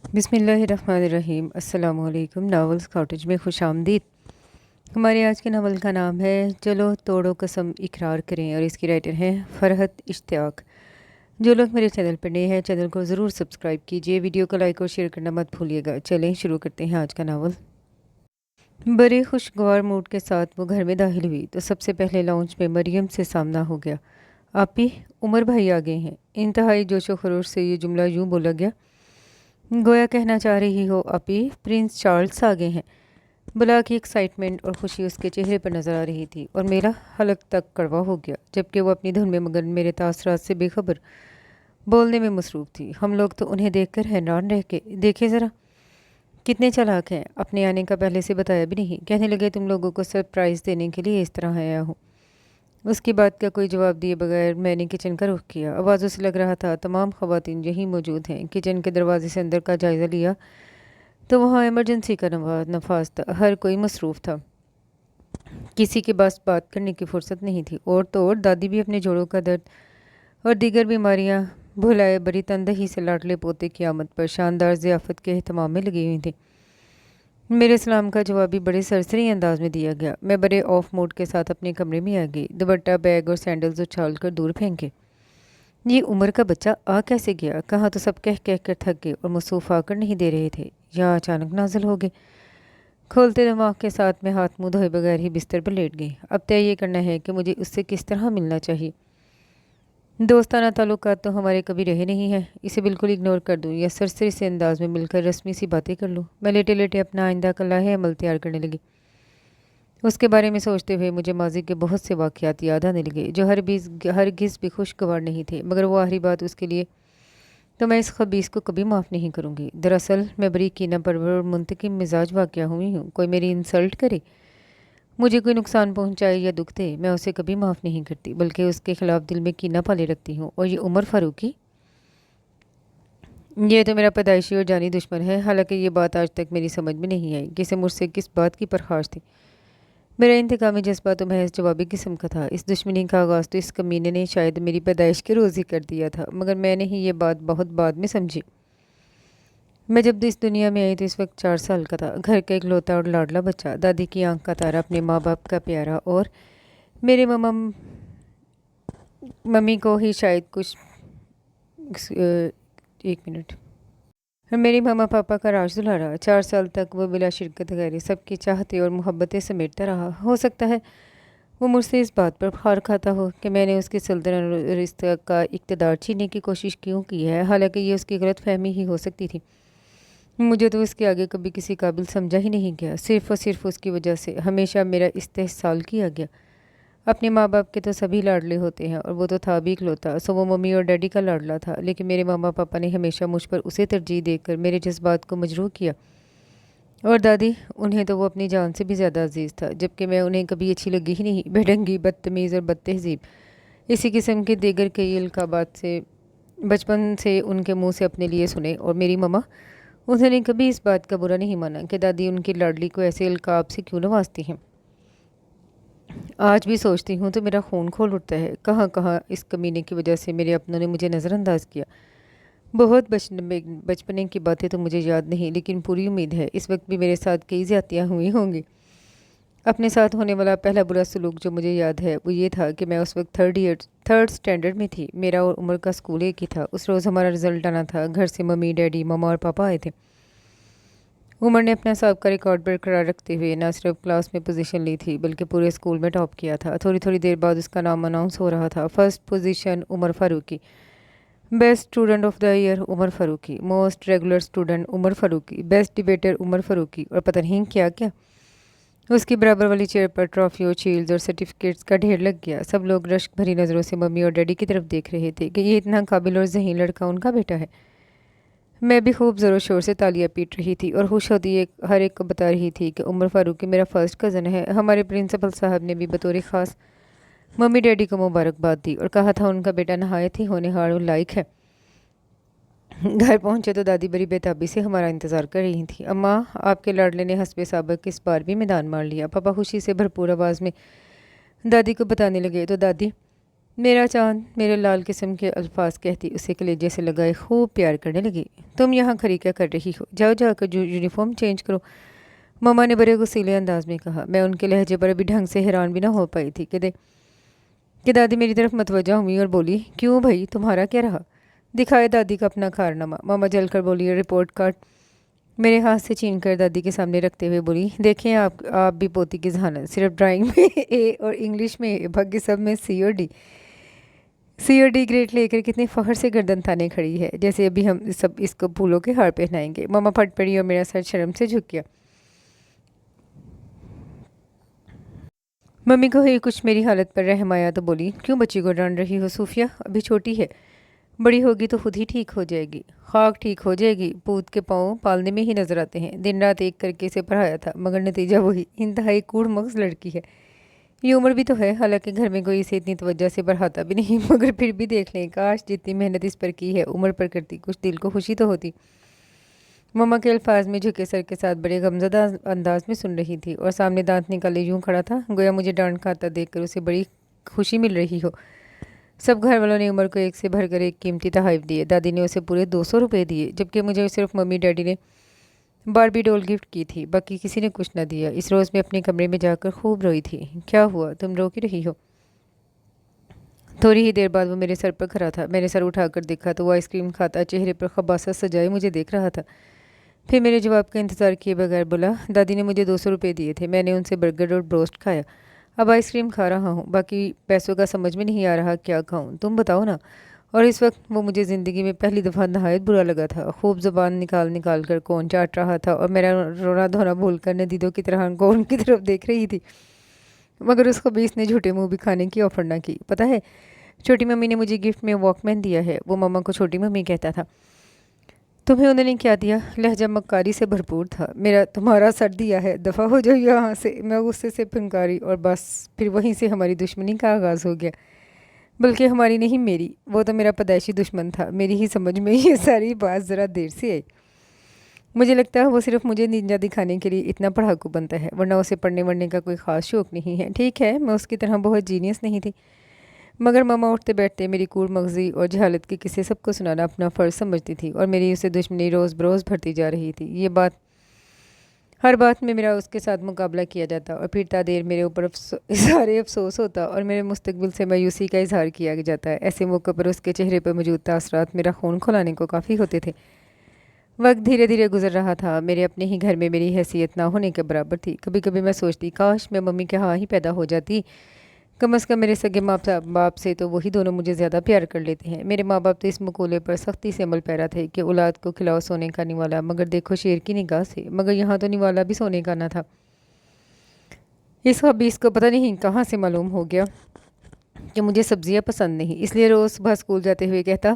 बिस्मिल्लाहिर्रहमानिर्रहीम। अस्सलाम वालेकुम। नावल्स कॉटेज में खुश आमदीद। हमारे आज के नावल का नाम है चलो तोड़ो कसम इकरार करें और इसकी राइटर हैं फरहत इश्तियाक। जो लोग मेरे चैनल पर नए हैं चैनल को ज़रूर सब्सक्राइब कीजिए, वीडियो को लाइक और शेयर करना मत भूलिएगा। चलें शुरू करते हैं आज का नावल। बड़े खुशगवार मूड के साथ वो घर में दाखिल हुई तो सबसे पहले लाउंज में मरियम से सामना हो गया। आपी, उमर भाई आ गए हैं। इंतहाई जोशो खरोश से ये जुमला यूँ बोला गया गोया कहना चाह रही हो आपी प्रिंस चार्ल्स आ गए हैं। बुला की एक्साइटमेंट और खुशी उसके चेहरे पर नजर आ रही थी और मेरा हलक तक कड़वा हो गया, जबकि वो अपनी धुन में मगन मेरे तासरात से बेखबर बोलने में मसरूफ़ थी। हम लोग तो उन्हें देखकर हैरान रह के देखे ज़रा कितने चालाक हैं, अपने आने का पहले से बताया भी नहीं। कहने लगे तुम लोगों को सरप्राइज़ देने के लिए इस तरह आया हूँ। उसकी बात का कोई जवाब दिए बगैर मैंने किचन का रुख किया। आवाज़ों से लग रहा था तमाम ख़वातीन यहीं मौजूद हैं। किचन के दरवाजे से अंदर का जायज़ा लिया तो वहाँ इमरजेंसी का नफाज था। हर कोई मसरूफ़ था, किसी के पास बात करने की फुर्सत नहीं थी। और तो और दादी भी अपने जोड़ों का दर्द और दीगर बीमारियाँ भुलाए बड़ी तंदही से लाडले पोते की आमद पर शानदार ज़ियाफ़त के अहतमाम में लगी हुई थी। मेरे सलाम का जवाब भी बड़े सरसरी अंदाज में दिया गया। मैं बड़े ऑफ मूड के साथ अपने कमरे में आ गई, दुपट्टा बैग और सैंडल्स उछाल कर दूर फेंके। ये उम्र का बच्चा आ कैसे गया? कहाँ तो सब कह कह कर थक गए और मसूफ़ आकर नहीं दे रहे थे, या अचानक नाजिल हो गए। खोलते दिमाग के साथ मैं हाथ मुँह धोए बगैर ही बिस्तर पर लेट गई। अब तय ये करना है कि मुझे उससे किस तरह मिलना चाहिए। दोस्ताना ताल्लुकात तो हमारे कभी रहे नहीं हैं, इसे बिल्कुल इग्नोर कर दूँ या सरसरी से अंदाज में मिलकर रस्मी सी बातें कर लूँ। मैं लेटे लेटे अपना आइंदा का लाहे अमल तैयार करने लगी। उसके बारे में सोचते हुए मुझे माजी के बहुत से वाक़यात याद आने लगे जो हरगिज़ भी खुशगवार नहीं थे, मगर वो आखिरी बात उसके लिए तो मैं इस खबीस को कभी माफ़ नहीं करूँगी। दरअसल मैं बड़ी कीना परवर और मुंतकिम मिजाज वाक़या हुई हूँ। कोई मेरी इंसल्ट करे, मुझे कोई नुकसान पहुंचाए या दुख दे, मैं उसे कभी माफ़ नहीं करती, बल्कि उसके खिलाफ दिल में कीना पाले रखती हूँ। और ये उमर फारूकी, ये तो मेरा पैदाइशी और जानी दुश्मन है। हालांकि ये बात आज तक मेरी समझ में नहीं आई कि इसे मुझसे किस बात की परखाश थी। मेरा इंतकामी जज्बा तो महज जवाबी किस्म का था। इस दुश्मनी का आगाज़ तो इस कमीने ने शायद मेरी पैदाइश के रोज़ ही कर दिया था, मगर मैंने ही ये बात बहुत बाद में समझी। मैं जब इस दुनिया में आई तो इस वक्त 4 साल का था, घर का इकलौता और लाडला बच्चा, दादी की आंख का तारा, अपने माँ बाप का प्यारा, और मेरे मम्मी को ही शायद कुछ एक मिनट मेरे मामा पापा का राज दुलारा। 4 साल तक वो बिला शिरकत गैर सबकी चाहते और मोहब्बतें समेटता रहा। हो सकता है वो मुझसे इस बात पर खार खाता हो कि मैंने उसकी सल्तनत रिश्ते का इक़्तिदार छीनने की कोशिश क्यों की है। हालांकि ये उसकी गलत फहमी ही हो सकती थी। मुझे तो उसके आगे कभी किसी काबिल समझा ही नहीं गया। सिर्फ़ और सिर्फ उसकी वजह से हमेशा मेरा इस्तेहसाल किया गया। अपने माँ बाप के तो सभी लाडले होते हैं और वो तो था भी इकलौता, सो वो मम्मी और डैडी का लाडला था। लेकिन मेरे मामा पापा ने हमेशा मुझ पर उसे तरजीह देकर मेरे जज्बात को मजरूह किया। और दादी, उन्हें तो वो अपनी जान से भी ज़्यादा अजीज़ था, जबकि मैं उन्हें कभी अच्छी लगी ही नहीं। बेढंगी, बदतमीज़ और बदतहजीब, इसी किस्म के दीगर कई अलकाबात से बचपन से उनके मुँह से अपने लिए सुने। और मेरी ममा, उन्होंने कभी इस बात का बुरा नहीं माना कि दादी उनकी लाडली को ऐसे अलकाब से क्यों नवाजती हैं। आज भी सोचती हूँ तो मेरा खून खोल उठता है। कहाँ कहाँ इस कमीने की वजह से मेरे अपनों ने मुझे नज़रअंदाज किया। बहुत बचपने की बातें तो मुझे याद नहीं, लेकिन पूरी उम्मीद है इस वक्त भी मेरे साथ कई ज़्यादतियाँ हुई होंगी। अपने साथ होने वाला पहला बुरा सलूक जो मुझे याद है वो ये था कि मैं उस वक्त थर्ड स्टैंडर्ड में थी। मेरा और उमर का स्कूल एक ही था। उस रोज़ हमारा रिज़ल्ट आना था। घर से मम्मी, डैडी, मामा और पापा आए थे। उमर ने अपना सबका रिकॉर्ड बरकरार रखते हुए न सिर्फ क्लास में पोजीशन ली थी, बल्कि पूरे स्कूल में टॉप किया था। थोड़ी थोड़ी देर बाद उसका नाम अनाउंस हो रहा था। First position Umar Farooqui, best student of the year Umar Farooqui, most regular student Umar Farooqui, best debater Umar Farooqui, और पता नहीं क्या क्या। उसकी बराबर वाली चेयर पर ट्रॉफियों, शील्ड्स और सर्टिफिकेट्स का ढेर लग गया। सब लोग रश्क भरी नज़रों से मम्मी और डैडी की तरफ देख रहे थे कि ये इतना काबिल और ज़हीन लड़का उनका बेटा है। मैं भी खूब ज़ोर शोर से तालियां पीट रही थी और खुश होती हर एक को बता रही थी कि उमर फारूकी मेरा फ़र्स्ट कज़न है। हमारे प्रिंसिपल साहब ने भी बतौर ख़ास मम्मी डैडी को मुबारकबाद दी और कहा था उनका बेटा नहायत ही होनहार और लायक है। घर पहुंचे तो दादी बड़ी बेताबी से हमारा इंतज़ार कर रही थी। अम्मा, आपके लाडले ने हस्बे साबक इस बार भी मैदान मार लिया। पापा खुशी से भरपूर आवाज़ में दादी को बताने लगे तो दादी میرا چاند میرے لال قسم کے الفاظ کہتی اسے کلیجے سے لگائے خوب پیار کرنے لگی۔ تم یہاں کھڑی کیا کر رہی ہو؟ جاؤ جا کر یونیفارم چینج کرو، ماما نے بڑے غصیلے انداز میں کہا۔ میں ان کے لہجے پر ابھی ڈھنگ سے حیران بھی نہ ہو پائی تھی کہ دادی میری طرف متوجہ ہوئی اور بولی، کیوں بھائی تمہارا کیا رہا؟ دکھائے دادی کا اپنا کارنامہ، ماما جل کر بولی اور رپورٹ کارڈ میرے ہاتھ سے چھین کر دادی کے سامنے رکھتے ہوئے بولی، دیکھیں آپ بھی پوتی کی ذہانت، صرف ڈرائنگ میں اے اور انگلش میں اے، باقی سب میں سی اور ڈی گریڈ لے کر کتنے فخر سے گردن تانے کھڑی ہے، جیسے ابھی ہم سب اس کو پھولوں کے ہار پہنائیں گے۔ ماما پھٹ پڑی اور میرا سر شرم سے جھک گیا۔ ممی کو ہی کچھ میری حالت پر رحم آیا تو بولی، کیوں بچی کو ڈانٹ رہی ہو صوفیہ؟ ابھی چھوٹی ہے، بڑی ہوگی تو خود ہی ٹھیک ہو جائے گی۔ خاک ٹھیک ہو جائے گی، پوت کے پاؤں پالنے میں ہی نظر آتے ہیں۔ دن رات ایک کر کے اسے پڑھایا تھا مگر نتیجہ وہی، انتہائی کوڑ مغز لڑکی ہے۔ یہ عمر بھی تو ہے، حالانکہ گھر میں کوئی اسے اتنی توجہ سے پڑھاتا بھی نہیں، مگر پھر بھی دیکھ لیں، کاش جتنی محنت اس پر کی ہے عمر پر کرتی، کچھ دل کو خوشی تو ہوتی۔ مما کے الفاظ میں جھکے سر کے ساتھ بڑے غمزدہ انداز میں سن رہی تھی اور سامنے دانت نکالے یوں کھڑا تھا گویا مجھے ڈانٹ کھاتا دیکھ کر اسے بڑی خوشی مل رہی ہو۔ سب گھر والوں نے عمر کو ایک سے بھر کر ایک قیمتی تحائف دیے۔ دادی نے اسے پورے 200 روپے دیے، جبکہ مجھے صرف ممی ڈیڈی نے باربی ڈول گفٹ کی تھی، باقی کسی نے کچھ نہ دیا۔ اس روز میں اپنے کمرے میں جا کر خوب روئی تھی۔ کیا ہوا؟ تم رو کیوں رہی ہو؟ تھوڑی ہی دیر بعد وہ میرے سر پر کھڑا تھا۔ میں نے سر اٹھا کر دیکھا تو وہ آئس کریم کھاتا، چہرے پر خباثت سجائے مجھے دیکھ رہا تھا۔ پھر میرے جواب کا انتظار کیے بغیر بولا، دادی نے مجھے 200 روپے دیے تھے، میں نے ان سے برگر اور بروسٹ کھایا، اب آئس کریم کھا رہا ہوں، باقی پیسوں کا سمجھ میں نہیں آ رہا کیا کھاؤں، تم بتاؤ نا۔ اور اس وقت وہ مجھے زندگی میں پہلی دفعہ نہایت برا لگا تھا۔ خوب زبان نکال کر کون چاٹ رہا تھا اور میرا رونا دھونا بھول کر ندیدوں کی طرح کون کی طرف دیکھ رہی تھی، مگر اس خبیث نے جھوٹے منہ بھی کھانے کی آفر نہ کی۔ پتہ ہے چھوٹی ممی نے مجھے گفٹ میں واک مین دیا ہے، وہ ماما کو چھوٹی ممی کہتا تھا۔ تمہیں انہوں نے کیا دیا؟ لہجہ مکاری سے بھرپور تھا۔ میرا تمہارا سر دیا ہے، دفعہ ہو جاؤ یہاں سے، میں غصے سے پھنکاری اور بس پھر وہیں سے ہماری دشمنی کا آغاز ہو گیا، بلکہ ہماری نہیں میری، وہ تو میرا پیدائشی دشمن تھا۔ میری ہی سمجھ میں یہ ساری بات ذرا دیر سے آئی۔ مجھے لگتا ہے وہ صرف مجھے ننجا دکھانے کے لیے اتنا پڑھاکو بنتا ہے، ورنہ اسے پڑھنے وڑھنے کا کوئی خاص شوق نہیں ہے۔ ٹھیک ہے میں اس کی طرح بہت جینیس نہیں تھی، مگر ماما اٹھتے بیٹھتے میری کوڑ مغزی اور جہالت کے قصے سب کو سنانا اپنا فرض سمجھتی تھی اور میری اسے دشمنی روز بروز بڑھتی جا رہی تھی۔ یہ بات ہر بات میں میرا اس کے ساتھ مقابلہ کیا جاتا اور پھر تا دیر میرے اوپر اظہار افسوس ہوتا اور میرے مستقبل سے مایوسی کا اظہار کیا جاتا ہے۔ ایسے موقع پر اس کے چہرے پر موجود تاثرات میرا خون کھولانے کو کافی ہوتے تھے۔ وقت دھیرے دھیرے گزر رہا تھا، میرے اپنے ہی گھر میں میری حیثیت نہ ہونے کے برابر تھی۔ کبھی کبھی میں سوچتی کاش میں ممی کے ہاں ہی پیدا ہو جاتی، کم از کم میرے سگے ماں باپ سے تو وہی دونوں مجھے زیادہ پیار کر لیتے ہیں۔ میرے ماں باپ تو اس مقولے پر سختی سے عمل پیرا تھے کہ اولاد کو کھلاؤ سونے کا نوالا، مگر دیکھو شیر کی نگاہ سے، مگر یہاں تو نوالا بھی سونے کا نہ تھا۔ اس خبیث کو پتہ نہیں کہاں سے معلوم ہو گیا کہ مجھے سبزیاں پسند نہیں، اس لیے روز صبح اسکول جاتے ہوئے کہتا،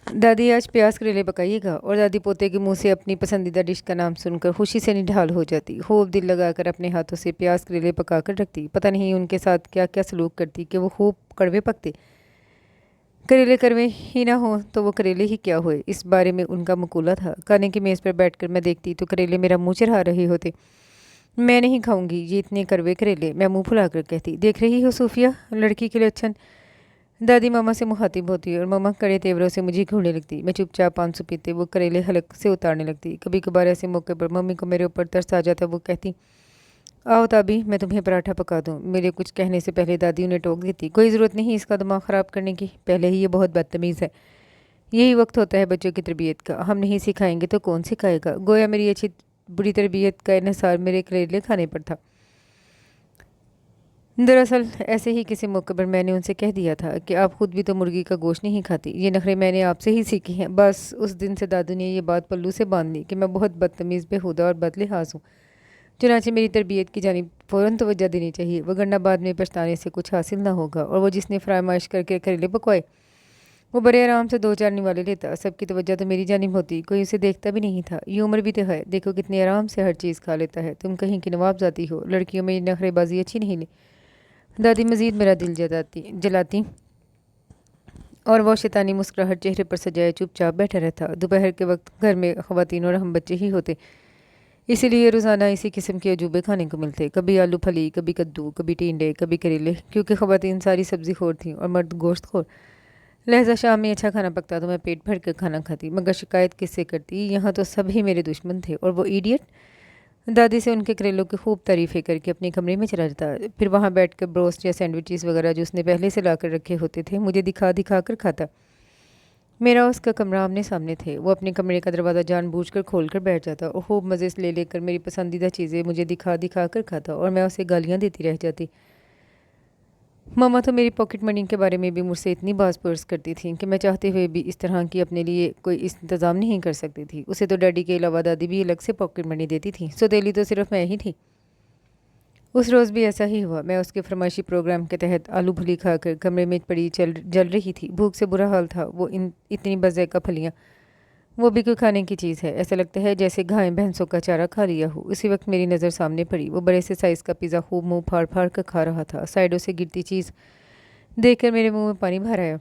دادی آج پیاز کریلے پکائیے گا، اور دادی پوتے کے منہ سے اپنی پسندیدہ ڈش کا نام سن کر خوشی سے نڈھال ہو جاتی، خوب دل لگا کر اپنے ہاتھوں سے پیاز کریلے پکا کر رکھتی۔ پتہ نہیں ان کے ساتھ کیا کیا سلوک کرتی کہ وہ خوب کڑوے پکتے، کریلے کڑوے ہی نہ ہوں تو وہ کریلے ہی کیا ہوئے، اس بارے میں ان کا مقولہ تھا۔ کھانے کی میز پر بیٹھ کر میں دیکھتی تو کریلے میرا منہ چڑھا رہے ہوتے۔ میں نہیں کھاؤں گی یہ اتنے کڑوے کریلے، میں منہ پھلا کر کہتی۔ دیکھ رہی ہو صوفیہ، لڑکی کے لچھن۔ دادی ماما سے مخاطب ہوتی اور ماما کڑے تیوروں سے مجھے گھورنے لگتی۔ میں چپ چاپ آنسو پیتے وہ کریلے حلق سے اتارنے لگتی۔ کبھی کبھار ایسے موقع پر ممی کو میرے اوپر ترس آ جاتا، وہ کہتی، آؤ تابی میں تمہیں پراٹھا پکا دوں۔ میرے کچھ کہنے سے پہلے دادی انہیں ٹوک دیتی، کوئی ضرورت نہیں اس کا دماغ خراب کرنے کی، پہلے ہی یہ بہت بدتمیز ہے، یہی وقت ہوتا ہے بچوں کی تربیت کا، ہم نہیں سکھائیں گے تو کون سکھائے گا۔ گویا میری اچھی بری تربیت کا انحصار میرے کریلے کھانے پر تھا۔ دراصل ایسے ہی کسی موقع پر میں نے ان سے کہہ دیا تھا کہ آپ خود بھی تو مرغی کا گوشت نہیں کھاتی، یہ نخرے میں نے آپ سے ہی سیکھی ہیں۔ بس اس دن سے دادو نے یہ بات پلو سے باندھ لی کہ میں بہت بدتمیز، بےہودہ اور بد لحاظ ہوں، چنانچہ میری تربیت کی جانب فوراً توجہ دینی چاہیے، وگرنہ بعد میں پچھتانے سے کچھ حاصل نہ ہوگا۔ اور وہ جس نے فرمائش کر کے کریلے پکوائے وہ بڑے آرام سے 2-4 نوالے لیتا، سب کی توجہ تو میری جانب ہوتی، کوئی اسے دیکھتا بھی نہیں تھا۔ یہ عمر بھی تو ہے، دیکھو کتنے آرام سے ہر چیز کھا لیتا ہے، تم کہیں کی نواب ذاتی ہو، لڑکیوں میں یہ نخرے بازی اچھی نہیں لی۔ دادی مزید میرا دل جلاتی اور وہ شیطانی مسکراہٹ چہرے پر سجائے چپ چاپ بیٹھا رہتا۔ دوپہر کے وقت گھر میں خواتین اور ہم بچے ہی ہوتے، اسی لیے روزانہ اسی قسم کے عجوبے کھانے کو ملتے، کبھی آلو پھلی، کبھی کدو، کبھی ٹینڈے، کبھی کریلے، کیونکہ خواتین ساری سبزی خور تھیں اور مرد گوشت خور۔ لہذا شام میں اچھا کھانا پکتا تو میں پیٹ بھر کر کھانا کھاتی، مگر شکایت کس سے کرتی؟ یہاں تو سبھی میرے دشمن تھے، اور وہ ایڈیٹ دادی سے ان کے کریلوں کی خوب تعریفیں کر کے اپنے کمرے میں چلا جاتا، پھر وہاں بیٹھ کر بروسٹ یا سینڈوچز وغیرہ جو اس نے پہلے سے لا کر رکھے ہوتے تھے مجھے دکھا دکھا کر کھاتا۔ میرا اس کا کمرہ آمنے سامنے تھے، وہ اپنے کمرے کا دروازہ جان بوجھ کر کھول کر بیٹھ جاتا اور خوب مزے سے لے لے کر میری پسندیدہ چیزیں مجھے دکھا دکھا کر کھاتا، اور میں اسے گالیاں دیتی رہ جاتی۔ ماما تو میری پاکٹ منی کے بارے میں بھی مجھ سے اتنی باز پرس کرتی تھیں کہ میں چاہتے ہوئے بھی اس طرح کی اپنے لیے کوئی انتظام نہیں کر سکتی تھی۔ اسے تو ڈیڈی کے علاوہ دادی بھی الگ سے پاکٹ منی دیتی تھی، سوتیلی تو صرف میں ہی تھی۔ اس روز بھی ایسا ہی ہوا، میں اس کے فرمائشی پروگرام کے تحت آلو پھلی کھا کر کمرے میں پڑی جل رہی تھی، بھوک سے برا حال تھا۔ وہ اتنی بذائقہ پھلیاں، وہ بھی کوئی کھانے کی چیز ہے؟ ایسا لگتا ہے جیسے گھائیں بھینسوں کا چارہ کھا لیا ہو۔ اسی وقت میری نظر سامنے پڑی، وہ بڑے سے سائز کا پیزا خوب منہ پھاڑ پھاڑ کر کھا رہا تھا۔ سائڈوں سے گرتی چیز دیکھ کر میرے منہ میں پانی بھر آیا۔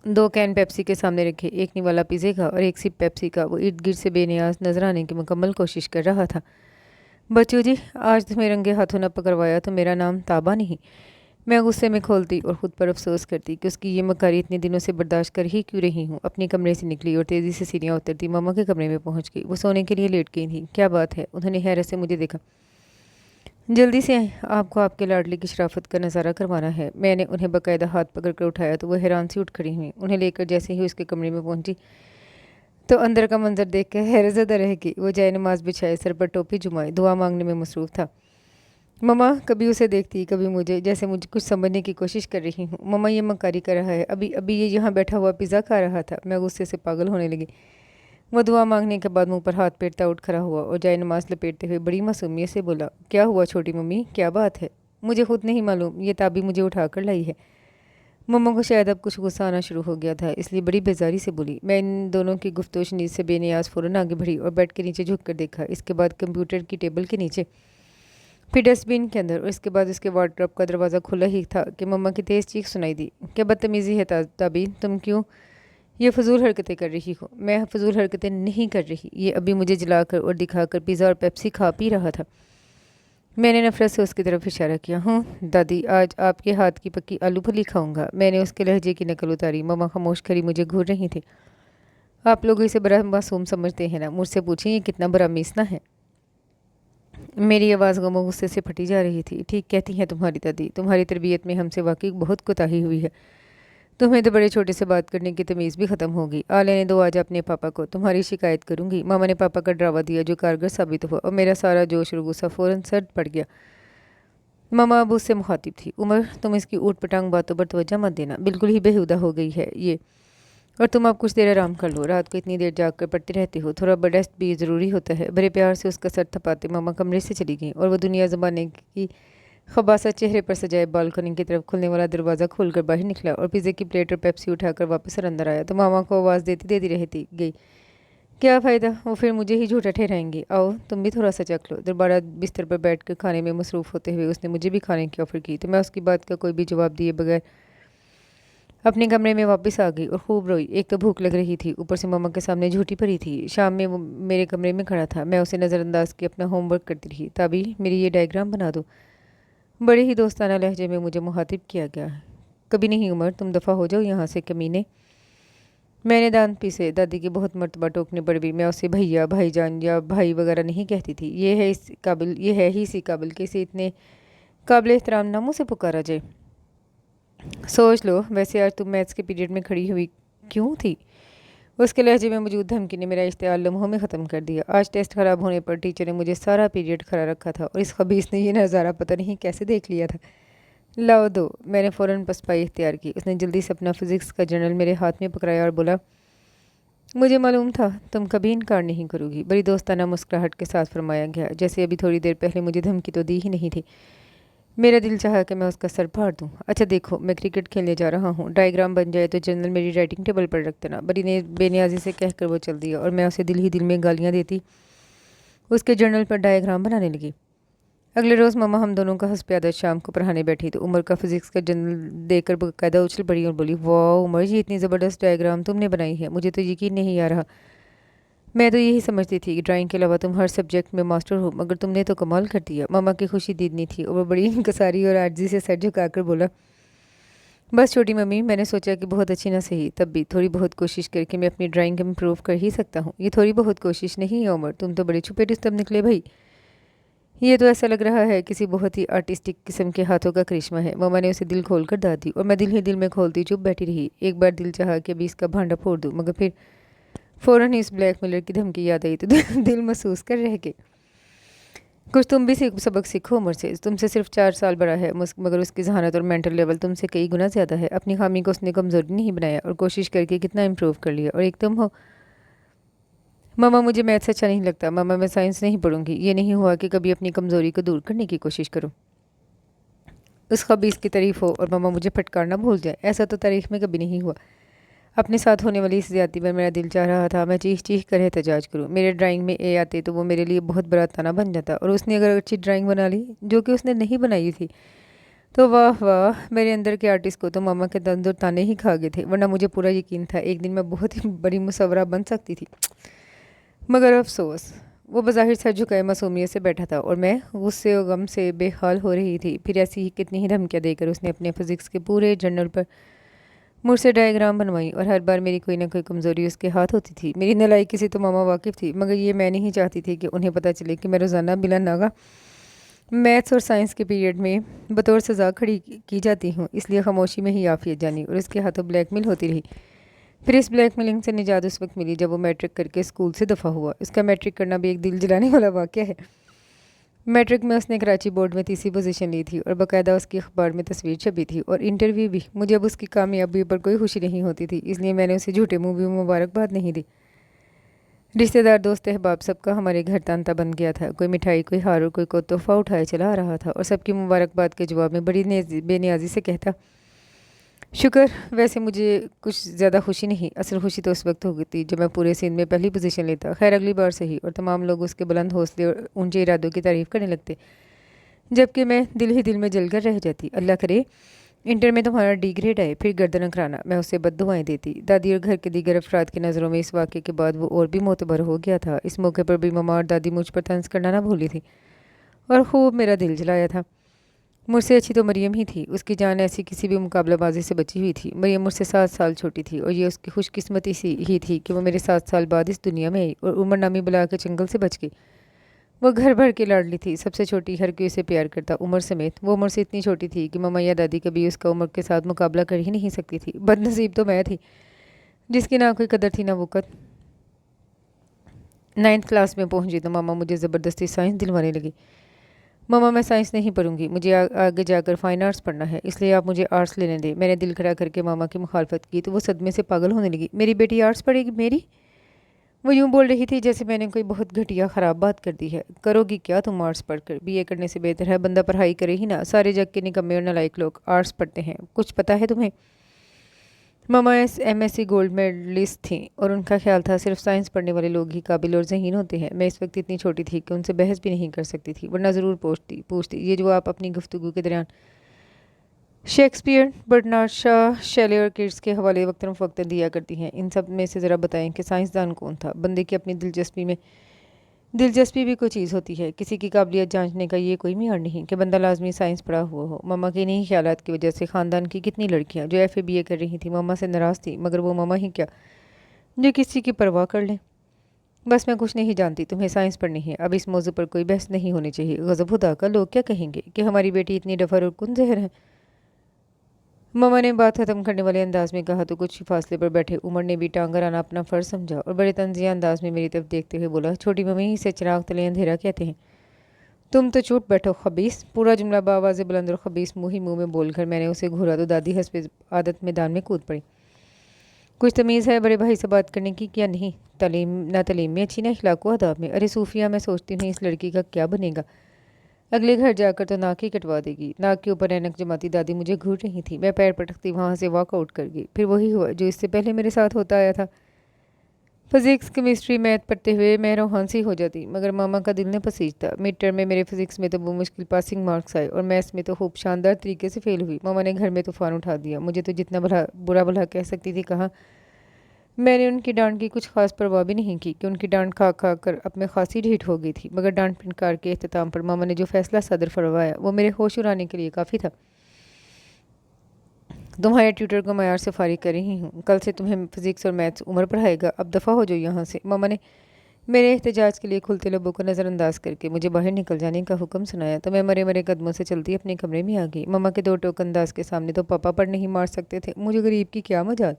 2 کین پیپسی کے سامنے رکھے، ایک نوالا پیزے کا اور ایک سپ پیپسی کا، وہ ارد گرد سے بے نیاز نظر آنے کی مکمل کوشش کر رہا تھا۔ بچو جی، آج تمہیں رنگے ہاتھوں نہ پکڑوایا تو میرا نام تابا نہیں۔ میں غصے میں کھولتی اور خود پر افسوس کرتی کہ اس کی یہ مکاری اتنے دنوں سے برداشت کر ہی کیوں رہی ہوں۔ اپنے کمرے سے نکلی اور تیزی سے سیڑھیاں اترتی ماما کے کمرے میں پہنچ گئی۔ وہ سونے کے لیے لیٹ گئی تھیں۔ کیا بات ہے؟ انہوں نے حیرت سے مجھے دیکھا۔ جلدی سے آئیں، آپ کو آپ کے لاڈلے کی شرافت کا نظارہ کروانا ہے۔ میں نے انہیں باقاعدہ ہاتھ پکڑ کر اٹھایا تو وہ حیران سی اٹھ کھڑی ہوئیں۔ انہیں لے کر جیسے ہی اس کے کمرے میں پہنچی تو اندر کا منظر دیکھ کر حیرت زدہ رہ گئی۔ وہ جائے نماز بچھائے، سر پر ٹوپی جمائے، دعا مانگنے میں مصروف تھا۔ ماما کبھی اسے دیکھتی، کبھی مجھے، جیسے مجھے کچھ سمجھنے کی کوشش کر رہی ہوں۔ ماما یہ مکاری کر رہا ہے، ابھی یہ یہاں بیٹھا ہوا پیزا کھا رہا تھا۔ میں غصے سے پاگل ہونے لگی۔ وہ دعا مانگنے کے بعد منہ پر ہاتھ پھیرتا اٹھ کھڑا ہوا اور جائے نماز لپیٹتے ہوئے بڑی معصومیت سے بولا، کیا ہوا چھوٹی ممی، کیا بات ہے؟ مجھے خود نہیں معلوم، یہ تابی مجھے اٹھا کر لائی ہے۔ مما کو شاید اب کچھ غصہ آنا شروع ہو گیا تھا، اس لیے بڑی بیزاری سے بولی۔ میں ان دونوں کی گفتگو شنید سے بے نیاز فوراً آگے بڑھی اور بیڈ کے نیچے جھک کر دیکھا، اس کے بعد کمپیوٹر کی ٹیبل کے نیچے، پھر ڈسٹ بین کے اندر، اور اس کے بعد اس کے وارڈروب کا دروازہ کھلا ہی تھا کہ مما کی تیز چیخ سنائی دی، کیا بدتمیزی ہے تابی، تم کیوں یہ فضول حرکتیں کر رہی ہو؟ میں فضول حرکتیں نہیں کر رہی، یہ ابھی مجھے جلا کر اور دکھا کر پیزا اور پیپسی کھا پی رہا تھا۔ میں نے نفرت سے اس کی طرف اشارہ کیا۔ ہوں دادی، آج آپ کے ہاتھ کی پکی آلو پھلی کھاؤں گا۔ میں نے اس کے لہجے کی نقل اتاری۔ مما خاموش کھڑی مجھے گھور رہی تھی۔ آپ لوگ اسے بڑا معصوم سمجھتے ہیں نا، مجھ سے پوچھیں یہ کتنا بڑا میسنا ہے۔ میری آواز غم و غصے سے پھٹی جا رہی تھی۔ ٹھیک کہتی ہیں تمہاری دادی، تمہاری تربیت میں ہم سے واقعی بہت کوتاہی ہوئی ہے۔ تمہیں تو بڑے چھوٹے سے بات کرنے کی تمیز بھی ختم ہوگی۔ لینے دو آج اپنے پاپا کو، تمہاری شکایت کروں گی۔ ماما نے پاپا کا ڈراوا دیا جو کارگر ثابت ہوا، اور میرا سارا جوش اور غصہ فوراً سرد پڑ گیا۔ ماما اب اس سے مخاطب تھی، عمر تم اس کی اوٹ پٹانگ باتوں پر توجہ مت دینا، بالکل ہی بےہودہ ہو گئی ہے یہ، اور تم اب کچھ دیر آرام کر لو، رات کو اتنی دیر جاگ کر پڑھتے رہتے ہو، تھوڑا ریسٹ بھی ضروری ہوتا ہے۔ بڑے پیار سے اس کا سر تھپاتے ماما کمرے سے چلی گئیں، اور وہ دنیا زمانے کی خباثت چہرے پر سجائے بالکنی کی طرف کھلنے والا دروازہ کھول کر باہر نکلا اور پیزے کی پلیٹ اور پیپسی اٹھا کر واپس اندر آیا تو ماما کو آواز دیتی رہتی گئی، کیا فائدہ، وہ پھر مجھے ہی جھوٹا ٹھہرائیں گی، آؤ تم بھی تھوڑا سا چکھ لو۔ دوبارہ بستر پر بیٹھ کر کھانے میں مصروف ہوتے ہوئے اس نے مجھے بھی کھانے کی آفر کی تو میں اس کی بات کا کوئی بھی جواب دیے بغیر اپنے کمرے میں واپس آ گئی اور خوب روئی۔ ایک تو بھوک لگ رہی تھی، اوپر سے ماما کے سامنے جھوٹی پڑی تھی۔ شام میں وہ میرے کمرے میں کھڑا تھا، میں اسے نظر انداز کے اپنا ہوم ورک کرتی رہی۔ تابی میری یہ ڈائیگرام بنا دو، بڑے ہی دوستانہ لہجے میں مجھے مخاطب کیا گیا۔ کبھی نہیں عمر، تم دفعہ ہو جاؤ یہاں سے کمینے۔ میں نے دانت پیسے، دادی کے بہت مرتبہ ٹوکنے پر بھی میں اسے بھیا، بھائی جان یا بھائی وغیرہ نہیں کہتی تھی۔ یہ ہے ہی اسی قابل کہ اسے اتنے قابل احترام ناموں سے پکارا جائے۔ سوچ لو، ویسے آج تم میتھس کے پیریڈ میں کھڑی ہوئی کیوں تھی؟ اس کے لہجے میں موجود دھمکی نے میرا اشتعال لمحوں میں ختم کر دیا۔ آج ٹیسٹ خراب ہونے پر ٹیچر نے مجھے سارا پیریڈ کھڑا رکھا تھا اور اس خبیث نے یہ نظارہ پتہ نہیں کیسے دیکھ لیا تھا۔ لاؤ دو، میں نے فوراً پسپائی اختیار کی۔ اس نے جلدی سے اپنا فزکس کا جرنل میرے ہاتھ میں پکڑایا اور بولا، مجھے معلوم تھا تم کبھی انکار نہیں کرو گی۔ بڑی دوستانہ مسکراہٹ کے ساتھ فرمایا گیا، جیسے ابھی تھوڑی دیر پہلے مجھے دھمکی تو دی ہی نہیں تھی۔ میرا دل چاہا کہ میں اس کا سر پھاڑ دوں۔ اچھا دیکھو، میں کرکٹ کھیلنے جا رہا ہوں، ڈائیگرام بن جائے تو جرنل میری رائٹنگ ٹیبل پر رکھ دینا۔ بڑی بے نیازی سے کہہ کر وہ چل دیا اور میں اسے دل ہی دل میں گالیاں دیتی اس کے جرنل پر ڈائیگرام بنانے لگی۔ اگلے روز ماما ہم دونوں کا حسب عادت شام کو پڑھانے بیٹھی تو عمر کا فزکس کا جرنل دیکھ کر باقاعدہ اچھل پڑی اور بولی، واہ عمر، یہ اتنی زبردست ڈائیگرام تم نے بنائی ہے، مجھے تو یقین نہیں آ رہا मैं तो यही समझती थी कि ड्राइंग के अलावा तुम हर सब्जेक्ट में मास्टर हो, मगर तुमने तो कमाल कर दिया। मामा की खुशी दीदनी थी और वो बड़ी कसारी और आर्जी से सर झुकाकर बोला, बस छोटी मम्मी, मैंने सोचा कि बहुत अच्छी ना सही, तब भी थोड़ी बहुत कोशिश करके मैं अपनी ड्राइंग इम्प्रूव कर ही सकता हूँ। ये थोड़ी बहुत कोशिश नहीं है उमर, तुम तो बड़े छुपे रुस्तम निकले भाई। ये तो ऐसा लग रहा है किसी बहुत ही आर्टिस्टिक किस्म के हाथों का करिश्मा है। मामा ने उसे दिल खोल कर दाद दी और मैं दिल ही दिल में खोलती चुप बैठी रही। एक बार दिल चाहा कि अभी इसका भांडा फोड़ दूँ, मगर फिर फ़ौरन ही इस ब्लैकमेलर की धमकी याद आई तो दिल महसूस कर रह गए। कुछ तुम भी सबक सीखो उमर से। तुमसे सिर्फ 4 साल बड़ा है, मगर उसकी जहानत और मेंटल लेवल तुमसे कई गुना ज़्यादा है। अपनी खामी को उसने कमज़ोरी नहीं बनाया और कोशिश करके कितना इम्प्रूव कर लिया। और एक तुम हो। मामा, मुझे मैथ्स अच्छा नहीं लगता। मामा, मैं साइंस नहीं पढ़ूंगी। ये नहीं हुआ कि कभी अपनी कमज़ोरी को दूर करने की कोशिश करूँ, उस खबीस की तारीफ हो और मामा मुझे फटकारना भूल जाए। ऐसा तो तारीख में कभी नहीं हुआ। अपने साथ होने वाली इस ज्यादती पर मेरा दिल चाह रहा था मैं चीख चीख कर एहतजाज करूं। मेरे ड्राइंग में ए आते तो वो मेरे लिए बहुत बड़ा ताना बन जाता, और उसने अगर अच्छी ड्राइंग बना ली, जो कि उसने नहीं बनाई थी, तो वाह वाह, मेरे अंदर के आर्टिस्ट को तो मामा के तंदुर ताने ही खा गए थे। वरना मुझे पूरा यकीन था एक दिन मैं बहुत ही बड़ी मुसव्वरा बन सकती थी। मगर अफसोस, वो बज़ाहिर सर झुकाए मासूमियत से बैठा था और मैं गुस्से और गम से बेहाल हो रही थी। फिर ऐसी ही कितनी ही धमकियाँ देकर उसने अपने फिजिक्स के पूरे जर्नल पर मुझसे डायग्राम बनवाई, और हर बार मेरी कोई ना कोई कमज़ोरी उसके हाथ होती थी। मेरी नलायकी से तो मामा वाकिफ़ थी, मगर ये मैं नहीं चाहती थी कि उन्हें पता चले कि मैं रोज़ाना बिला नागा मैथ्स और साइंस के पीरियड में बतौर सज़ा खड़ी की जाती हूँ। इसलिए खामोशी में ही आफियत जानी और उसके हाथों ब्लैकमेल होती रही। फिर इस ब्लैकमेलिंग से निजात उस वक्त मिली जब वो मैट्रिक करके स्कूल से दफ़ा हुआ। उसका मैट्रिक करना भी एक दिल जलाने वाला वाक़या है। मैट्रिक में उसने कराची बोर्ड में तीसरी पोजीशन ली थी और बाकायदा उसकी अखबार में तस्वीर छपी थी और इंटरव्यू भी। मुझे अब उसकी कामयाबी पर कोई खुशी नहीं होती थी, इसलिए मैंने उसे झूठे मुँह भी मुबारकबाद नहीं दी। रिश्तेदार, दोस्त, अहबाब, सबका हमारे घर तांता बन गया था। कोई मिठाई, कोई हार और कोई तोहफा उठाए चला आ रहा था और सबकी मुबारकबाद के जवाब में बड़ी बेनियाजी से कहता, शुक्र। वैसे मुझे कुछ ज़्यादा खुशी नहीं, असल खुशी तो उस वक्त हो गई थी जब मैं पूरे सीन में पहली पोजीशन लेता। खैर, अगली बार सही। और तमाम लोग उसके बुलंद हौसले और ऊंचे इरादों की तारीफ़ करने लगते, जबकि मैं दिल ही दिल में जलकर रह जाती। अल्लाह करे इंटर में तुम्हारा डी ग्रेड आए, फिर गर्दन अकड़ाना। मैं उसे बद्दुआएं देती। दादी और घर के दीगर अफराद की नज़रों में इस वाक़े के बाद वो और भी मोतबर हो गया था। इस मौके पर भी ममा और दादी मुझ पर तंज करना ना भूली थी और खूब मेरा दिल जलाया था। मुझसे अच्छी तो मरियम ही थी। उसकी जान ऐसी किसी भी मुकाबलाबाजी से बची हुई थी। मरियम मुझसे 7 साल छोटी थी और ये उसकी खुशकिस्मती सी ही थी कि वो मेरे 7 साल बाद इस दुनिया में आई और उमर नामी बला के चंगल से बच गई। वो घर भर की लाडली थी, सबसे छोटी, हर कोई उसे प्यार करता, उमर समेत। वो उमर से इतनी छोटी थी कि मम्मा या दादी कभी उसका उमर के साथ मुकाबला कर ही नहीं सकती थी। बदनसीब तो मैं थी जिसकी ना कोई कदर थी ना वक़्त। 9th क्लास में पहुंची तो मामा मुझे ज़बरदस्ती साइंस दिलवाने लगी। मामा, मैं साइंस नहीं पढ़ूंगी, मुझे आगे जाकर फ़ाइन आर्ट्स पढ़ना है, इसलिए आप मुझे आर्ट्स लेने दें। मैंने दिल खड़ा करके मामा की मुखालफत की तो वो सदमे से पागल होने लगी। मेरी बेटी आर्ट्स पढ़ेगी? मेरी? वो यूँ बोल रही थी जैसे मैंने कोई बहुत घटिया ख़राब बात कर दी है। करोगी क्या तुम आर्ट्स पढ़कर? बीए करने से बेहतर है बंदा पढ़ाई करे ही ना। सारे जग के निकम्मे और नालायक लोग आर्ट्स पढ़ते हैं, कुछ पता है तुम्हें? मामा एमएससी गोल्ड मेडलिस्ट थी और उनका ख्याल था सिर्फ साइंस पढ़ने वाले लोग ही काबिल और ज़हीन होते हैं। मैं इस वक्त इतनी छोटी थी कि उनसे बहस भी नहीं कर सकती थी, वरना ज़रूर पूछती। ये जो आप अपनी गुफ्तगू के दौरान शेक्सपियर, बर्नार्ड शॉ, शेले और किट्स के हवाले वक्तन फ़वक्तन दिया करती हैं, इन सब में से ज़रा बताएं कि साइंसदान कौन था? बंदे की अपनी दिलचस्पी भी कोई चीज़ होती है। किसी की काबिलियत जांचने का ये कोई मियार नहीं कि बंदा लाजमी साइंस पढ़ा हुआ हो। मम्मा के इन्हीं ख्यालात की वजह से ख़ानदान की कितनी लड़कियां जो एफ ए बी ए कर रही थी मम्मा से नाराज़ थी, मगर वो मम्मा ही क्या जो किसी की परवाह कर लें। बस मैं कुछ नहीं जानती, तुम्हें साइंस पढ़नी है। अब इस मौजू पर कोई बहस नहीं होनी चाहिए। गज़ब खुदा का, लोग क्या कहेंगे कि हमारी बेटी इतनी डफर और कुन जहर है। ममा ने बात ख़त्म करने वाले अंदाज में कहा तो कुछ ही फासले पर बैठे उमर ने भी टांग आना अपना फ़र्ज समझा और बड़े तंजिया अंदाज में मेरी तरफ देखते हुए बोला, छोटी मम्मी, इसे चिराग तले अंधेरा कहते हैं। तुम तो चुप बैठो खबीस। पूरा जुमला बावाज़ बुलंद और खबीस मुँह ही मुँह में बोलकर मैंने उसे घूरा तो दादी हंसपे आदत मैदान में कूद पड़ी। कुछ तमीज़ है बड़े भाई से बात करने की क्या नहीं? तालीम में अच्छी, ना अखलाक व आदाब में। अरे सूफिया, मैं सोचती हूँ इस लड़की का क्या बनेगा। अगले घर जाकर तो नाक ही कटवा देगी। नाक के ऊपर ऐनक जमाती दादी मुझे घूर रही थी। मैं पैर पटकती वहाँ से वॉकआउट कर गई। फिर वही हुआ जो इससे पहले मेरे साथ होता आया था। फिज़िक्स, केमिस्ट्री, मैथ पढ़ते हुए मैं रोहानसी हो जाती, मगर मामा का दिल न पसीजता। मिड टर्म में मेरे फिज़िक्स में तो वो मुश्किल पासिंग मार्क्स आए और मैथ्स में तो खूब शानदार तरीके से फ़ेल हुई। मामा ने घर में तूफ़ान उठा दिया। मुझे तो जितना बुरा भला कह सकती थी कहा। میں نے ان کی ڈانٹ کی کچھ خاص پرواہ بھی نہیں کی کہ ان کی ڈانٹ کھا کھا کر اب میں خاصی ڈھیٹ ہو گئی تھی، مگر ڈانٹ پھنکار کے اختتام پر ماما نے جو فیصلہ صدر فرمایا وہ میرے ہوش اڑانے کے لیے کافی تھا۔ تمہارے ٹیوٹر کو معیار سے فارغ کر رہی ہوں، کل سے تمہیں فزکس اور میتھس عمر پڑھائے گا، اب دفعہ ہو جاؤ یہاں سے۔ ماما نے میرے احتجاج کے لیے کھلتے لبوں کو نظر انداز کر کے مجھے باہر نکل جانے کا حکم سنایا تو میں مرے مرے قدموں سے چلتی اپنے کمرے میں آ گئی۔ ماما کے دو ٹوک انداز کے سامنے تو پاپا پر نہیں مار سکتے تھے، مجھے غریب کی کیا مجال،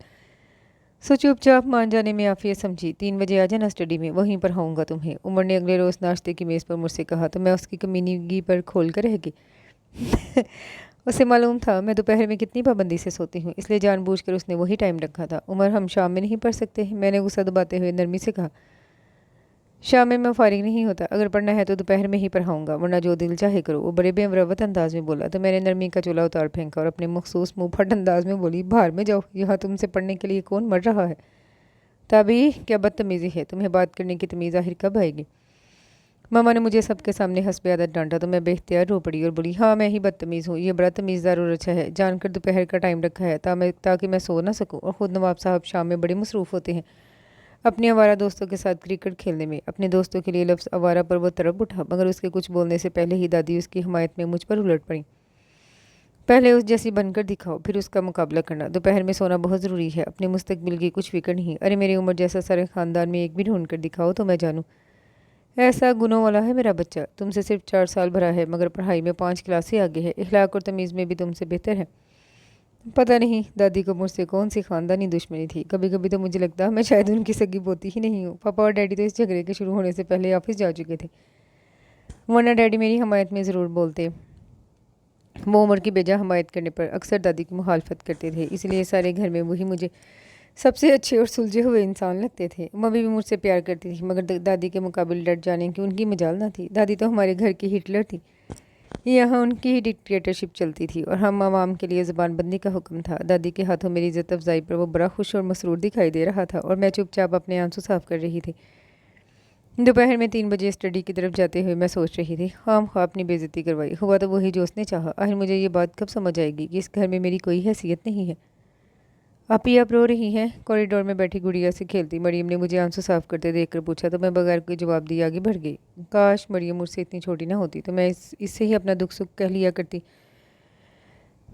سو چپ چاپ مان جانے میں عافیت سمجھی۔ 3 بجے آ جانا اسٹڈی میں، وہیں پڑھاؤں گا تمہیں، عمر نے اگلے روز ناشتے کی میز پر مجھ سے کہا تو میں اس کی کمینگی پر کھول کر رہ گئی۔ اسے معلوم تھا میں دوپہر میں کتنی پابندی سے سوتی ہوں، اس لیے جان بوجھ کر اس نے وہی ٹائم رکھا تھا۔ عمر ہم شام میں نہیں پڑھ سکتے؟ میں نے غصہ دباتے ہوئے نرمی سے کہا۔ شام میں فارغ نہیں ہوتا، اگر پڑھنا ہے تو دوپہر میں ہی پڑھاؤں گا، ورنہ جو دل چاہے کرو۔ وہ بڑے بے مروت انداز میں بولا تو میں نے نرمی کا چولہا اتار پھینکا اور اپنے مخصوص منہ پھٹ انداز میں بولی، باہر میں جاؤ، یہاں تم سے پڑھنے کے لیے کون مر رہا ہے؟ تبھی کیا بدتمیزی ہے، تمہیں بات کرنے کی تمیز آخر کب آئے گی؟ ماما نے مجھے سب کے سامنے حسب عادت ڈانٹا تو میں بے اختیار رو پڑی اور بولی، ہاں میں ہی بدتمیز ہوں، یہ بڑا تمیزدار اور اچھا ہے، جان کر دوپہر کا ٹائم رکھا ہے تاکہ میں سو نہ سکوں، اور خود نواب صاحب شام میں بڑے مصروف ہوتے ہیں اپنے آوارہ دوستوں کے ساتھ کرکٹ کھیلنے میں۔ اپنے دوستوں کے لیے لفظ آوارہ پر وہ تڑپ اٹھا، مگر اس کے کچھ بولنے سے پہلے ہی دادی اس کی حمایت میں مجھ پر الٹ پڑیں۔ پہلے اس جیسی بن کر دکھاؤ، پھر اس کا مقابلہ کرنا، دوپہر میں سونا بہت ضروری ہے، اپنے مستقبل کی کچھ فکر نہیں، ارے میری عمر جیسا سارے خاندان میں ایک بھی ڈھونڈ کر دکھاؤ تو میں جانوں۔ ایسا گنوں والا ہے میرا بچہ، تم سے صرف 4 سال بھرا ہے مگر پڑھائی میں 5 کلاسیں آگے ہے، اخلاق اور تمیز میں بھی تم سے بہتر ہے۔ پتہ نہیں دادی کو مجھ سے کون سی خاندانی دشمنی تھی، کبھی کبھی تو مجھے لگتا میں شاید ان کی سگی پوتی ہی نہیں ہوں۔ پاپا اور ڈیڈی تو اس جھگڑے کے شروع ہونے سے پہلے آفس جا چکے تھے، ورنہ ڈیڈی میری حمایت میں ضرور بولتے۔ وہ عمر کی بیجا حمایت کرنے پر اکثر دادی کی مخالفت کرتے تھے، اس لیے سارے گھر میں وہی مجھے سب سے اچھے اور سلجھے ہوئے انسان لگتے تھے۔ ممی بھی مجھ سے پیار کرتی تھی مگر دادی کے مقابل ڈٹ جانے کی ان کی مجال نہ تھی۔ دادی تو ہمارے گھر کی ہٹلر تھی، یہاں ان کی ہی ڈکٹیٹرشپ چلتی تھی اور ہم عوام کے لیے زبان بندی کا حکم تھا۔ دادی کے ہاتھوں میری عزت افزائی پر وہ بڑا خوش اور مسرور دکھائی دے رہا تھا اور میں چپ چاپ اپنے آنسو صاف کر رہی تھی۔ دوپہر میں 3 بجے اسٹڈی کی طرف جاتے ہوئے میں سوچ رہی تھی، خام خواہ اپنی بے عزتی کروائی، ہوا تو وہی جو اس نے چاہا۔ آخر مجھے یہ بات کب سمجھ آئے گی کہ اس گھر میں میری کوئی حیثیت نہیں ہے۔ آپ رو رہی ہیں؟ کوریڈور میں بیٹھی گڑیا سے کھیلتی مریم نے مجھے آنسو صاف کرتے دیکھ کر پوچھا تو میں بغیر کوئی جواب دیے آگے بڑھ گئی۔ کاش مریم مجھ سے اتنی چھوٹی نہ ہوتی تو میں اس سے ہی اپنا دکھ سکھ کہہ لیا کرتی۔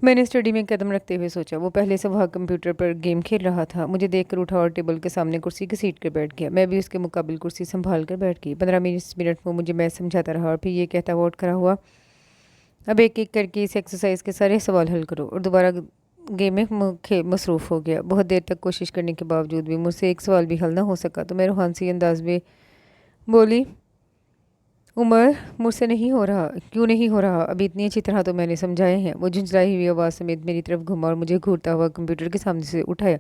میں نے اسٹڈی میں قدم رکھتے ہوئے سوچا، وہ پہلے سے وہاں کمپیوٹر پر گیم کھیل رہا تھا، مجھے دیکھ کر اٹھا اور ٹیبل کے سامنے کرسی گھسیٹ کر بیٹھ گیا۔ میں بھی اس کے مقابل کرسی سنبھال کر بیٹھ گئی۔ 15 منٹ وہ مجھے میتھ سمجھاتا رہا اور پھر یہ کہتا ہوا اٹھ کھڑا ہوا، اب ایک ایک کر کے اس ایکسرسائز کے سارے سوال حل کرو، اور دوبارہ گیم میں مصروف ہو گیا۔ بہت دیر تک کوشش کرنے کے باوجود بھی مجھ سے ایک سوال بھی حل نہ ہو سکا تو میں روحانسی انداز میں بولی، عمر مجھ سے نہیں ہو رہا۔ کیوں نہیں ہو رہا؟ ابھی اتنی اچھی طرح تو میں نے سمجھائے ہیں۔ وہ جھنجھلائی ہوئی آواز سمیت میری طرف گھما اور مجھے گھورتا ہوا کمپیوٹر کے سامنے سے اٹھایا۔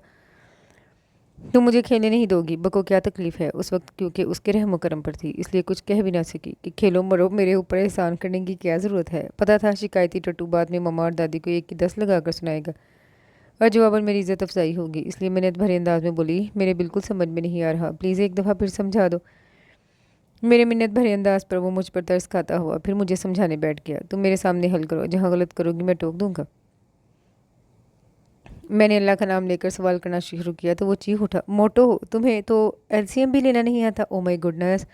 تم مجھے کھیلنے نہیں دو گی؟ بکو کیا تکلیف ہے؟ اس وقت کیونکہ اس کے رحم و کرم پر تھی اس لیے کچھ کہہ بھی نہ سکی کہ کھیلو مرو، میرے اوپر احسان کرنے کی کیا ضرورت ہے؟ پتہ تھا شکایتی ٹٹو بعد میں ماما اور دادی کو 1 کی 10 لگا کر سنائے گا اور جواباً میری عزت افزائی ہوگی، اس لیے منت بھرے انداز میں بولی، میرے بالکل سمجھ میں نہیں آ رہا، پلیز ایک دفعہ پھر سمجھا دو۔ میرے منت بھرے انداز پر وہ مجھ پر ترس کھاتا ہوا پھر مجھے سمجھانے بیٹھ گیا، تم میرے سامنے حل کرو، جہاں غلط کرو گی میں ٹوک دوں گا۔ میں نے اللہ کا نام لے کر سوال کرنا شروع کیا تو وہ چیخ اٹھا، موٹو تمہیں تو LCM بھی لینا نہیں آتا؟ او مائی گڈنس!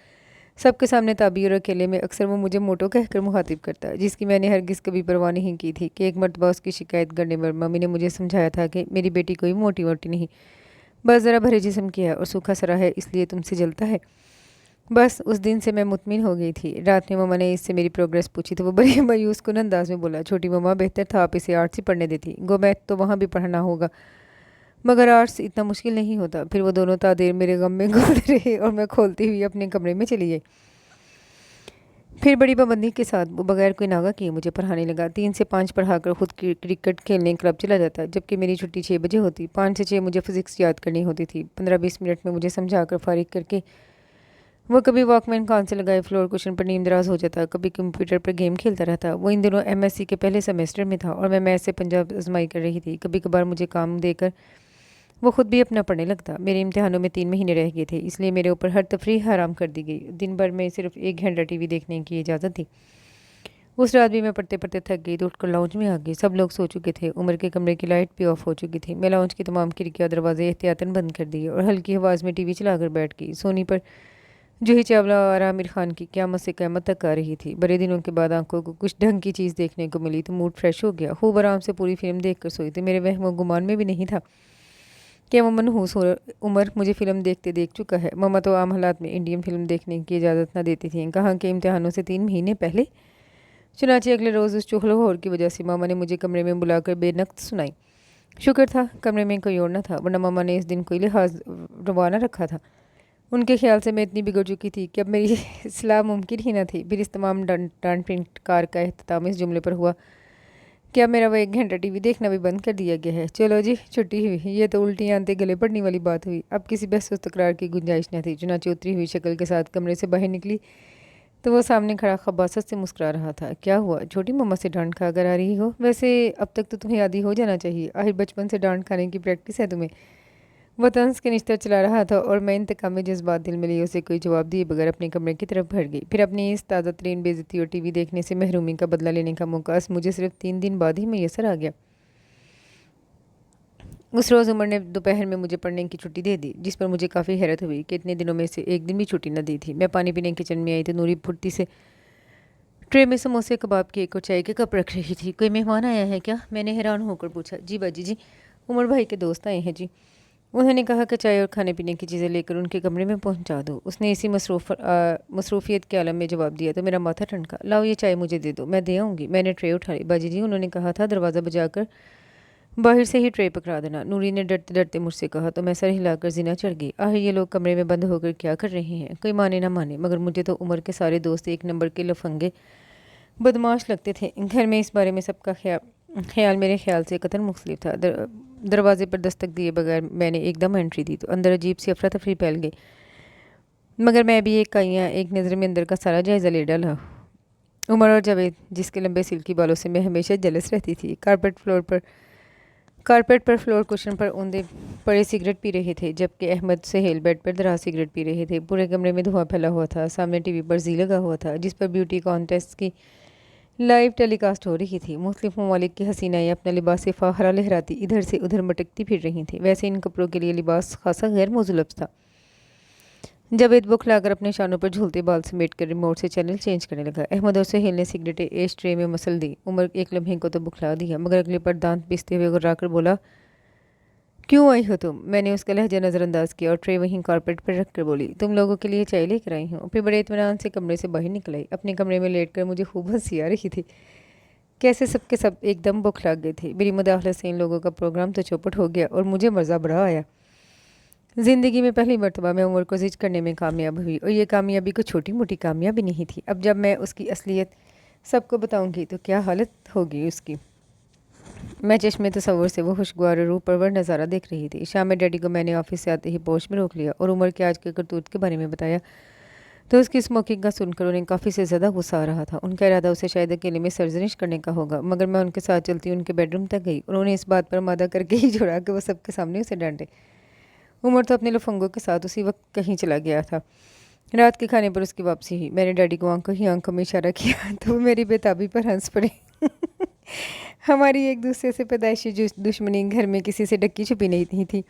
سب کے سامنے تعبیر اور اکیلے میں اکثر وہ مجھے موٹو کہہ کر مخاطب کرتا، جس کی میں نے ہرگز کبھی پرواہ نہیں کی تھی کہ ایک مرتبہ اس کی شکایت کرنے پر ممی نے مجھے سمجھایا تھا کہ میری بیٹی کوئی موٹی نہیں، بس ذرا بھرے جسم کی ہے اور سوکھا سرا ہے، اس لیے تم سے جلتا ہے۔ بس اس دن سے میں مطمئن ہو گئی تھی۔ رات میں ماما نے اس سے میری پروگریس پوچھی تو وہ بڑی مایوس کن انداز میں بولا، چھوٹی ماما بہتر تھا آپ اسے آرٹس ہی پڑھنے دیتی، گو میتھ تو وہاں بھی پڑھنا ہوگا مگر آرٹس اتنا مشکل نہیں ہوتا۔ پھر وہ دونوں تا دیر میرے غم میں گھولتے رہے اور میں کھولتی ہوئی اپنے کمرے میں چلی گئی۔ پھر بڑی پابندی کے ساتھ وہ بغیر کوئی ناغہ کیے مجھے پڑھانے لگا۔ 3 سے 5 پڑھا کر خود کرکٹ کھیلنے کلب چلا جاتا، جبکہ میری چھٹی 6 بجے ہوتی۔ 5 سے 6 مجھے فزکس یاد کرنی ہوتی تھی۔ 15-20 منٹ میں مجھے سمجھا کر فارغ کر کے وہ کبھی واک مین کان سے لگائے فلور کوشن پر نیم دراز ہو جاتا، کبھی کمپیوٹر پر گیم کھیلتا رہتا۔ وہ ان دنوں MSc کے پہلے سیمیسٹر میں تھا اور میں میتھ سے پنجاب آزمائی کر رہی تھی۔ کبھی کبھار مجھے کام دے کر وہ خود بھی اپنا پڑھنے لگتا۔ میرے امتحانوں میں 3 مہینے رہ گئے تھے، اس لیے میرے اوپر ہر تفریح حرام کر دی گئی۔ دن بھر میں صرف 1 گھنٹہ ٹی وی دیکھنے کی اجازت تھی उस रात भी मैं पढ़ते पढ़ते थक गई तो उठकर लाउंज में आ गई। सब लोग सो चुके थे। उमर के कमरे की लाइट भी ऑफ हो चुकी थी। मैं लाउंज की तमाम खिड़कियाँ दरवाजे एहतियातन बंद कर दिए और हल्की आवाज़ में टीवी चलाकर बैठ गई। सोनी पर जूही चावला और आमिर खान की क़यामत से क़यामत तक आ रही थी। बड़े दिनों के बाद आंखों को कुछ ढंग की चीज़ देखने को मिली तो मूड फ्रेश हो गया। खूब आराम से पूरी फिल्म देख कर सोई थी। मेरे वहम व गुमान में भी नहीं था कि वो मनहूस हो उमर मुझे फ़िल्म देखते देख चुका है। मम्मा तो आम हालात में इंडियन फिल्म देखने की इजाज़त न देती थी, कहाँ के इम्तिहानों से 3 महीने पहले। चुनाचे अगले रोज़ उस चुगलखोर की वजह से मामा ने मुझे कमरे में बुलाकर बेनक़्त सुनाई। शुक्र था कमरे में कोई और न था, वरना मामा ने इस दिन कोई लिहाज रवाना रखा था। उनके ख्याल से मैं इतनी बिगड़ चुकी थी कि अब मेरी सलाह मुमकिन ही न थी। फिर इस तमाम डांट कार का अख्ताम इस जुमले पर हुआ कि अब मेरा वो 1 घंटा टीवी देखना भी बंद कर दिया गया है। चलो जी, छुट्टी हुई। ये तो उल्टी आंते गले पड़ने वाली बात हुई। अब किसी बहस तकरार की गुंजाइश न थी। चुनाचे उतरी हुई शक्ल के साथ कमरे से बाहर निकली तो वो सामने खड़ा खबासत से मुस्कुरा रहा था। क्या हुआ, छोटी मम्मा से डांट खा कर आ रही हो? वैसे अब तक तो तुम्हें आदी हो जाना चाहिए। आखिर बचपन से डांट खाने की प्रैक्टिस है तुम्हें। वह तंज के निस्तर चला रहा था और मैं इंतकामी जज्बात दिल में लिए उसे कोई जवाब दिए बगैर अपने कमरे की तरफ भर गई। फिर अपनी इस ताज़ा तरीन बेइज्जती और टीवी देखने से महरूमी का बदला लेने का मौका मुझे सिर्फ 3 दिन बाद ही मैसर आ गया। उस रोज़ उमर ने दोपहर में मुझे पढ़ने की छुट्टी दे दी, जिस पर मुझे काफ़ी हैरत हुई कि इतने दिनों में से एक दिन भी छुट्टी न दी थी। मैं पानी पीने किचन में आई तो नूरी फुर्ती से ट्रे में समोसे, कबाब की एक और चाय के कप रख रही थी। कोई मेहमान आया है क्या? मैंने हैरान होकर पूछा। जी बाजी जी, उमर भाई के दोस्त आए हैं जी। उन्होंने कहा कि चाय और खाने पीने की चीज़ें लेकर उनके कमरे में पहुंचा दो। उसने इसी मसरूफियत के आलम में जवाब दिया तो मेरा माथा ठनका। लाओ ये चाय मुझे दे दो, मैं दे आऊँगी। मैंने ट्रे उठा ली। बाजी जी, उन्होंने कहा था दरवाज़ा बजाकर बाहर से ही ट्रे पकड़ा देना। नूरी ने डरते डरते मुझसे कहा तो मैं सर हिलाकर जिना चढ़ गई। आखिर ये लोग कमरे में बंद होकर क्या कर रहे हैं? कोई माने ना माने, मगर मुझे तो उमर के सारे दोस्त 1 नंबर के लफंगे बदमाश लगते थे। घर में इस बारे में सबका ख्याल मेरे ख्याल से कतई मुख्तलिफ था। दरवाजे पर दस्तक दिए बगैर मैंने एकदम एंट्री दी तो अंदर अजीब सी अफरा तफरी फैल गई, मगर मैं भी एक नज़र में अंदर का सारा जायज़ा ले डाला। उमर और जावेद, जिसके लंबे सिल्की बालों से मैं हमेशा जलस रहती थी, कारपेट पर फ्लोर कुशन पर औंधे पड़े सिगरेट पी रहे थे, जबकि अहमद सहेल बेड पर दराज सिगरेट पी रहे थे। पूरे कमरे में धुआं फैला हुआ था। सामने टीवी पर जी लगा हुआ था, जिस पर ब्यूटी कॉन्टेस्ट की लाइव टेलीकास्ट हो रही थी। मुख्तलिफ ममालिक की हसीनाएँ अपना लिबास फ़ाखरा लहराती इधर से उधर मटकती फिर रही थीं। वैसे इन कपड़ों के लिए लिबास खासा गैर मौजूद था। जावेद बुखलाकर अपने शानों पर झूलते बाल समेट कर रिमोट से चैनल चेंज करने लगा। अहमद और सहेल ने सिगरेटें एश ट्रे में मसल दी। उमर एक लम्हे को तो बुखला दिया, मगर अगले पर दांत पीसते हुए गुर्राकर बोला, क्यों आई हो तुम? मैंने उसका लहजा नज़रअंदाज किया और ट्रे वहीं कारपेट पर रख कर बोली, तुम लोगों के लिए चाय लेकर आई हूँ। फिर बड़े इत्मीनान से कमरे से बाहर निकल आई। अपने कमरे में लेट कर मुझे खूब हंसी आ रही थी। कैसे सबके सब एकदम बुखला गए थे। मेरी मुदाखलत से इन लोगों का प्रोग्राम तो चौपट हो गया और मुझे मज़ा बड़ा आया। ज़िंदगी में पहली मरतबा मैं उमर को जिज करने में कामयाब हुई, और ये कामयाबी कोई छोटी मोटी कामयाबी नहीं थी। अब जब मैं उसकी असलियत सबको बताऊंगी तो क्या हालत होगी उसकी। मैं चश्मे तसव्वुर से वो खुशगवार और रूह परवर नज़ारा देख रही थी। शाम में डैडी को मैंने ऑफिस से आते ही पोश में रोक लिया और उमर के आज के करतूत के बारे में बताया तो उसकी स्मोकिंग का सुनकर उन्हें काफ़ी से ज़्यादा गुस्सा आ रहा था। उनका इरादा उसे शायद अकेले में सरजनिश करने का होगा, मगर मैं उनके साथ चलती उनके बेडरूम तक गई और उन्हें इस बात पर मादा करके ही छोड़ा कि वो सबके सामने उसे डांटे। उमर तो अपने लफंगों के साथ उसी वक्त कहीं चला गया था। रात के खाने पर उसकी वापसी हुई। मैंने डैडी को आंखों में इशारा किया तो वो मेरी बेताबी पर हंस पड़े। हमारी एक दूसरे से पैदाइशी दुश्मनी घर में किसी से ढकी छुपी नहीं थी।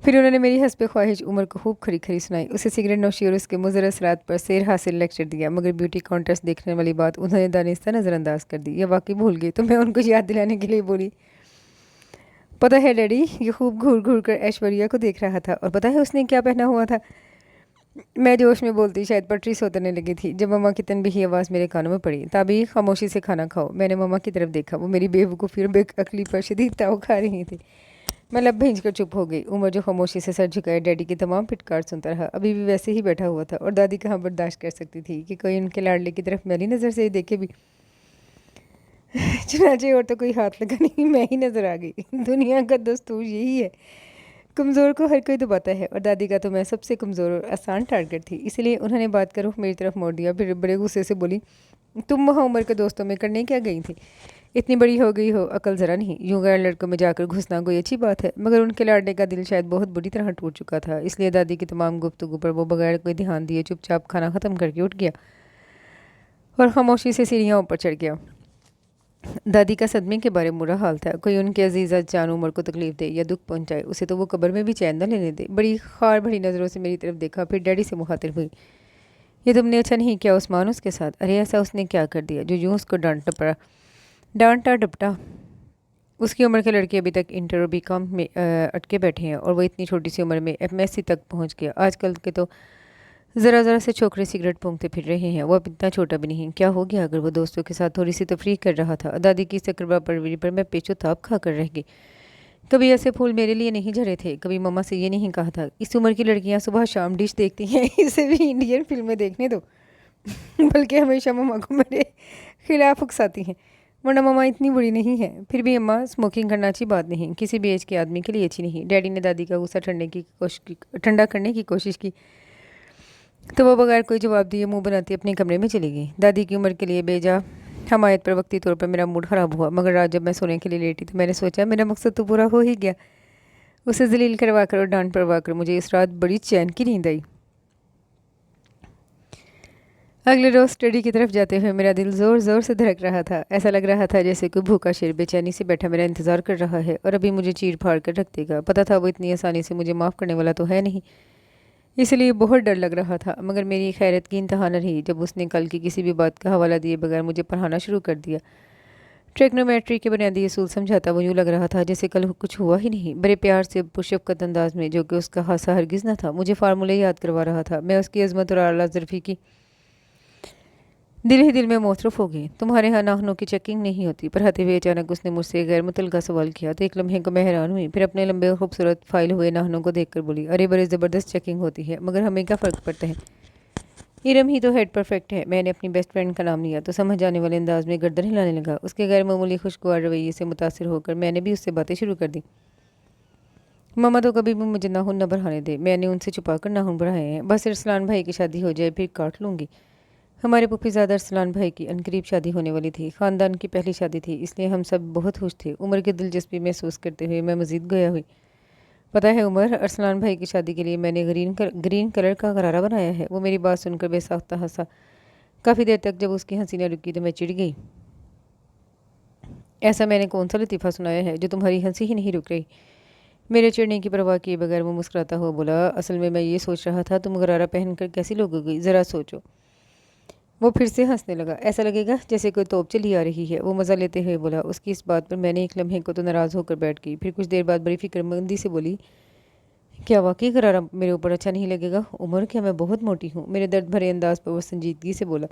फिर उन्होंने मेरी हस्ब ख्वाहिश उमर को खूब खरी खरी सुनाई। उसे सिगरेट नौशी और उसके मुज़र असरात पर सेर हासिल लेक्चर दिया, मगर ब्यूटी कॉन्टेस्ट देखने वाली बात उन्होंने दानिस्ता नज़रअंदाज कर दी या वाकई भूल गई। तो मैं उनको याद दिलाने के लिए बोली, पता है डैडी, ये खूब घूर घूर कर ऐश्वर्या को देख रहा था, और पता है उसने क्या पहना हुआ था? मैं जोश में बोलती शायद पटरी सोतने लगी थी जब मम्मा की तनबीही आवाज़ मेरे कानों में पड़ी, ताबी खामोशी से खाना खाओ। मैंने मम्मा की तरफ देखा। वो मेरी बेवकूफ़ी और बेअक्ली पर शदीद ताव खा रही थी। मैं लब भींच कर चुप हो गई। उमर जो खामोशी से सर झुकाए डैडी की तमाम फिटकार सुनता रहा, अभी भी वैसे ही बैठा हुआ था। और दादी कहाँ बर्दाश्त कर सकती थी कि कोई उनके लाडले की तरफ मेरी नज़र से देखे भी। चुनाचे और तो कोई हाथ लगा नहीं, मैं ही नज़र आ गई। दुनिया का दस्तूर यही है, कमज़ोर को हर कोई दबाता है, और दादी का तो मैं सबसे कमज़ोर और आसान टारगेट थी। इसलिए उन्होंने बात का रुख मेरी तरफ मोड़ दिया। फिर बड़े गुस्से से बोली, तुम वहाँ उमर के दोस्तों में करने क्या गई थी? इतनी बड़ी हो गई हो, अकल ज़रा नहीं। यूँ गैर लड़कों में जाकर घुसना कोई अच्छी बात है? मगर उनके लाडले का दिल शायद बहुत बुरी तरह टूट चुका था, इसलिए दादी की तमाम गुफ्तगू पर वो बगैर कोई ध्यान दिए चुपचाप खाना ख़त्म करके उठ गया और खामोशी से सीढ़ियाँ ऊपर चढ़ गया। दादी का सदमे के बारे में बुरा हाल था। कोई उनके अजीज़ा जान उमर को तकलीफ दे या दुख पहुंचाए, उसे तो वो कब्र में भी चैन न लेने दे। बड़ी खार भरी नज़रों से मेरी तरफ देखा, फिर डैडी से मुखातिब हुई। ये तुमने अच्छा नहीं किया उस्मान उसके साथ। अरे ऐसा उसने क्या कर दिया जो यूँ उसको डांटा डपटा। उसकी उम्र के लड़के अभी तक इंटर और बीकॉम में अटके बैठे हैं और वो इतनी छोटी सी उम्र में एमएससी तक पहुंच गया। आजकल के तो ज़रा ज़रा से छोकरे सिगरेट फूंकते फिर रहे हैं। वो अब इतना छोटा भी नहीं। क्या हो गया अगर वो दोस्तों के साथ थोड़ी सी तफरीक कर रहा था? दादी की सकरबा परवरी पर मैं पेचो-ताप खा कर रह गई। कभी ऐसे फूल मेरे लिए नहीं झरे थे। कभी मम्मा से ये नहीं कहा था इस उम्र की लड़कियां सुबह शाम डिश देखती हैं, इसे भी इंडियन फिल्में देखने दो। बल्कि हमेशा मम्मा को मेरे खिलाफ उकसाती हैं, वरना मम्मा इतनी बुरी नहीं है। फिर भी अम्मा, स्मोकिंग करना अच्छी बात नहीं, किसी भी एज के आदमी के लिए अच्छी नहीं। डैडी ने दादी का गुस्सा ठंडा करने की कोशिश की तो वो बगैर कोई जवाब दिए मुंह बनाती अपने कमरे में चली गई। दादी की उम्र के लिए बेजा हमायत पर वक्ती तौर पर मेरा मूड ख़राब हुआ, मगर आज जब मैं सोने के लिए लेटी तो मैंने सोचा मेरा मकसद तो पूरा हो ही गया। उसे जलील करवा कर और डांट पड़वा कर मुझे इस रात बड़ी चैन की नींद आई। अगले रोज़ स्टडी की तरफ जाते हुए मेरा दिल ज़ोर ज़ोर से धड़क रहा था। ऐसा लग रहा था जैसे कोई भूखा शेर बेचैनी से बैठा मेरा इंतज़ार कर रहा है और अभी मुझे चीर फाड़ कर रख देगा। पता था वो इतनी आसानी से मुझे माफ़ करने वाला तो है नहीं, इसलिए बहुत डर लग रहा था। मगर मेरी खैरत की इंतहा न रही जब उसने कल की किसी भी बात का हवाला दिए बगैर मुझे पढ़ाना शुरू कर दिया। ट्रिग्नोमेट्री के बुनियादी असूल समझाता वो यूँ लग रहा था जैसे कल कुछ हुआ ही नहीं। बड़े प्यार से पुरशफ़क़त अंदाज में, जो कि उसका हासा हरगिज़ न था, मुझे फार्मूले याद करवा रहा था। मैं उसकी अज़मत और आला ज़रफ़ी की दिल ही दिल में मोतरफ़ हो गई। तुम्हारे यहाँ नाखूनों की चेकिंग नहीं होती? पढ़ाते हुए अचानक उसने मुझसे गैर मुतल्लका सवाल किया तो एक लम्हे को मैं हैरान हुई। फिर अपने लंबे और खूबसूरत फाइल हुए नाखूनों को देखकर बोली, अरे बड़े ज़बरदस्त चेकिंग होती है, मगर हमें क्या फ़र्क पड़ता है? इरम ही तो हेड परफेक्ट है। मैंने अपनी बेस्ट फ्रेंड का नाम लिया तो समझ जाने वाले अंदाज में गर्दन हिलाने लगा। उसके गैर मामूली खुशगवार रवैये से मुतासिर होकर मैंने भी उससे बातें शुरू कर दी। मम्मा तो कभी भी मुझे नाखून न बढ़ाने दे। मैंने उनसे छुपा कर नाखून बढ़ाए हैं। बस अरसलान भाई की शादी हो जाए फिर काट लूँगी। हमारे पुफीज़ादा अरसलान भाई की अनकरीब शादी होने वाली थी। ख़ानदान की पहली शादी थी, इसलिए हम सब बहुत खुश थे। उमर की दिलचस्पी महसूस करते हुए मैं मज़ीद गोया हुई। पता है उमर, अरसलान भाई की शादी के लिए मैंने ग्रीन कलर का गरारा बनाया है। वो मेरी बात सुनकर बेसाख्ता हंसा। काफ़ी देर तक जब उसकी हंसी न रुकी तो मैं चिढ़ गई। ऐसा मैंने कौन सा लतीफ़ा सुनाया है जो तुम्हारी हंसी ही नहीं रुक रही? मेरे चिढ़ने की परवाह किए बगैर वो मुस्कुराता हुआ बोला, असल में मैं ये सोच रहा था तुम गरारा पहनकर कैसी लगोगी, ज़रा सोचो। वो फिर से हंसने लगा। ऐसा लगेगा जैसे कोई तोप चली आ रही है, वो मज़ा लेते हुए बोला। उसकी इस बात पर मैंने एक लम्हे को तो नाराज़ होकर बैठ गई। फिर कुछ देर बाद बड़ी फिक्रमंदी से बोली, क्या वाकई गरारा मेरे ऊपर अच्छा नहीं लगेगा? उमर, क्या मैं बहुत मोटी हूँ? मेरे दर्द भरे अंदाज पर वो संजीदगी से बोला।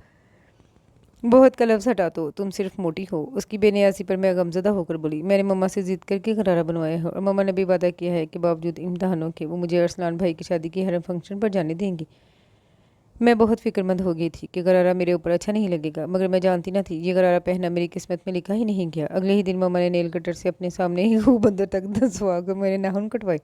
बहुत का लफ्ज़ हटा दो, तुम सिर्फ मोटी हो। उसकी बेनियाजी पर मैं गमज़दा होकर बोली, मैंने मम्मा से ज़िद करके गरारा बनवाया है और मम्मा ने भी वादा किया है कि बावजूद इम्तहानों के वो मुझे अरसलान भाई की शादी के हर फंक्शन पर जाने देंगी। मैं बहुत फिक्रमंद हो गई थी कि गरारा मेरे ऊपर अच्छा नहीं लगेगा, मगर मैं जानती न थी ये गरारा पहनना मेरी किस्मत में लिखा ही नहीं गया। अगले ही दिन मम्मा ने नेल कटर से अपने सामने ही खूब अंदर तक धंसवा कर मेरे नाखून कटवाए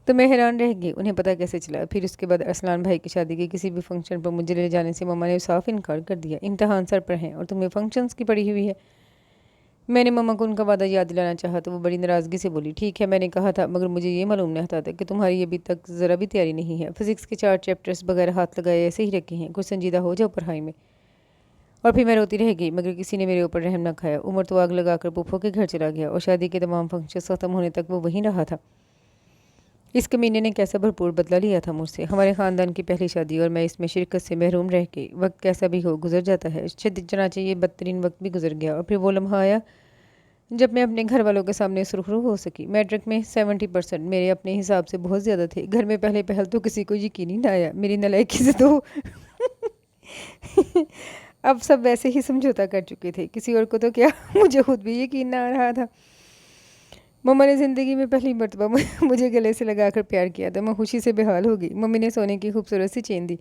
तो मैं हैरान रह गई उन्हें पता कैसे चला। फिर उसके बाद अरसलान भाई की शादी के किसी भी फंक्शन पर मुझे ले जाने से मम्मा ने साफ इनकार कर दिया। इम्तहान सर पर हैं और तुम्हें फंक्शंस की पड़ी हुई है। मैंने मम्मा को उनका वादा याद दिलाना चाहा तो वो बड़ी नाराज़गी से बोली, ठीक है मैंने कहा था, मगर मुझे ये मालूम नहीं था कि तुम्हारी अभी तक ज़रा भी तैयारी नहीं है। फिज़िक्स के 4 चैप्टर्स वगैरह हाथ लगाए ऐसे ही रखे हैं, कुछ संजीदा हो जाओ पढ़ाई में। और फिर मैं रोती रह गई, मगर किसी ने मेरे ऊपर रहम न खाया। उमर तो आग लगाकर पुप्पो के घर चला गया और शादी के तमाम फंक्शन ख़त्म होने तक वो वहीं रहा था। इस कमीने ने कैसा भरपूर बदला लिया था मुझसे। हमारे ख़ानदान की पहली शादी और मैं इसमें शिरकत से महरूम रह के, वक्त कैसा भी हो गुजर जाता है। चनाचे ये बदतरीन वक्त भी गुजर गया और फिर वो लम्हा आया जब मैं अपने घर वालों के सामने सुरखरू हो सकी। मैट्रिक में 70% मेरे अपने हिसाब से बहुत ज़्यादा थे। घर में पहले पहल तो किसी को यकीन ही ना आया मेरी नालायकी से तो अब सब वैसे ही समझौता कर चुके थे, किसी और को तो क्या मुझे खुद भी यकीन ना आ रहा था। मम्मा ने ज़िंदगी में पहली मरतबा मुझे गले से लगाकर प्यार किया तो मैं खुशी से बेहाल हो गई। मम्मी ने सोने की खूबसूरत सी चेन दी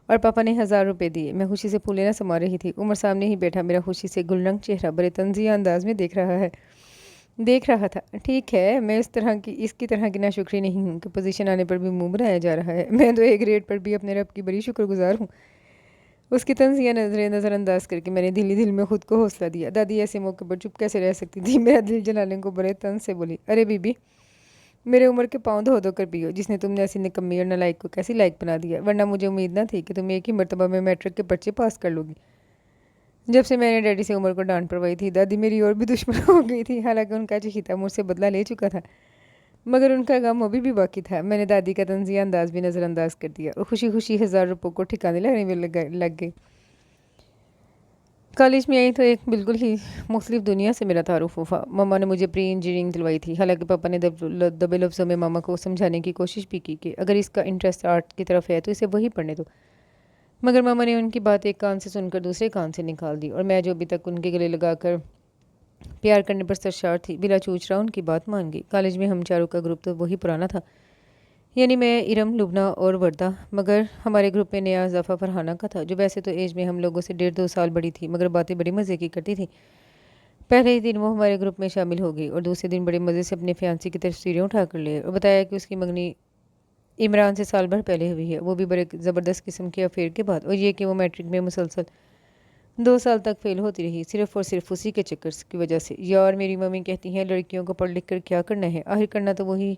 और पापा ने 1000 रुपये दिए। मैं खुशी से फूले ना समा रही थी। उमर सामने ही बैठा मेरा खुशी से गुलरंग चेहरा बड़े तंजिया अंदाज में देख रहा था। ठीक है, मैं इसकी तरह की नाशुक्री नहीं हूँ कि पोजीशन आने पर भी मुंह बनाया जा रहा है। मैं तो एक रेट पर भी अपने रब की बड़ी शुक्रगुजार हूँ। उसकी तंजिया नज़रें नज़रअंदाज करके मैंने दिल में खुद को हौसला दिया। दादी ऐसे मौके पर चुप कैसे रह सकती थी? मेरा दिल जलाने को बड़े तन से बोली, अरे बीबी, मेरे उम्र के पाँव धो धो कर पियो, जिसने तुमने ऐसी निकम्मी और नालायक को कैसी लायक बना दिया, वरना मुझे उम्मीद न थी कि तुम एक ही मरतबा में मैट्रिक के पर्चे पास कर लोगी। जब से मैंने डैडी से उमर को डांट पड़वाई थी, दादी मेरी और भी दुश्मन हो गई थी। हालांकि उनका चहीता मुझसे बदला ले चुका था, मगर उनका गम अभी भी बाकी था। मैंने दादी का तंजिया अंदाज भी नज़रअंदाज कर दिया और खुशी खुशी 1000 रुपये को ठिकाने लगाने में लग गई। कॉलेज में आई तो एक बिल्कुल ही मुख्तलिफ दुनिया से मेरा तारुफ हुआ। मम्मा ने मुझे प्री इंजीनियरिंग दिलवाई थी। हालांकि पापा ने दबे लफ्ज़ों में मामा को समझाने की कोशिश भी की कि अगर इसका इंटरेस्ट आर्ट की तरफ है तो इसे वही पढ़ने दो, मगर मामा ने उनकी बात एक कान से सुनकर दूसरे कान से निकाल दी और मैं जो अभी तक उनके गले लगाकर प्यार करने पर सरशार थी, बिला चूचरा उनकी बात मान गई। कॉलेज में हम चारों का ग्रुप तो वही पुराना था, यानी मैं, इरम, लुबना और वर्दा, मगर हमारे ग्रुप में नया इजाफा फरहाना का था, जो वैसे तो एज में हम लोगों से 1.5-2 साल बड़ी थी, मगर बातें बड़ी मज़े की करती थी। पहले ही दिन वो हमारे ग्रुप में शामिल हो गई और दूसरे दिन बड़े मज़े से अपने फियांसी की तस्वीरें उठा कर लिए और बताया कि उसकी मंगनी इमरान से साल भर पहले हुई है, वो भी बड़े ज़बरदस्त किस्म के अफेयर के बाद, और ये कि वो मैट्रिक में मुसलसल 2 साल तक फेल होती रही, सिर्फ और सिर्फ उसी के चक्कर की वजह से। यार, मेरी मम्मी कहती हैं लड़कियों को पढ़ लिख कर क्या करना है, आखिर करना तो वही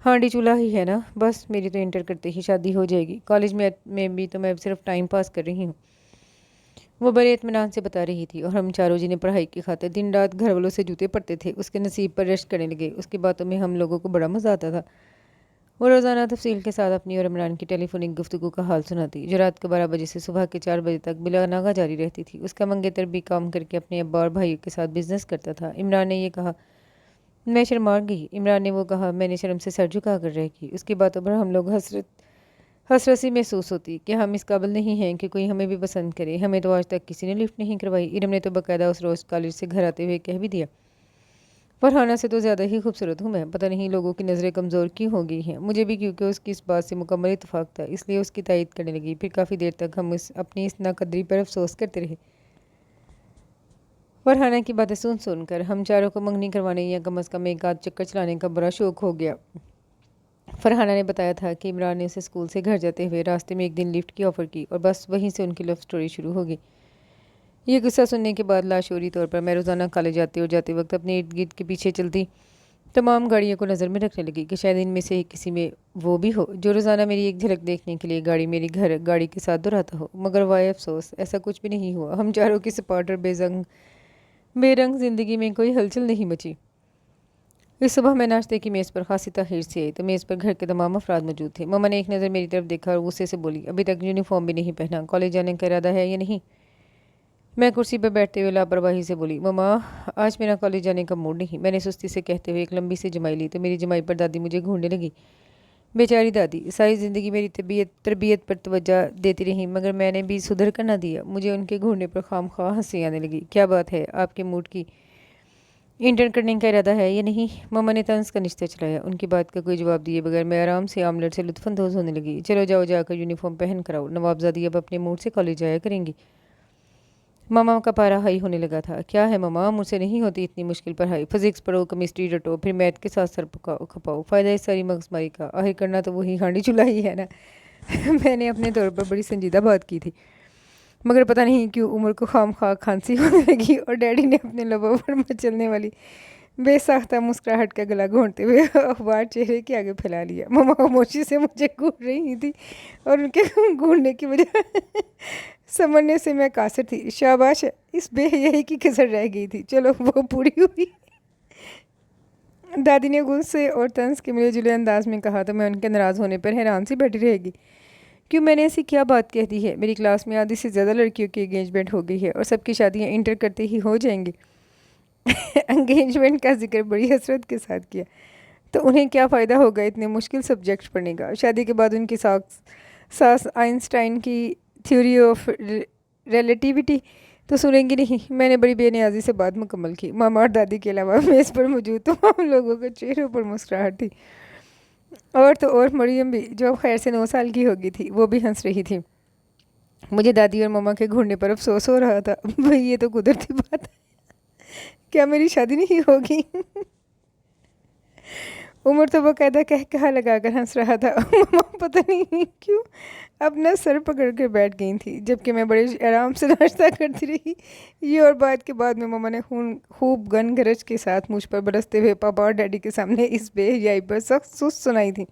हांडी चूल्हा ही है ना। बस मेरी तो इंटर करते ही शादी हो जाएगी। कॉलेज में भी तो मैं सिर्फ टाइम पास कर रही हूँ, वो बड़े इत्मीनान से बता रही थी। और हम चारों जिन्हें पढ़ाई की खातिर दिन रात घर वालों से जूते पड़ते थे, उसके नसीब पर रेस्ट करने लगे। उसकी बातों में हम लोगों को बड़ा मज़ा आता था। वो रोज़ाना तफसील के साथ अपनी और इमरान की टेलीफोनिक गुफ्तगू का हाल सुनाती, जो रात के 12 बजे से सुबह के 4 बजे तक बिला नागा जारी रहती थी। उसका मंगेतर भी काम करके अपने अब्बा और भाइयों के साथ बिजनेस करता था। इमरान ने ये कहा, मैं शर्मा गई। इमरान ने वो कहा, मैंने शर्म से सर झुका कर रह की। उसकी बातों पर हम लोग हसरसी महसूस होती कि हम इस काबिल नहीं हैं कि कोई हमें भी पसंद करे। हमें तो आज तक किसी ने लिफ्ट नहीं करवाई। इरम ने तो बाकायदा उस रोज़ कॉलेज से घर आते हुए कह भी दिया, फरहाना से तो ज़्यादा ही खूबसूरत हूँ मैं, पता नहीं लोगों की नज़रें कमज़ोर क्यों हो गई हैं। मुझे भी, क्योंकि उसकी इस बात से मुकम्मल इत्तेफाक था, इसलिए उसकी तायद करने लगी। फिर काफ़ी देर तक हम अपनी इस नाकदरी पर अफसोस करते रहे। फरहाना की बातें सुन कर हम चारों को मंगनी करवाने या कम अज़ कम एक आध चक्कर चलाने का बड़ा शौक़ हो गया। फरहाना ने बताया था कि इमरान ने उसे स्कूल से घर जाते हुए रास्ते में एक दिन लिफ्ट की ऑफ़र की और बस वहीं से उनकी लव स्टोरी शुरू हो गई। ये किस्सा सुनने के बाद लाशोरी तौर पर मैं रोज़ाना कॉलेज आते और जाते वक्त अपने इर्द गिर्द के पीछे चलती तमाम गाड़ियों को नज़र में रखने लगी कि शायद इनमें से किसी में वो भी हो जो रोज़ाना मेरी एक झलक देखने के लिए गाड़ी मेरी घर गाड़ी के साथ दोहराता हो। मगर वाह अफसोस, ऐसा कुछ भी नहीं हुआ। हम चारों की सपाट और बेरंग ज़िंदगी में कोई हलचल नहीं मची। इस सुबह मैं नाश्ते की मेज़ पर खासी ताख़ीर से आई तो मेज़ पर घर के तमाम अफराद मौजूद थे। मम्मा ने एक नज़र मेरी तरफ देखा और गुस्से से बोली, अभी तक यूनिफॉर्म भी नहीं पहना, कॉलेज जाने का इरादा है या नहीं? मैं कुर्सी पर बैठते हुए लापरवाही से बोली, मम्मा आज मेरा कॉलेज जाने का मूड नहीं। मैंने सुस्ती से कहते हुए एक लंबी सी जमाई ली तो मेरी जमाई पर दादी मुझे घूरने लगी। बेचारी दादी सारी ज़िंदगी मेरी तरबियत पर तवज्जो देती रही, मगर मैंने भी सुधर कर ना दिया। मुझे उनके घूरने पर खामख्वाह हंसी आने लगी। क्या बात है, आपके मूड की इंटर करने का इरादा है या नहीं? मम्मा ने तंज का निश्चय चलाया। उनकी बात का कोई जवाब दिए बगैर मैं आराम से आमलेट से लुत्फानंदोज़ होने लगी। चलो जाओ, जाकर यूनिफॉर्म पहन कर आओ, नवाबजादी अब अपने मूड से कॉलेज जाया करेंगी। मामा का पारा हाई होने लगा था। क्या है मामा, मुझसे नहीं होती इतनी मुश्किल पढ़ाई। फिजिक्स पढ़ो, केमिस्ट्री रटो, फिर मैथ के साथ सर खपाओ। फ़ायदा इस सारी मगजमारी का, आखिर करना तो वही हांडी चूल्हा ही है ना। मैंने अपने तौर पर बड़ी संजीदा बात की थी, मगर पता नहीं क्यों उम्र को खामख्वाह खांसी होने लगी और डैडी ने अपने लबों पर मचलने वाली बेसाख्ता मुस्कुराहट का गला घोंटते हुए अखबार चेहरे के आगे फैला लिया। मम्मा खामोशी से मुझे घूर रही थी और उनके घूरने की वजह समझने से मैं कासिर थी। शाबाश, इस बेहयाई की कसर रह गई थी, चलो वो पूरी हुई। दादी ने गुस्से और तंज के मिले जुले अंदाज में कहा तो मैं उनके नाराज़ होने पर हैरान सी बैठी रहेगी। क्यों, मैंने ऐसी क्या बात कह दी है? मेरी क्लास में आधी से ज़्यादा लड़कियों की एंगेजमेंट हो गई है और सबकी शादियाँ इंटर करते ही हो जाएंगी। एंगेजमेंट का जिक्र बड़ी हसरत के साथ किया। तो उन्हें क्या फ़ायदा होगा इतने मुश्किल सब्जेक्ट पढ़ने का? शादी के बाद उनकी सास आइंस्टाइन की थ्योरी ऑफ रिलेटिविटी तो सुनेंगी नहीं। मैंने बड़ी बेनियाजी से बात मुकम्मल की। मामा और दादी के अलावा मेज़ पर मौजूद तमाम लोगों के चेहरों पर मुस्कुराहट थी। और तो और मरियम भी, जो अब खैर से 9 साल की हो गई थी, वो भी हंस रही थी। मुझे दादी और मामा के घूरने पर अफसोस हो रहा था। भाई ये तो कुदरती बात है, क्या मेरी शादी नहीं होगी? उमर तो बाकायदा कहा लगा कर हंस रहा था। मामा पता नहीं क्यों अपना सर पकड़ कर बैठ गई थी, जबकि मैं बड़े आराम से नाश्ता करती रही। ये और बात के बाद में मामा ने खूब गन गरज के साथ मुझ पर बरसते हुए पापा और डैडी के सामने इस बेहयाई पर सख्त सुस्त सुनाई थी।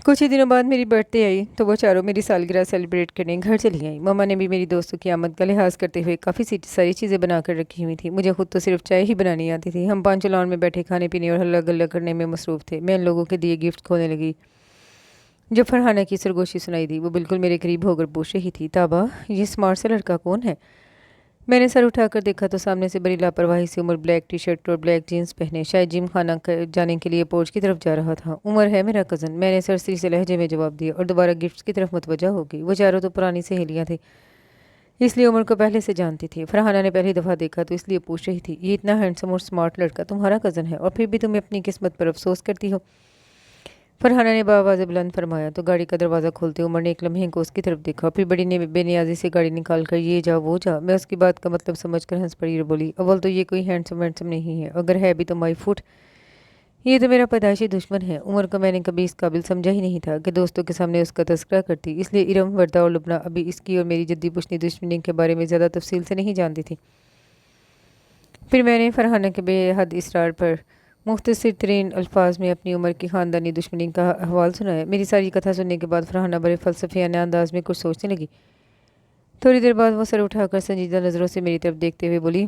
कुछ ही दिनों बाद मेरी बर्थडे आई तो वो चारों मेरी सालगिरह सेलिब्रेट करने घर चली आई। मम्मा ने भी मेरी दोस्तों की आमद का लिहाज करते हुए काफ़ी सारी चीज़ें बना कर रखी हुई थी। मुझे खुद तो सिर्फ चाय ही बनानी आती थी। हम पांचों लॉन में बैठे खाने पीने और हल्ला गल्ला करने में मसरूफ़ थे। मैं इन लोगों के दिए गिफ्ट खोने लगी। जब फरहाना की सरगोशी सुनाई दी, वो बिल्कुल मेरे करीब होकर पूछ रही थी, ताबा ये स्मार्ट सा लड़का कौन है? मैंने सर उठाकर देखा तो सामने से बड़ी लापरवाही से उमर ब्लैक टी शर्ट और ब्लैक जीन्स पहने शायद जिम खाना जाने के लिए पोर्च की तरफ जा रहा था। उमर है मेरा कज़न, मैंने सरसरी से लहजे में जवाब दिया और दोबारा गिफ्ट्स की तरफ मुतवज्जा हो गई। वो चारों तो पुरानी सहेलियां थी, इसलिए उमर को पहले से जानती थी। फरहाना ने पहली दफ़ा देखा तो इसलिए पूछ रही थी, ये इतना हैंडसम और स्मार्ट लड़का तुम्हारा कज़न है और फिर भी तुम अपनी किस्मत पर अफसोस करती हो? फरहाना ने बावाज़ बुलंद फरमाया तो गाड़ी का दरवाज़ा खोलते उमर ने एक लम्हे को उसकी तरफ देखा, फिर बड़ी ने बेनियाजी से गाड़ी निकाल कर ये जा वो जा। मैं उसकी बात का मतलब समझकर हंस पड़ी और बोली, अव्वल तो ये कोई हैंडसम वैंडसम नहीं है, अगर है भी तो माई फुट। ये तो मेरा पैदाइशी दुश्मन है। उमर को मैंने कभी इस काबिल समझा ही नहीं था कि दोस्तों के सामने उसका तस्करा करती, इसलिए इरम, वर्दा और लुबना अभी इसकी और मेरी जद्दी पुश्ती दुश्मनी के बारे में ज़्यादा तफसील से नहीं जानती थी। फिर मैंने फरहाना के बेहद इसरार पर मुख्तसर तरीन अल्फाज में अपनी उम्र की ख़ानदानी दुश्मनी का अहवाल सुनाया। मेरी सारी कथा सुनने के बाद फरहाना बड़े फ़लसफ़ियाना अंदाज में कुछ सोचने लगी। थोड़ी देर बाद वो सर उठाकर संजीदा नज़रों से मेरी तरफ देखते हुए बोली,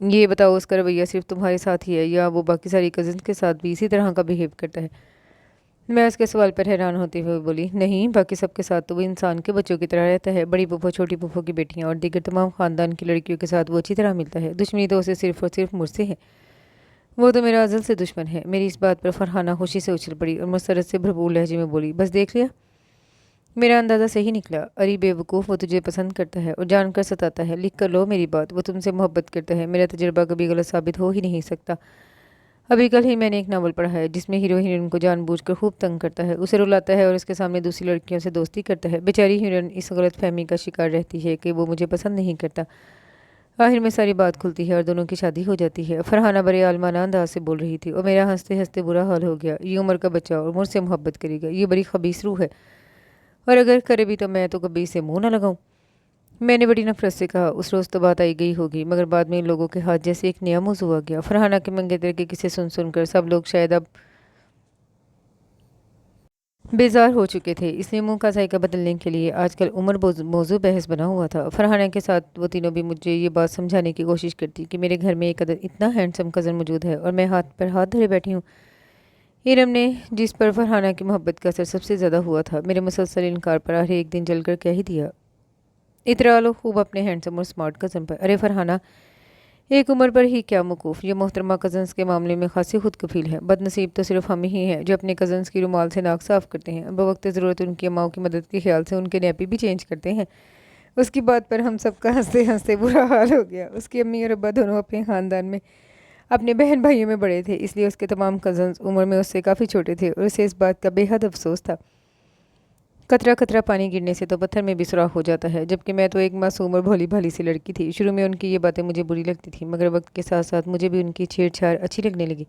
ये बताओ उसका रवैया सिर्फ तुम्हारे साथ ही है या वो बाकी सारी कज़न्स के साथ भी इसी तरह का बिहेव करता है? मैं उसके सवाल पर हैरान होते हुए बोली, नहीं, बाकी सबके साथ तो वो इंसान के बच्चों की तरह रहता है। बड़ी फूफो, छोटी फूफो की बेटियां और दीगर तमाम ख़ानदान की लड़कियों के साथ वो अच्छी तरह मिलता है। दुश्मनी तो उसे सिर्फ और सिर्फ मुझसे है। वो तो मेरा अज़ल से दुश्मन है। मेरी इस बात पर फरहाना खुशी से उछल पड़ी और मुस्तरद से भरपूर लहजे में बोली, बस देख लिया, मेरा अंदाज़ा सही निकला। अरे बेवकूफ़, वो तुझे पसंद करता है और जानकर सताता है। लिख कर लो मेरी बात, वो तुमसे मोहब्बत करता है। मेरा तजुर्बा कभी गलत साबित हो ही नहीं सकता। अभी कल ही मैंने एक नावल पढ़ा है जिसमें हीरो हीरोइन को जानबूझकर खूब तंग करता है, उसे रुलाता है और उसके सामने दूसरी लड़कियों से दोस्ती करता है। बेचारी हीरोइन इस गलत फहमी का शिकार रहती है कि वो मुझे पसंद नहीं करता। आखिर में सारी बात खुलती है और दोनों की शादी हो जाती है। फरहाना बड़े आलमाना अंदाज से बोल रही थी और मेरा हंसते हंसते बुरा हाल हो गया। ये उम्र का बच्चा और मुझसे मोहब्बत करेगा, ये बड़ी खबीस रूह है, और अगर करे भी तो मैं तो कभी इसे मुंह ना लगाऊं। मैंने बड़ी नफरत से कहा, उस रोज़ तो बात आई गई होगी, मगर बाद में इन लोगों के हाथ जैसे एक नया मौजू आ गया। फरहाना के मंगेतर के किस्से सुन सुनकर सब लोग शायद अब बेजार हो चुके थे, इसलिए मुंह का जायका बदलने के लिए आजकल उम्र मौजू बहस बना हुआ था। फरहाना के साथ वो तीनों भी मुझे ये बात समझाने की कोशिश करती कि मेरे घर में एक इतना हैंडसम कज़न मौजूद है और मैं हाथ पर हाथ धरे बैठी हूँ। इरम ने, जिस पर फरहाना की मोहब्बत का असर सबसे ज़्यादा हुआ था, मेरे मुसलसल इनकार पर आखिर एक दिन जलकर कह ही दिया, इतरा लो खूब अपने हैंडसम और स्मार्ट कज़न पर। अरे फरहाना, एक उम्र पर ही क्या मौकूफ़, ये मोहतरमा कज़न्स के मामले में खासी खुद कफील है। बदनसीब तो सिर्फ हम ही हैं जो अपने कज़न्स की रुमाल से नाक साफ़ करते हैं, बवक्त ज़रूरत उनकी अम्माओं की मदद के ख्याल से उनके नैपी भी चेंज करते हैं। उसकी बात पर हम सबका हंसते हंसते बुरा हाल हो गया। उसकी अम्मी और अब्बा दोनों अपने ख़ानदान में अपने बहन भाइयों में बड़े थे, इसलिए उसके तमाम कज़न्स उम्र में उससे काफ़ी छोटे थे और उसे इस बात का बेहद अफसोस था। कतरा कतरा पानी गिरने से तो पत्थर में भी सुराख हो जाता है, जबकि मैं तो एक मासूम और भोली भाली सी लड़की थी। शुरू में उनकी ये बातें मुझे बुरी लगती थी, मगर वक्त के साथ साथ मुझे भी उनकी छेड़छाड़ अच्छी लगने लगी।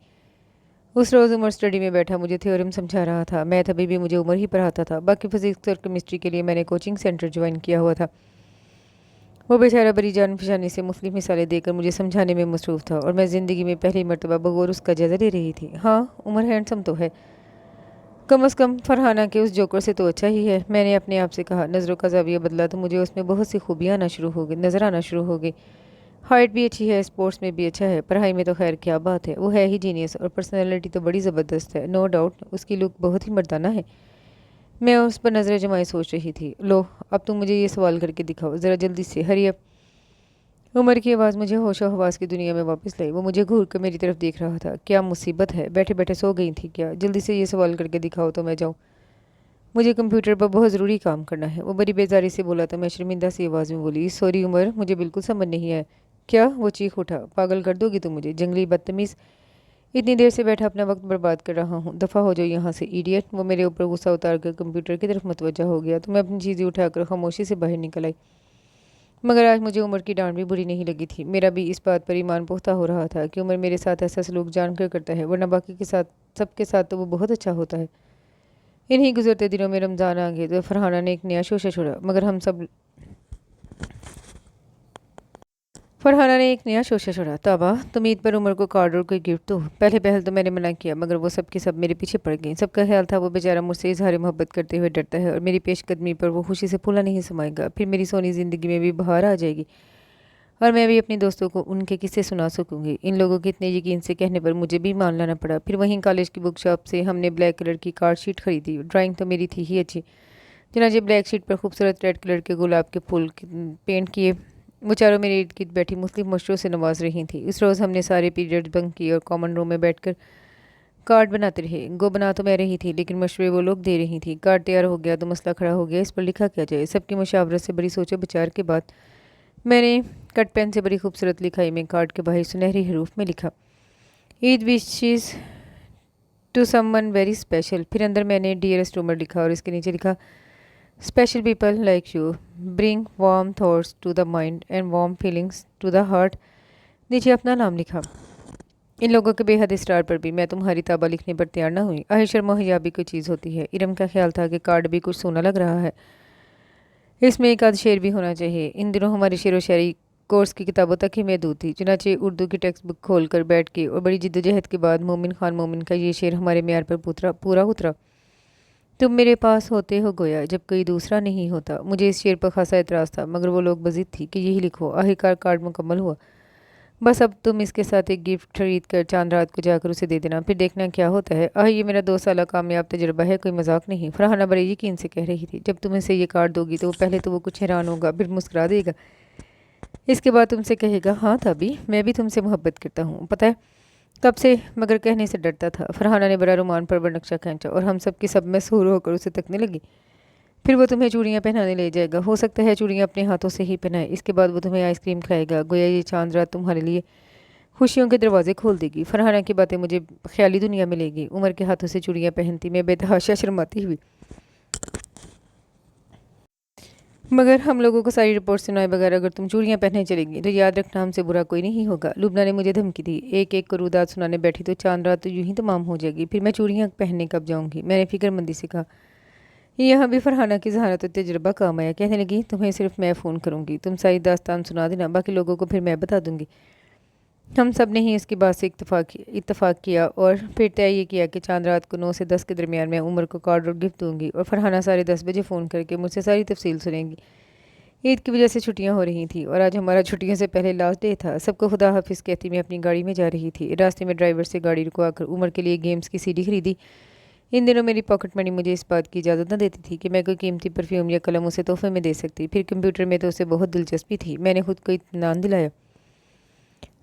उस रोज़ उमर स्टडी में बैठा मुझे थ्योरम समझा रहा था। मैथ अभी भी मुझे उमर ही पढ़ाता था। बाकी फिजिक्स और केमिस्ट्री के लिए मैंने कोचिंग सेंटर ज्वाइन किया हुआ था। वो बेचारा बड़ी जान फिजानी से मुख्तलिफ मिसालें देकर मुझे समझाने में मसरूफ़ था और मैं ज़िंदगी में पहली मरतबा बगौर उसका जायज़ा ले रही थी। हाँ, उमर हैंडसम तो है, कम अज़ कम फरहाना के उस जोकर से तो अच्छा ही है, मैंने अपने आप से कहा। नज़रों का ज़ाविया बदला तो मुझे उसमें बहुत सी खूबियाँ नज़र आना शुरू हो गई। हाइट भी अच्छी है, स्पोर्ट्स में भी अच्छा है, पढ़ाई में तो खैर क्या बात है, वो है ही जीनियस, और पर्सनैलिटी तो बड़ी ज़बरदस्त है, नो डाउट। उसकी लुक बहुत ही मर्दाना है। मैं उस पर नज़र जमाए सोच रही थी। लो, अब तुम मुझे ये सवाल करके दिखाओ ज़रा जल्दी से, हरी अप। उमर की आवाज़ मुझे होशो हवास की दुनिया में वापस लाई। वो मुझे घूर कर मेरी तरफ देख रहा था। क्या मुसीबत है, बैठे बैठे सो गई थी क्या? जल्दी से ये सवाल करके दिखाओ तो मैं जाऊँ, मुझे कंप्यूटर पर बहुत ज़रूरी काम करना है। वो बड़ी बेजारी से बोला तो मैं शर्मिंदा सी आवाज़ में बोली, सॉरी उमर, मुझे बिल्कुल समझ नहीं आया। क्या? वो चीख उठा, पागल कर दोगी तुम मुझे, जंगली बदतमीज़, इतनी देर से बैठा अपना वक्त बर्बाद कर रहा हूँ, दफ़ा हो जाओ यहाँ से इडियट। वो मेरे ऊपर गुस्सा उतार कर कंप्यूटर की तरफ मुतवज्जा हो गया तो मैं अपनी चीज़ें उठाकर खामोशी से बाहर निकल आई। मगर आज मुझे उमर की डांट भी बुरी नहीं लगी थी। मेरा भी इस बात पर ईमान पुख्ता हो रहा था कि उमर मेरे साथ ऐसा सलूक जान कर करता है, वरना बाकी के साथ सबके साथ तो वो बहुत अच्छा होता है। इन्हीं गुजरते दिनों में रमज़ान आ गए तो फरहाना ने एक नया शोशा छोड़ा, मगर हम सब फरहाना ने एक नया शोशा छोड़ा। तौबा, तुम ईद पर उमर को कार्ड और कोई गिफ्ट दो। पहले पहल तो मैंने मना किया, मगर वो सब के सब मेरे पीछे पड़ गई। सबका ख्याल था वो बेचारा मुझसे इजहार मोहब्बत करते हुए डरता है और मेरी पेशकदमी पर वो खुशी से फूला नहीं समाएगा। फिर मेरी सोनी ज़िंदगी में भी बहार आ जाएगी और मैं भी अपने दोस्तों को उनके किस्से सुना सकूंगी। इन लोगों के इतने यकीन से कहने पर मुझे भी मान लाना पड़ा। फिर वहीं कॉलेज की बुक शॉप से हमने ब्लैक कलर की कार्ड शीट खरीदी। ड्राइंग तो मेरी थी ही अच्छी, चुनाचे ब्लैक शीट पर खूबसूरत रेड कलर के गुलाब के फूल पेंट किए। वो चारों मेरे इर्द गिर्द बैठी मुख्तलिफ मशरों से नवाज रही थी। उस रोज़ हमने सारे पीरियड्स बंक किए और कॉमन रूम में बैठकर कार्ड बनाते रहे। गो बना तो मैं रही थी, लेकिन मशवरे वो लोग दे रही थी। कार्ड तैयार हो गया तो मसला खड़ा हो गया, इस पर लिखा क्या जाए। सबकी मुशावरत से बड़ी सोचो विचार के बाद मैंने कट पेन से बड़ी खूबसूरत लिखाई में कार्ड के बाहर सुनहरी हरूफ में लिखा, Eid wishes to someone very special. फिर अंदर मैंने डियरेस्ट उमर लिखा और इसके नीचे लिखा, special people like you bring warm thoughts to the mind and warm feelings to the heart. नीचे अपना नाम लिखा। इन लोगों के बेहद इसरार पर भी मैं तुम्हारी ताबा लिखने पर तैयार न हुई। आहिर शर्म हिया भी कोई चीज़ होती है। इरम का ख्याल था कि कार्ड भी कुछ सोना लग रहा है, इसमें एक आध शेर भी होना चाहिए। इन दिनों हमारी शेर व शायरी कोर्स की किताबों तक ही महदूद थी। चुनाचे उर्दू की टेक्स्ट बुक खोल कर बैठ के और बड़ी जिद्दोजहद के बाद मोमिन खान मोमिन का ये शेर हमारे म्यार पर पूरा उतरा। तुम मेरे पास होते हो गोया जब कोई दूसरा नहीं होता। मुझे इस शेर पर खासा एतराज़ था, मगर वो लोग बजिद थी कि यही लिखो। आखिरकार कार्ड मुकम्मल हुआ। बस अब तुम इसके साथ एक गिफ्ट खरीद कर चांद रात को जाकर उसे दे देना, फिर देखना क्या होता है। ये मेरा 2 साल कामयाब तजुर्बा है, कोई मजाक नहीं। फरहाना बड़े यकीन से कह रही थी, जब तुम इसे ये कार्ड दोगी तो वो पहले तो वो कुछ हैरान होगा, फिर मुस्कुरा देगा। इसके बाद तुमसे कहेगा, हाँ तभी मैं भी तुमसे मोहब्बत करता हूँ, पता है कब से, मगर कहने से डरता था। फरहाना ने बड़ा रुमान पर नक्शा खींचा और हम सब की सब में सूर होकर उसे तकने लगी। फिर वो तुम्हें चूड़ियाँ पहनाने ले जाएगा, हो सकता है चूड़ियाँ अपने हाथों से ही पहनाए। इसके बाद वो तुम्हें आइसक्रीम खिलाएगा, गोया ये चांद रात तुम्हारे लिए खुशियों के दरवाजे खोल देगी। फरहाना की बातें मुझे ख्याली दुनिया में लेगी। उमर के हाथों से चूड़ियाँ पहनती मैं बेतहाशा शर्माती हुई, मगर हम लोगों को सारी रिपोर्ट सुनाए बगैर अगर तुम चूड़ियाँ पहनने चलेंगी तो याद रखना हमसे बुरा कोई नहीं होगा। लुबना ने मुझे धमकी दी। एक एक को रुदात सुनाने बैठी तो चांद रात तो यूं ही तमाम हो जाएगी, फिर मैं चूड़ियाँ पहनने कब जाऊँगी। मैंने फिक्रमंदी से कहा। यहाँ भी फरहाना की जहानत तजुर्बा काम आया। कहने लगी, तुम्हें सिर्फ मैं फ़ोन करूँगी, तुम सारी दास्तान सुना देना, बाकी लोगों को फिर मैं बता दूँगी। हम सब ने ही इसकी बात से इत्तफाक किया और फिर तय ये किया कि चांद रात को 9 से 10 के दरमियान मैं उमर को कार्ड और गिफ्ट दूंगी और फरहाना 10:30 बजे फ़ोन करके मुझसे सारी तफसील सुनेंगी। ईद की वजह से छुट्टियां हो रही थी और आज हमारा छुट्टियों से पहले लास्ट डे था। सबको खुदा हाफिज़ कहती मैं अपनी गाड़ी में जा रही थी। रास्ते में ड्राइवर से गाड़ी रुकवाकर उमर के लिए गेम्स की सीडी खरीदी। इन दिनों मेरी पॉकेट मनी मुझे इस बात की इजाज़त न देती थी कि मैं कोई कीमती परफ्यूम या कलम उसे तोहफे में दे सकती। फिर कंप्यूटर में तो उसे बहुत दिलचस्पी थी। मैंने खुद को इत्मीनान दिलाया।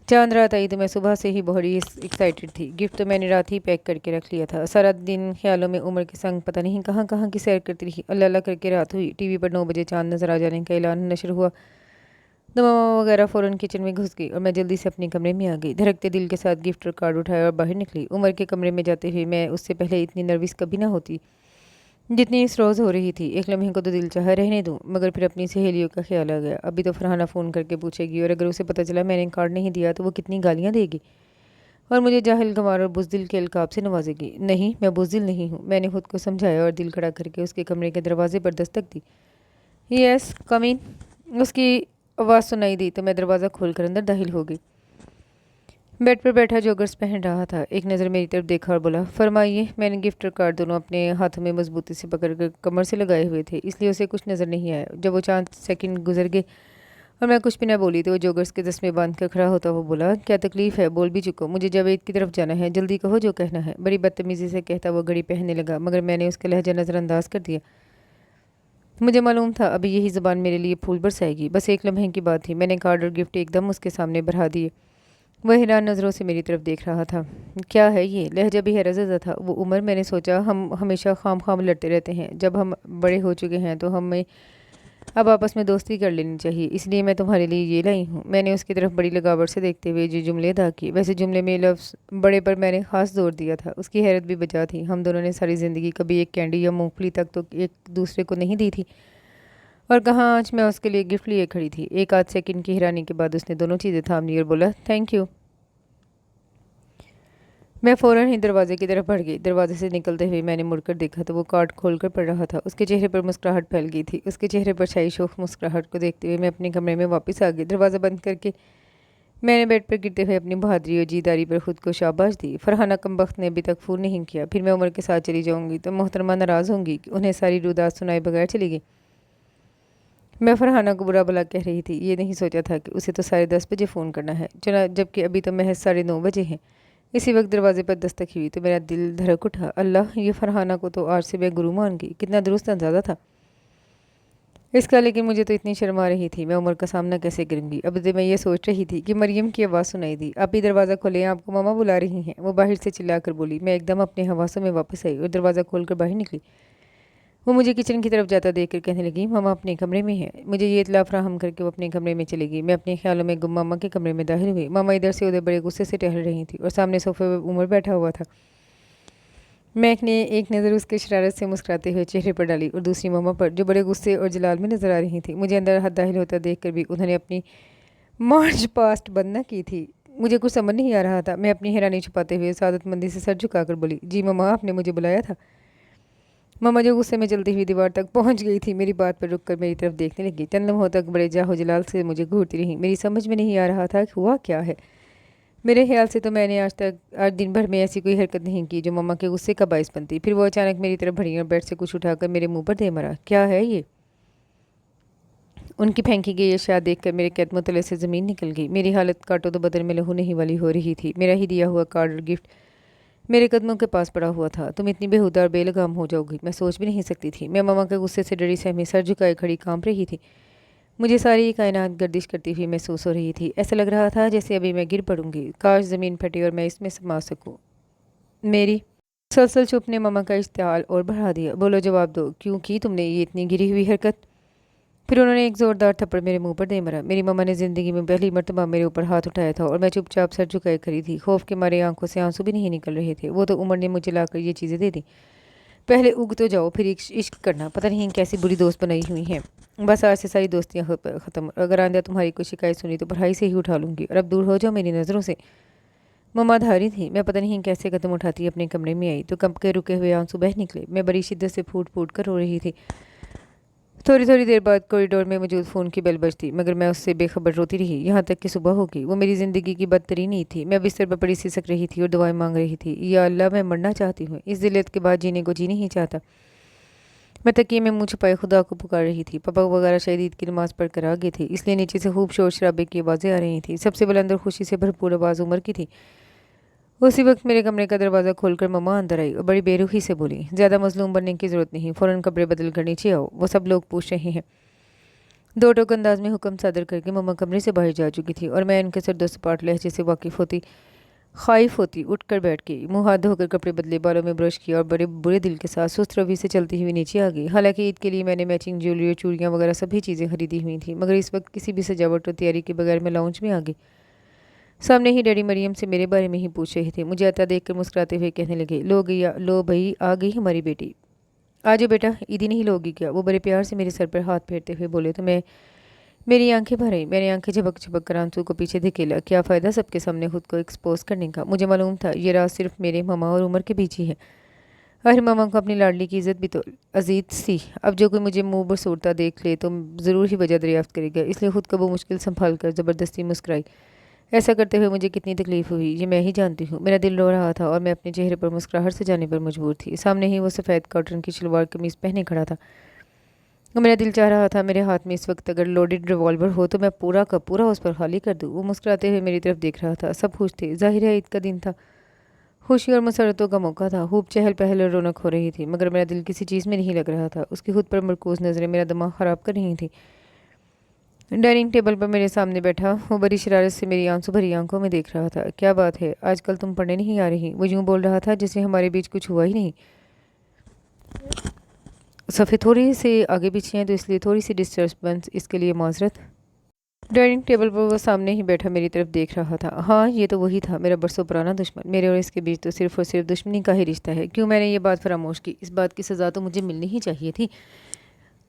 चांद रात आई तो मैं सुबह से ही बहुत एक्साइटेड थी। गिफ्ट तो मैंने रात ही पैक करके रख लिया था। सारा दिन ख्यालों में उमर के संग पता नहीं कहाँ कहाँ की सैर करती रही। अल्लाह अल्लाह करके रात हुई। टीवी पर 9 बजे चांद नजर आ जाने का ऐलान नशर हुआ तो मामा वगैरह फ़ौरन किचन में घुस गई और मैं जल्दी से अपने कमरे में आ गई। धड़कते दिल के साथ गिफ्ट और कार्ड उठाया और बाहर निकली। उमर के कमरे में जाते हुए मैं उससे पहले इतनी नर्वस कभी ना होती जितनी इस रोज़ हो रही थी। एक लम्हे को तो दिल चाहा रहने दूँ, मगर फिर अपनी सहेलियों का ख्याल आ गया। अभी तो फरहाना फ़ोन करके पूछेगी और अगर उसे पता चला मैंने कार्ड नहीं दिया तो वो कितनी गालियाँ देगी और मुझे जाहिल गंवार और बुज़दिल के अलकाब से नवाजेगी। नहीं, मैं बुज़दिल नहीं हूँ, मैंने खुद को समझाया और दिल खड़ा करके उसके कमरे के दरवाजे पर दस्तक दी। यस कम इन, उसकी आवाज़ सुनाई दी तो मैं दरवाज़ा खोलकर अंदर दाखिल हो गई। बेड पर बैठा जोगर्स पहन रहा था। एक नज़र मेरी तरफ देखा और बोला, फरमाइए। मैंने गिफ्ट और कार्ड दोनों अपने हाथों में मजबूती से पकड़कर कमर से लगाए हुए थे, इसलिए उसे कुछ नज़र नहीं आया। जब वो चंद सेकंड गुजर गए और मैं कुछ भी न बोली तो वो जोगर्स के तस्मे बांध कर खड़ा होता वो बोला, क्या तकलीफ़ है? बोल भी चुको, मुझे जावेद की तरफ जाना है, जल्दी कहो जो कहना है। बड़ी बदतमीज़ी से कहता वो घड़ी पहनने लगा, मगर मैंने उसका लहजा नज़रअंदाज कर दिया। मुझे मालूम था अभी यही ज़बान मेरे लिए फूल बरसाएगी। बस एक लम्हे की बात थी। मैंने कार्ड और गिफ्ट एकदम उसके सामने बढ़ा दिए। वह हैरान नज़रों से मेरी तरफ देख रहा था। क्या है ये? लहजा भी हैरत ज़दा था। वो उम्र, मैंने सोचा हम हमेशा खाम लड़ते रहते हैं, जब हम बड़े हो चुके हैं तो हमें अब आपस में दोस्ती कर लेनी चाहिए, इसलिए मैं तुम्हारे लिए ये लाई हूँ। मैंने उसकी तरफ बड़ी लगावट से देखते हुए जो जुमले अदा किए, वैसे जुमले में लफ्ज़ बड़े पर मैंने ख़ास जोर दिया था। उसकी हैरत भी बजा थी। हम दोनों ने सारी ज़िंदगी कभी एक कैंडी या मूँगफली तक तो एक दूसरे को नहीं दी थी, और कहाँ आज मैं उसके लिए गिफ्ट लिए खड़ी थी। एक आध सेकंड की हैरानी के बाद उसने दोनों चीज़ें थाम ली और बोला, थैंक यू। मैं फ़ौरन ही दरवाजे की तरफ बढ़ गई। दरवाजे से निकलते हुए मैंने मुड़कर देखा तो वो कार्ड खोलकर पढ़ रहा था। उसके चेहरे पर मुस्कुराहट फैल गई थी। उसके चेहरे पर छाई शोख मुस्कुराहट को देखते हुए मैं अपने कमरे में वापस आ गई। दरवाज़ा बंद करके میں نے بیڈ پر گرتے ہوئے اپنی بہادری اور جیداری پر خود کو شاباش دی۔ فرحانہ کمبخت نے ابھی تک فون نہیں کیا، پھر میں عمر کے ساتھ چلی جاؤں گی تو محترمہ ناراض ہوں گی کہ انہیں ساری رودات سنائے بغیر چلی گئی۔ میں فرحانہ کو برا بلا کہہ رہی تھی، یہ نہیں سوچا تھا کہ اسے تو 10:30 بجے فون کرنا ہے، جبکہ ابھی تو محض 9:30 ہیں۔ اسی وقت دروازے پر دستک ہوئی تو میرا دل دھڑک اٹھا۔ اللہ، یہ فرحانہ کو تو آج سے میں گرو مان گئی، کتنا درست اندازہ تھا اس کا، لیکن مجھے تو اتنی شرم آ رہی تھی، میں عمر کا سامنا کیسے کروں گی۔ اب تو میں یہ سوچ رہی تھی کہ مریم کی آواز سنائی دی، آپ ہی دروازہ کھولیں، آپ کو ماما بلا رہی ہیں، وہ باہر سے چلا کر بولی۔ میں ایک دم اپنے حواسوں میں واپس آئی اور دروازہ کھول کر باہر نکلی۔ وہ مجھے کچن کی طرف جاتا دیکھ کر کہنے لگی، ماما اپنے کمرے میں ہے۔ مجھے یہ اطلاع فراہم کر کے وہ اپنے کمرے میں چلے گی۔ میں اپنے خیالوں میں گم ماما کے کمرے میں داخل ہوئی۔ ماما ادھر سے ادھر بڑے غصے سے ٹہل رہی تھی اور سامنے صوفے پر عمر بیٹھا ہوا تھا۔ میں نے ایک نظر اس کے شرارت سے مسکراتے ہوئے چہرے پر ڈالی اور دوسری ماما پر، جو بڑے غصے اور جلال میں نظر آ رہی تھی۔ مجھے اندر ہاتھ داخل ہوتا دیکھ کر بھی انہوں نے اپنی مارچ پاسٹ بند نہ کی تھی۔ مجھے کچھ سمجھ نہیں آ رہا تھا۔ میں اپنی حیرانی چھپاتے ہوئے سعادت مندی سے سر جھکا کر بولی، جی ماما، آپ نے مجھے بلایا تھا۔ ماما جو غصے میں چلتی ہوئی دیوار تک پہنچ گئی تھی، میری بات پر رک کر میری طرف دیکھنے لگی۔ چند لمحوں تک بڑے جاہ و جلال سے مجھے گھورتی رہی۔ میری سمجھ میں نہیں آ رہا تھا کہ ہوا کیا ہے۔ میرے خیال سے تو میں نے آج دن بھر میں ایسی کوئی حرکت نہیں کی جو ماما کے غصے کا باعث بنتی۔ پھر وہ اچانک میری طرف بڑھی اور بیڈ سے کچھ اٹھا کر میرے منہ پر دے مرا۔ کیا ہے یہ؟ ان کی پھینکی گئی اشیاء دیکھ کر میرے قدموں تلے سے زمین نکل گئی۔ میری حالت کاٹو تو بدن میں لہو نہیں والی ہو رہی تھی۔ میرا ہی دیا ہوا کارڈ اور گفٹ میرے قدموں کے پاس پڑا ہوا تھا۔ تم اتنی بےہودہ اور بے لگام ہو جاؤ گی، میں سوچ بھی نہیں سکتی تھی۔ میں ماما کے غصے سے ڈری سہمی سر جھکائے کھڑی کانپ رہی تھی۔ مجھے ساری کائنات گردش کرتی ہوئی محسوس ہو رہی تھی۔ ایسا لگ رہا تھا جیسے ابھی میں گر پڑوں گی، کاش زمین پھٹے اور میں اس میں سما سکوں۔ میری مسلسل چپ نے ماما کا اشتعال اور بڑھا دیا۔ بولو، جواب دو، کیوں کی تم نے یہ اتنی گری ہوئی حرکت؟ پھر انہوں نے ایک زوردار تھپڑ میرے منہ پر دے مرا۔ میری ماما نے زندگی میں پہلی مرتبہ میرے اوپر ہاتھ اٹھایا تھا اور میں چپ چاپ سر جھکائے کھڑی تھی۔ خوف کے مارے آنکھوں سے آنسو بھی نہیں نکل رہے تھے۔ وہ تو عمر نے مجھے لا کر یہ چیزیں دے دی۔ پہلے اگ تو جاؤ، پھر عشق کرنا۔ پتہ نہیں کیسی بری دوست بنائی ہوئی ہیں۔ بس آج سے ساری دوستیاں ختم۔ اگر آئندہ تمہاری کوئی شکایت سنی تو پڑھائی سے ہی اٹھا لوں گی، اور اب دور ہو جاؤ میری نظروں سے۔ ماما دھاری تھی۔ میں پتہ نہیں کیسے قدم اٹھاتی اپنے کمرے میں آئی تو کب کے رکے ہوئے آنسو بہہ نکلے۔ میں بڑی شدت سے پھوٹ پھوٹ کر رو رہی تھی۔ تھوڑی دیر بعد کوریڈور میں موجود فون کی بیل بجتی، مگر میں اس سے بے خبر روتی رہی یہاں تک کہ صبح ہو گئی۔ وہ میری زندگی کی بدترین نیند تھی۔ میں بستر پر پڑی سسک رہی تھی اور دعائیں مانگ رہی تھی، یا اللہ، میں مرنا چاہتی ہوں، اس ذلت کے بعد جینے کو جی نہیں چاہتا۔ میں تکیے میں منہ چھپائے خدا کو پکار رہی تھی۔ پاپا وغیرہ شاید عید کی نماز پڑھ کر آ گئے تھے، اس لیے نیچے سے خوب شور شرابے کی آوازیں آ رہی تھیں۔ سب سے بلند اور خوشی سے بھرپور آواز عمر کی تھی۔ اسی وقت میرے کمرے کا دروازہ کھول کر ماما اندر آئی اور بڑی بے رخی سے بولی، زیادہ مظلوم بننے کی ضرورت نہیں، فوراً کپڑے بدل کر نیچے آؤ، وہ سب لوگ پوچھ رہے ہیں۔ دو ٹوک انداز میں حکم صادر کر کے ماما کمرے سے باہر جا چکی تھی اور میں ان کے سرد و سپاٹ لہجے سے خائف ہوتی اٹھ کر بیٹھ گئی، منہ ہاتھ دھو کر کپڑے بدلے، بالوں میں برش کیا اور بڑے برے دل کے ساتھ سست روی سے چلتی ہوئی نیچے آ گئی۔ حالانکہ عید کے لیے میں نے میچنگ جیولری اور چوڑیاں وغیرہ سبھی چیزیں خریدی ہوئی تھیں، مگر اس وقت کسی بھی سجاوٹ اور تیاری کے بغیر میں لاؤنج میں آ گئی۔ سامنے ہی ڈیڈی مریم سے میرے بارے میں ہی پوچھ رہے تھے۔ مجھے آتا دیکھ کر مسکراتے ہوئے کہنے لگے، لو بھئی، آ گئی ہماری بیٹی، آجو بیٹا، عیدی نہیں لوگی کیا؟ وہ بڑے پیار سے میرے سر پر ہاتھ پھیرتے ہوئے بولے تو میری آنکھیں بھر آئیں۔ میں نے آنکھیں جھپک جھپک کر آنسو کو پیچھے دھکیلا۔ کیا فائدہ سب کے سامنے خود کو ایکسپوز کرنے کا؟ مجھے معلوم تھا یہ راز صرف میرے ماما اور عمر کے بیچ ہی ہے۔ آخر ماما کو اپنی لاڈلی کی عزت بھی تو عزیز سی۔ اب جو کوئی مجھے منہ بسورتا دیکھ لے تو ضرور ہی وجہ دریافت کرے گا، اس لیے خود کو وہ مشکل سنبھال کر زبردستی مسکرائی۔ ایسا کرتے ہوئے مجھے کتنی تکلیف ہوئی یہ میں ہی جانتی ہوں۔ میرا دل رو رہا تھا اور میں اپنے چہرے پر مسکراہٹ سجانے پر مجبور تھی۔ سامنے ہی وہ سفید کاٹن کی شلوار قمیض پہنے کھڑا تھا اور میرا دل چاہ رہا تھا میرے ہاتھ میں اس وقت اگر لوڈڈ ریوالور ہو تو میں پورا کا پورا اس پر خالی کر دوں۔ وہ مسکراتے ہوئے میری طرف دیکھ رہا تھا۔ سب خوش تھے، ظاہر ہے عید کا دن تھا، خوشی اور مسرتوں کا موقع تھا، خوب چہل پہل اور رونق ہو رہی تھی، مگر میرا دل کسی چیز میں نہیں لگ رہا تھا۔ اس کی خود پر مرکوز نظریں میرا دماغ خراب کر رہی تھیں۔ ڈائننگ ٹیبل پر میرے سامنے بیٹھا وہ بڑی شرارت سے میری آنسو بھری آنکھوں میں دیکھ رہا تھا۔ کیا بات ہے، آج کل تم پڑھنے نہیں آ رہی؟ وہ یوں بول رہا تھا جیسے ہمارے بیچ کچھ ہوا ہی نہیں۔ صفحے تھوڑی سے آگے پیچھے ہیں تو اس لیے تھوڑی سی ڈسٹربنس، اس کے لیے معذرت۔ ڈائننگ ٹیبل پر وہ سامنے ہی بیٹھا میری طرف دیکھ رہا تھا۔ ہاں، یہ تو وہی تھا، میرا برسوں پرانا دشمن۔ میرے اور اس کے بیچ تو صرف اور صرف دشمنی کا ہی رشتہ ہے۔ کیوں میں نے یہ بات فراموش کی؟ اس بات کی سزا تو مجھے ملنی ہی چاہیے تھی۔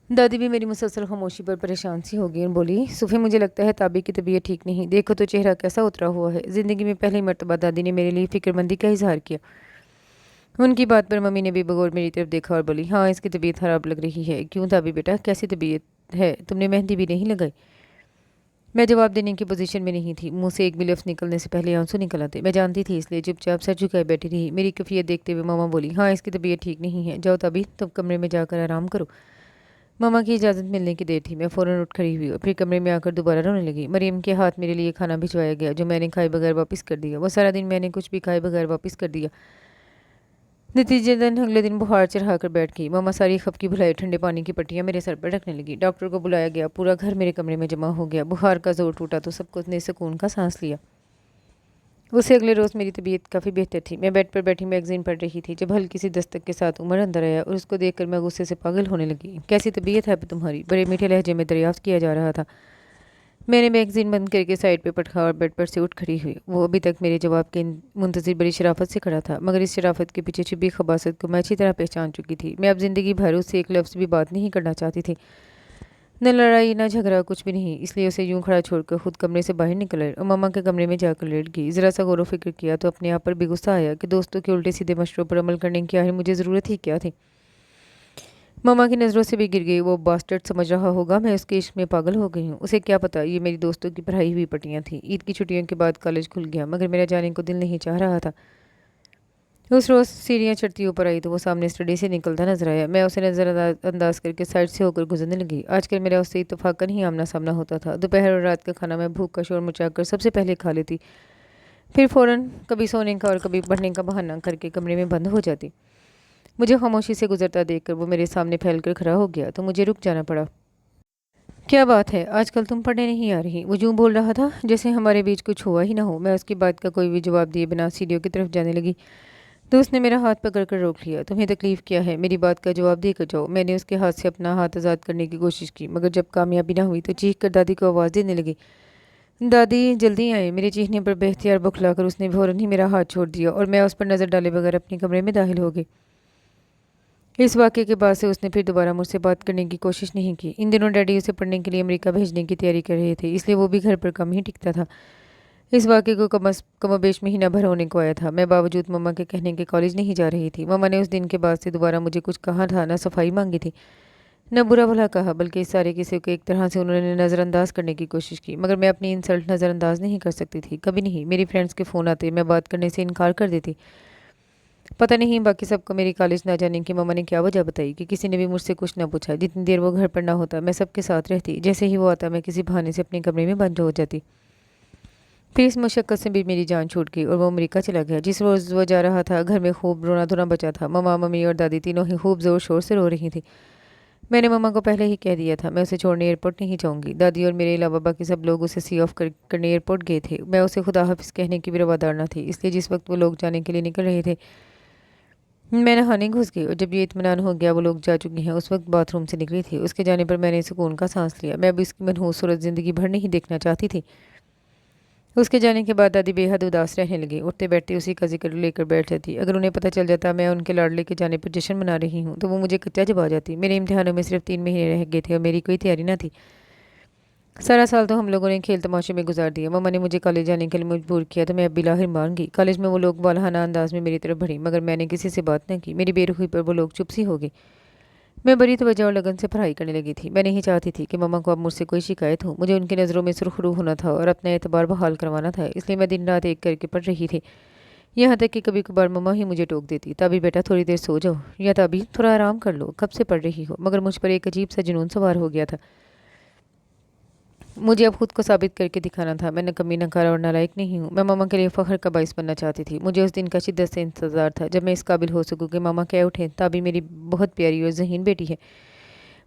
دادی بھی میری مسلسل خاموشی پر پریشان سی ہو گئی اور بولی، صوفی، مجھے لگتا ہے تابی کی طبیعت ٹھیک نہیں، دیکھو تو چہرہ کیسا اترا ہوا ہے۔ زندگی میں پہلی مرتبہ دادی نے میرے لیے فکر مندی کا اظہار کیا۔ ان کی بات پر ممی نے بھی بغور میری طرف دیکھا اور بولی، ہاں، اس کی طبیعت خراب لگ رہی ہے۔ کیوں تابی بیٹا، کیسی طبیعت ہے؟ تم نے مہندی بھی نہیں لگائی؟ मैं जवाब देने की पोजीशन में नहीं थी। मुंह से एक भी लफ्ज़ निकलने से पहले आंसू निकल आते। मैं जानती थी, इसलिए चुपचाप सर झुकाए बैठी रही। मेरी कैफियत देखते हुए मामा बोली, हाँ इसकी तबीयत ठीक नहीं है, जाओ तभी तुम कमरे में जाकर आराम करो। मामा की इजाज़त मिलने की देर थी। मैं फ़ौरन उठ खड़ी हुई और फिर कमरे में आकर दोबारा रोने लगी। मरियम के हाथ मेरे लिए खाना भिजवाया गया, जो मैंने खाए बगैर वापस कर दिया। वो सारा दिन मैंने कुछ भी खाए बगैर वापस कर दिया। नतीजतन अगले दिन बुखार चढ़ा कर बैठ गई। मामा सारी खपकी भुलाई ठंडे पानी की पट्टियाँ मेरे सर पर रखने लगी। डॉक्टर को बुलाया गया। पूरा घर मेरे कमरे में जमा हो गया। बुखार का जोर टूटा तो सबको ने सुकून का सांस लिया। उससे अगले रोज़ मेरी तबीयत काफ़ी बेहतर थी। मैं बेड पर बैठी मैगज़ीन पढ़ रही थी जब हल्की सी दस्तक के साथ उमर अंदर आया और उसको देखकर मैं गुस्से से पागल होने लगी। कैसी तबीयत है तुम्हारी? बड़े मीठे लहजे में दरियाफ्त किया जा रहा था। मैंने मैगज़ीन बंद करके साइड पे पटका और बेड पर से उठ खड़ी हुई। वो अभी तक मेरे जवाब के मुंतज़िर बड़ी शराफत से खड़ा था, मगर इस शराफत के पीछे छिपी खबासत को मैं अच्छी तरह पहचान चुकी थी। मैं अब ज़िंदगी भर उससे एक लफ्ज़ भी बात नहीं करना चाहती थी। न लड़ाई न झगड़ा, कुछ भी नहीं। इसलिए उसे यूं खड़ा छोड़कर खुद कमरे से बाहर निकल आई और मामा के कमरे में जाकर लेट गई। ज़रा सा गौर व फिक्र किया तो अपने आप पर भी गुस्सा आया कि दोस्तों के उल्टे सीधे मशवरों पर अमल करने की आखिर मुझे ज़रूरत ही क्या थी। मामा की नज़रों से भी गिर गई। वो बास्टर्ड समझ रहा होगा मैं उसके इश्क में पागल हो गई हूँ। उसे क्या पता ये मेरी दोस्तों की पढ़ाई हुई पट्टियाँ थीं। ईद की छुट्टियों के बाद कॉलेज खुल गया, मगर मेरा जाने को दिल नहीं चाह रहा था। उस रोज़ सीढ़ियाँ चढ़ती ऊपर आई तो वो सामने स्टडी से निकलता नजर आया। मैं उसे नज़रअंदाज करके साइड से होकर गुजरने लगी। आजकल मेरा उससे इत्तफाकन ही आमना सामना होता था। दोपहर और रात का खाना मैं भूख का शोर मचाकर सबसे पहले खा लेती, फिर फ़ौरन कभी सोने का और कभी पढ़ने का बहाना करके कमरे में बंद हो जाती। मुझे खामोशी से गुजरता देखकर वो मेरे सामने फैल कर खड़ा हो गया तो मुझे रुक जाना पड़ा। क्या बात है, आजकल तुम पढ़ने नहीं आ रही? वो यूं बोल रहा था जैसे हमारे बीच कुछ हुआ ही ना हो। मैं उसकी बात का कोई भी जवाब दिए बिना सीढ़ियों की तरफ जाने लगी तो उसने मेरा हाथ पकड़ कर रोक लिया। तुम्हें तकलीफ़ क्या है? मेरी बात का जवाब देकर जाओ। मैंने उसके हाथ से अपना हाथ आज़ाद करने की कोशिश की, मगर जब कामयाबी ना हुई तो चीख कर दादी को आवाज़ देने लगी। दादी जल्दी आए। मेरे चीखने पर बेख्तियार बौखलाकर उसने फौरन ही मेरा हाथ छोड़ दिया और मैं उस पर नज़र डाले बगैर अपने कमरे में दाखिल हो गई। इस वाक़ये के बाद से उसने फिर दोबारा मुझसे बात करने की कोशिश नहीं की। इन दिनों डैडी उसे पढ़ने के लिए अमेरिका भेजने की तैयारी कर रहे थे, इसलिए वो भी घर पर कम ही टिकता था। इस वाक़ये को कमोबेश महीना भर होने को आया था। मैं बावजूद मम्मा के कहने के कॉलेज नहीं जा रही थी। मम्मा ने उस दिन के बाद से दोबारा मुझे कुछ कहा था, न सफाई मांगी थी, न बुरा भला कहा, बल्कि इस सारे किस्से को एक तरह से उन्होंने नज़रअंदाज करने की कोशिश की। मगर मैं अपनी इंसल्ट नज़रअंदाज नहीं कर सकती थी, कभी नहीं। मेरी फ्रेंड्स के फ़ोन आते, मैं बात करने से इनकार कर देती। पता नहीं बाकी सबको मेरी कॉलेज ना जाने की मम्मा ने क्या वजह बताई कि किसी ने भी मुझसे कुछ ना पूछा। जितनी देर वो घर पर ना होता मैं सबके साथ रहती। जैसे ही वो आता मैं किसी बहाने से अपने कमरे में बंद हो जाती। फिर इस मुशक्क़त से भी मेरी जान छूट गई और वो अमेरिका चला गया। जिस रोज़ वो जा रहा था घर में खूब रोना धोना बचा था। मम्मा, मम्मी और दादी तीनों ही खूब ज़ोर शोर से रो रही थी। मैंने मम्मा को पहले ही कह दिया था मैं उसे छोड़ने एयरपोर्ट नहीं जाऊंगी। दादी और मेरे अलावा बाकी सब लोग उसे सी ऑफ करने एयरपोर्ट गए थे। मैं उसे खुदा हाफिज़ कहने की भी रवादार न थी, इसलिए जिस वक्त वो लोग जाने के लिए निकल रहे थे मैं नहाने घुस गई और जब ये इत्मीनान हो गया वो लोग जा चुके हैं उस वक्त बाथरूम से निकली थी। उसके जाने पर मैंने सुकून का सांस लिया। मैं अब इसकी मनहूस सूरत ज़िंदगी भर नहीं देखना चाहती थी। उसके जाने के बाद दादी बेहद उदास रहने लगी। उठते बैठते उसी का जिक्र लेकर बैठ जाती। अगर उन्हें पता चल जाता मैं उनके लाडले के जाने पर जश्न मना रही हूँ तो वो मुझे कच्चा जवा जाती। मेरे इम्तिहानों में सिर्फ 3 महीने रह गए थे और मेरी कोई तैयारी ना थी। सारा साल तो हम लोगों ने खेल तमाशे में गुजार दिया। मम्मा ने मुझे कॉलेज जाने के लिए मजबूर किया तो मैं अब बिलाहिर मान गई। कॉलेज में वो लोग वालहाना अंदाज में मेरी तरफ बढ़ी, मगर मैंने किसी से बात न की। मेरी बेरुखी पर वो लोग चुप सी हो गई। मैं बड़ी तवज्जो और लगन से पढ़ाई करने लगी थी। मैं नहीं चाहती थी कि मम्मा को अब मुझसे कोई शिकायत हो। मुझे उनकी नज़रों में सुरखरू होना था और अपना एतबार बहाल करवाना था, इसलिए मैं दिन रात एक करके पढ़ रही थी। यहाँ तक कि कभी कभार मम्मा ही मुझे टोक देती, तभी बेटा थोड़ी देर सो जाओ, या तभी थोड़ा आराम कर लो, कब से पढ़ रही हो। मगर मुझ पर एक अजीब सा जुनून सवार हो गया था। मुझे अब खुद को साबित करके दिखाना था। मैं न कमी नकार और नालायक नहीं हूँ। मैं मामा के लिए फ़ख्र का बाइस बनना चाहती थी। मुझे उस दिन का शिद्दत से इंतज़ार था जब मैं इस काबिल हो सकूँ कि मामा कह उठें ताबी मेरी बहुत प्यारी और ज़हीन बेटी है।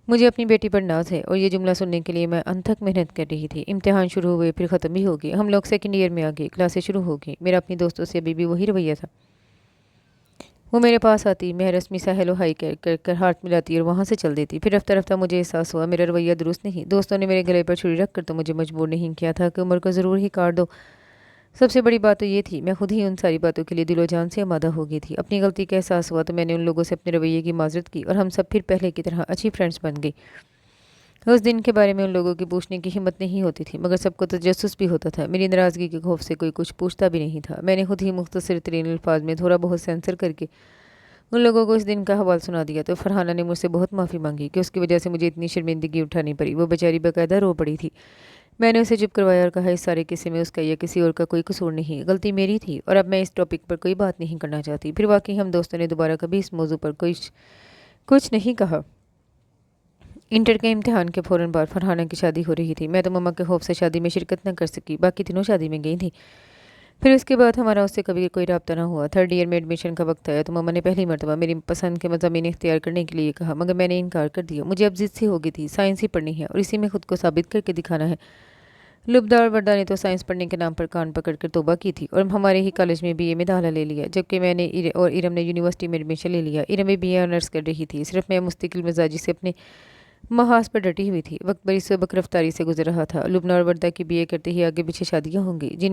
मुझे अपनी बेटी पर नाज है। और ये जुमला सुनने के लिए मैं अनथक मेहनत कर रही थी। इम्तिहान शुरू हुए, फिर ख़त्म भी हो गए। हम लोग सेकंड ईयर में आ गए, क्लासें शुरू हो गई। मेरा अपनी दोस्तों से अभी भी वही रवैया था। वो मेरे पास आती, मैं रस्मी सा हेलो हाई कर हाथ मिलाती और वहाँ से चल देती। फिर रफ्ता रफ्ता मुझे एहसास हुआ मेरा रवैया दुरुस्त नहीं। दोस्तों ने मेरे गले पर छुरी रख कर तो मुझे मजबूर नहीं किया था कि उम्र को ज़रूर ही काट दो। सबसे बड़ी बात तो ये थी मैं खुद ही उन सारी बातों के लिए दिलो जान से आमादा हो गई थी। अपनी गलती का एहसास हुआ तो मैंने उन लोगों से अपने रवैये की माजरत की और हम सब फिर पहले की तरह अच्छी फ्रेंड्स बन गई। उस दिन के बारे में उन लोगों की पूछने की हिम्मत नहीं होती थी, मगर सबको तजस्सुस भी होता था। मेरी नाराज़गी के खौफ से कोई कुछ पूछता भी नहीं था। मैंने खुद ही मुख्तसर तरीन अल्फाज में थोड़ा बहुत सेंसर करके उन लोगों को इस दिन का हवाल सुना दिया तो फरहाना ने मुझसे बहुत माफ़ी मांगी कि उसकी वजह से मुझे इतनी शर्मिंदगी उठानी पड़ी। वो बेचारी बाकायदा रो पड़ी थी। میں نے اسے چپ کروایا اور کہا اس سارے قصے میں اس کا یا کسی اور کا کوئی قصور نہیں، غلطی میری تھی اور اب میں اس ٹاپک پر کوئی بات نہیں کرنا چاہتی۔ پھر واقعی ہم دوستوں نے دوبارہ کبھی اس موضوع پر کچھ نہیں کہا۔ انٹر کے امتحان کے فوراً بعد فرحانہ کی شادی ہو رہی تھی۔ میں تو مما کے خوف سے شادی میں شرکت نہ کر سکی، باقی تینوں شادی میں گئی تھیں۔ پھر اس کے بعد ہمارا اس سے کبھی کوئی رابطہ نہ ہوا۔ تھرڈ ایئر میں ایڈمیشن کا وقت آیا تو مما نے پہلی مرتبہ میری پسند کے مضامین اختیار کرنے کے لیے کہا، مگر میں نے انکار کر دیا۔ مجھے اب ضد سی ہو گئی تھی، سائنس ہی پڑھنی ہے اور اسی میں خود کو ثابت کر کے دکھانا ہے۔ لبدار وردہ نے تو سائنس پڑھنے کے نام پر کان پکڑ کر توبہ کی تھی اور ہمارے ہی کالج میں بی اے میں داخلہ لے لیا، جبکہ میں نے اور ارم نے یونیورسٹی میں ایڈمیشن لے لیا۔ ارم میں بی اے آنرس کر رہی تھی، صرف میں مستقل مزاجی سے اپنے محاذ پر ڈٹی ہوئی تھی۔ وقت بڑی سبک رفتاری سے گزر رہا تھا۔ لبنہ اور وردہ کی بی اے کرتے ہی آگے پیچھے شادیاں ہوں گی، جن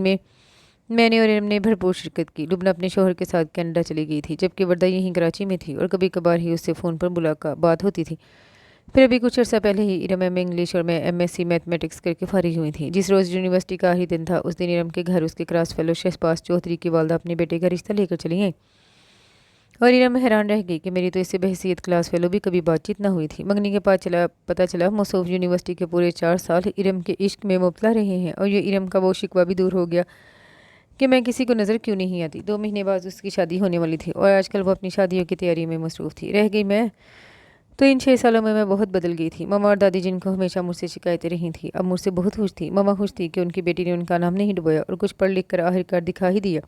میں نے اور ارم نے بھرپور شرکت کی۔ لبنہ اپنے شوہر کے ساتھ کینیڈا چلی گئی تھی، جبکہ وردہ یہیں کراچی میں تھی اور کبھی کبھار ہی اس سے فون پر بات ہوتی تھی۔ پھر ابھی کچھ عرصہ پہلے ہی ارم ایم اے انگلش اور میں ایم ایس سی میتھمیٹکس کر کے فارغ ہوئی تھی۔ جس روز یونیورسٹی کا آخری دن تھا، اس دن ارم کے گھر اس کے کلاس فیلو شہباز چودھری کی والدہ اپنے بیٹے کا رشتہ لے کر چلی آئیں، اور ارم حیران رہ گئی کہ میری تو اس سے بحیثیت کلاس فیلو بھی کبھی بات چیت نہ ہوئی تھی۔ منگنی کے بعد پتہ چلا موصوف یونیورسٹی کے پورے 4 سال ارم کے عشق میں مبتلا رہے ہیں، اور یہ ارم کا وہ شکوہ بھی دور ہو گیا کہ میں کسی کو نظر کیوں نہیں آتی۔ 2 مہینے بعد اس کی شادی ہونے والی تھی اور آج کل وہ اپنی شادیوں کی تیاری میں مصروف تھی۔ رہ گئی میں تو ان 6 سالوں میں بہت بدل گئی تھی۔ مما اور دادی جن کو ہمیشہ مجھ سے شکایتیں رہی تھیں، اب مجھ سے بہت خوش تھی۔ مما خوش تھی کہ ان کی بیٹی نے ان کا نام نہیں ڈبویا اور کچھ پڑھ لکھ کر آخرکار دکھا ہی دیا،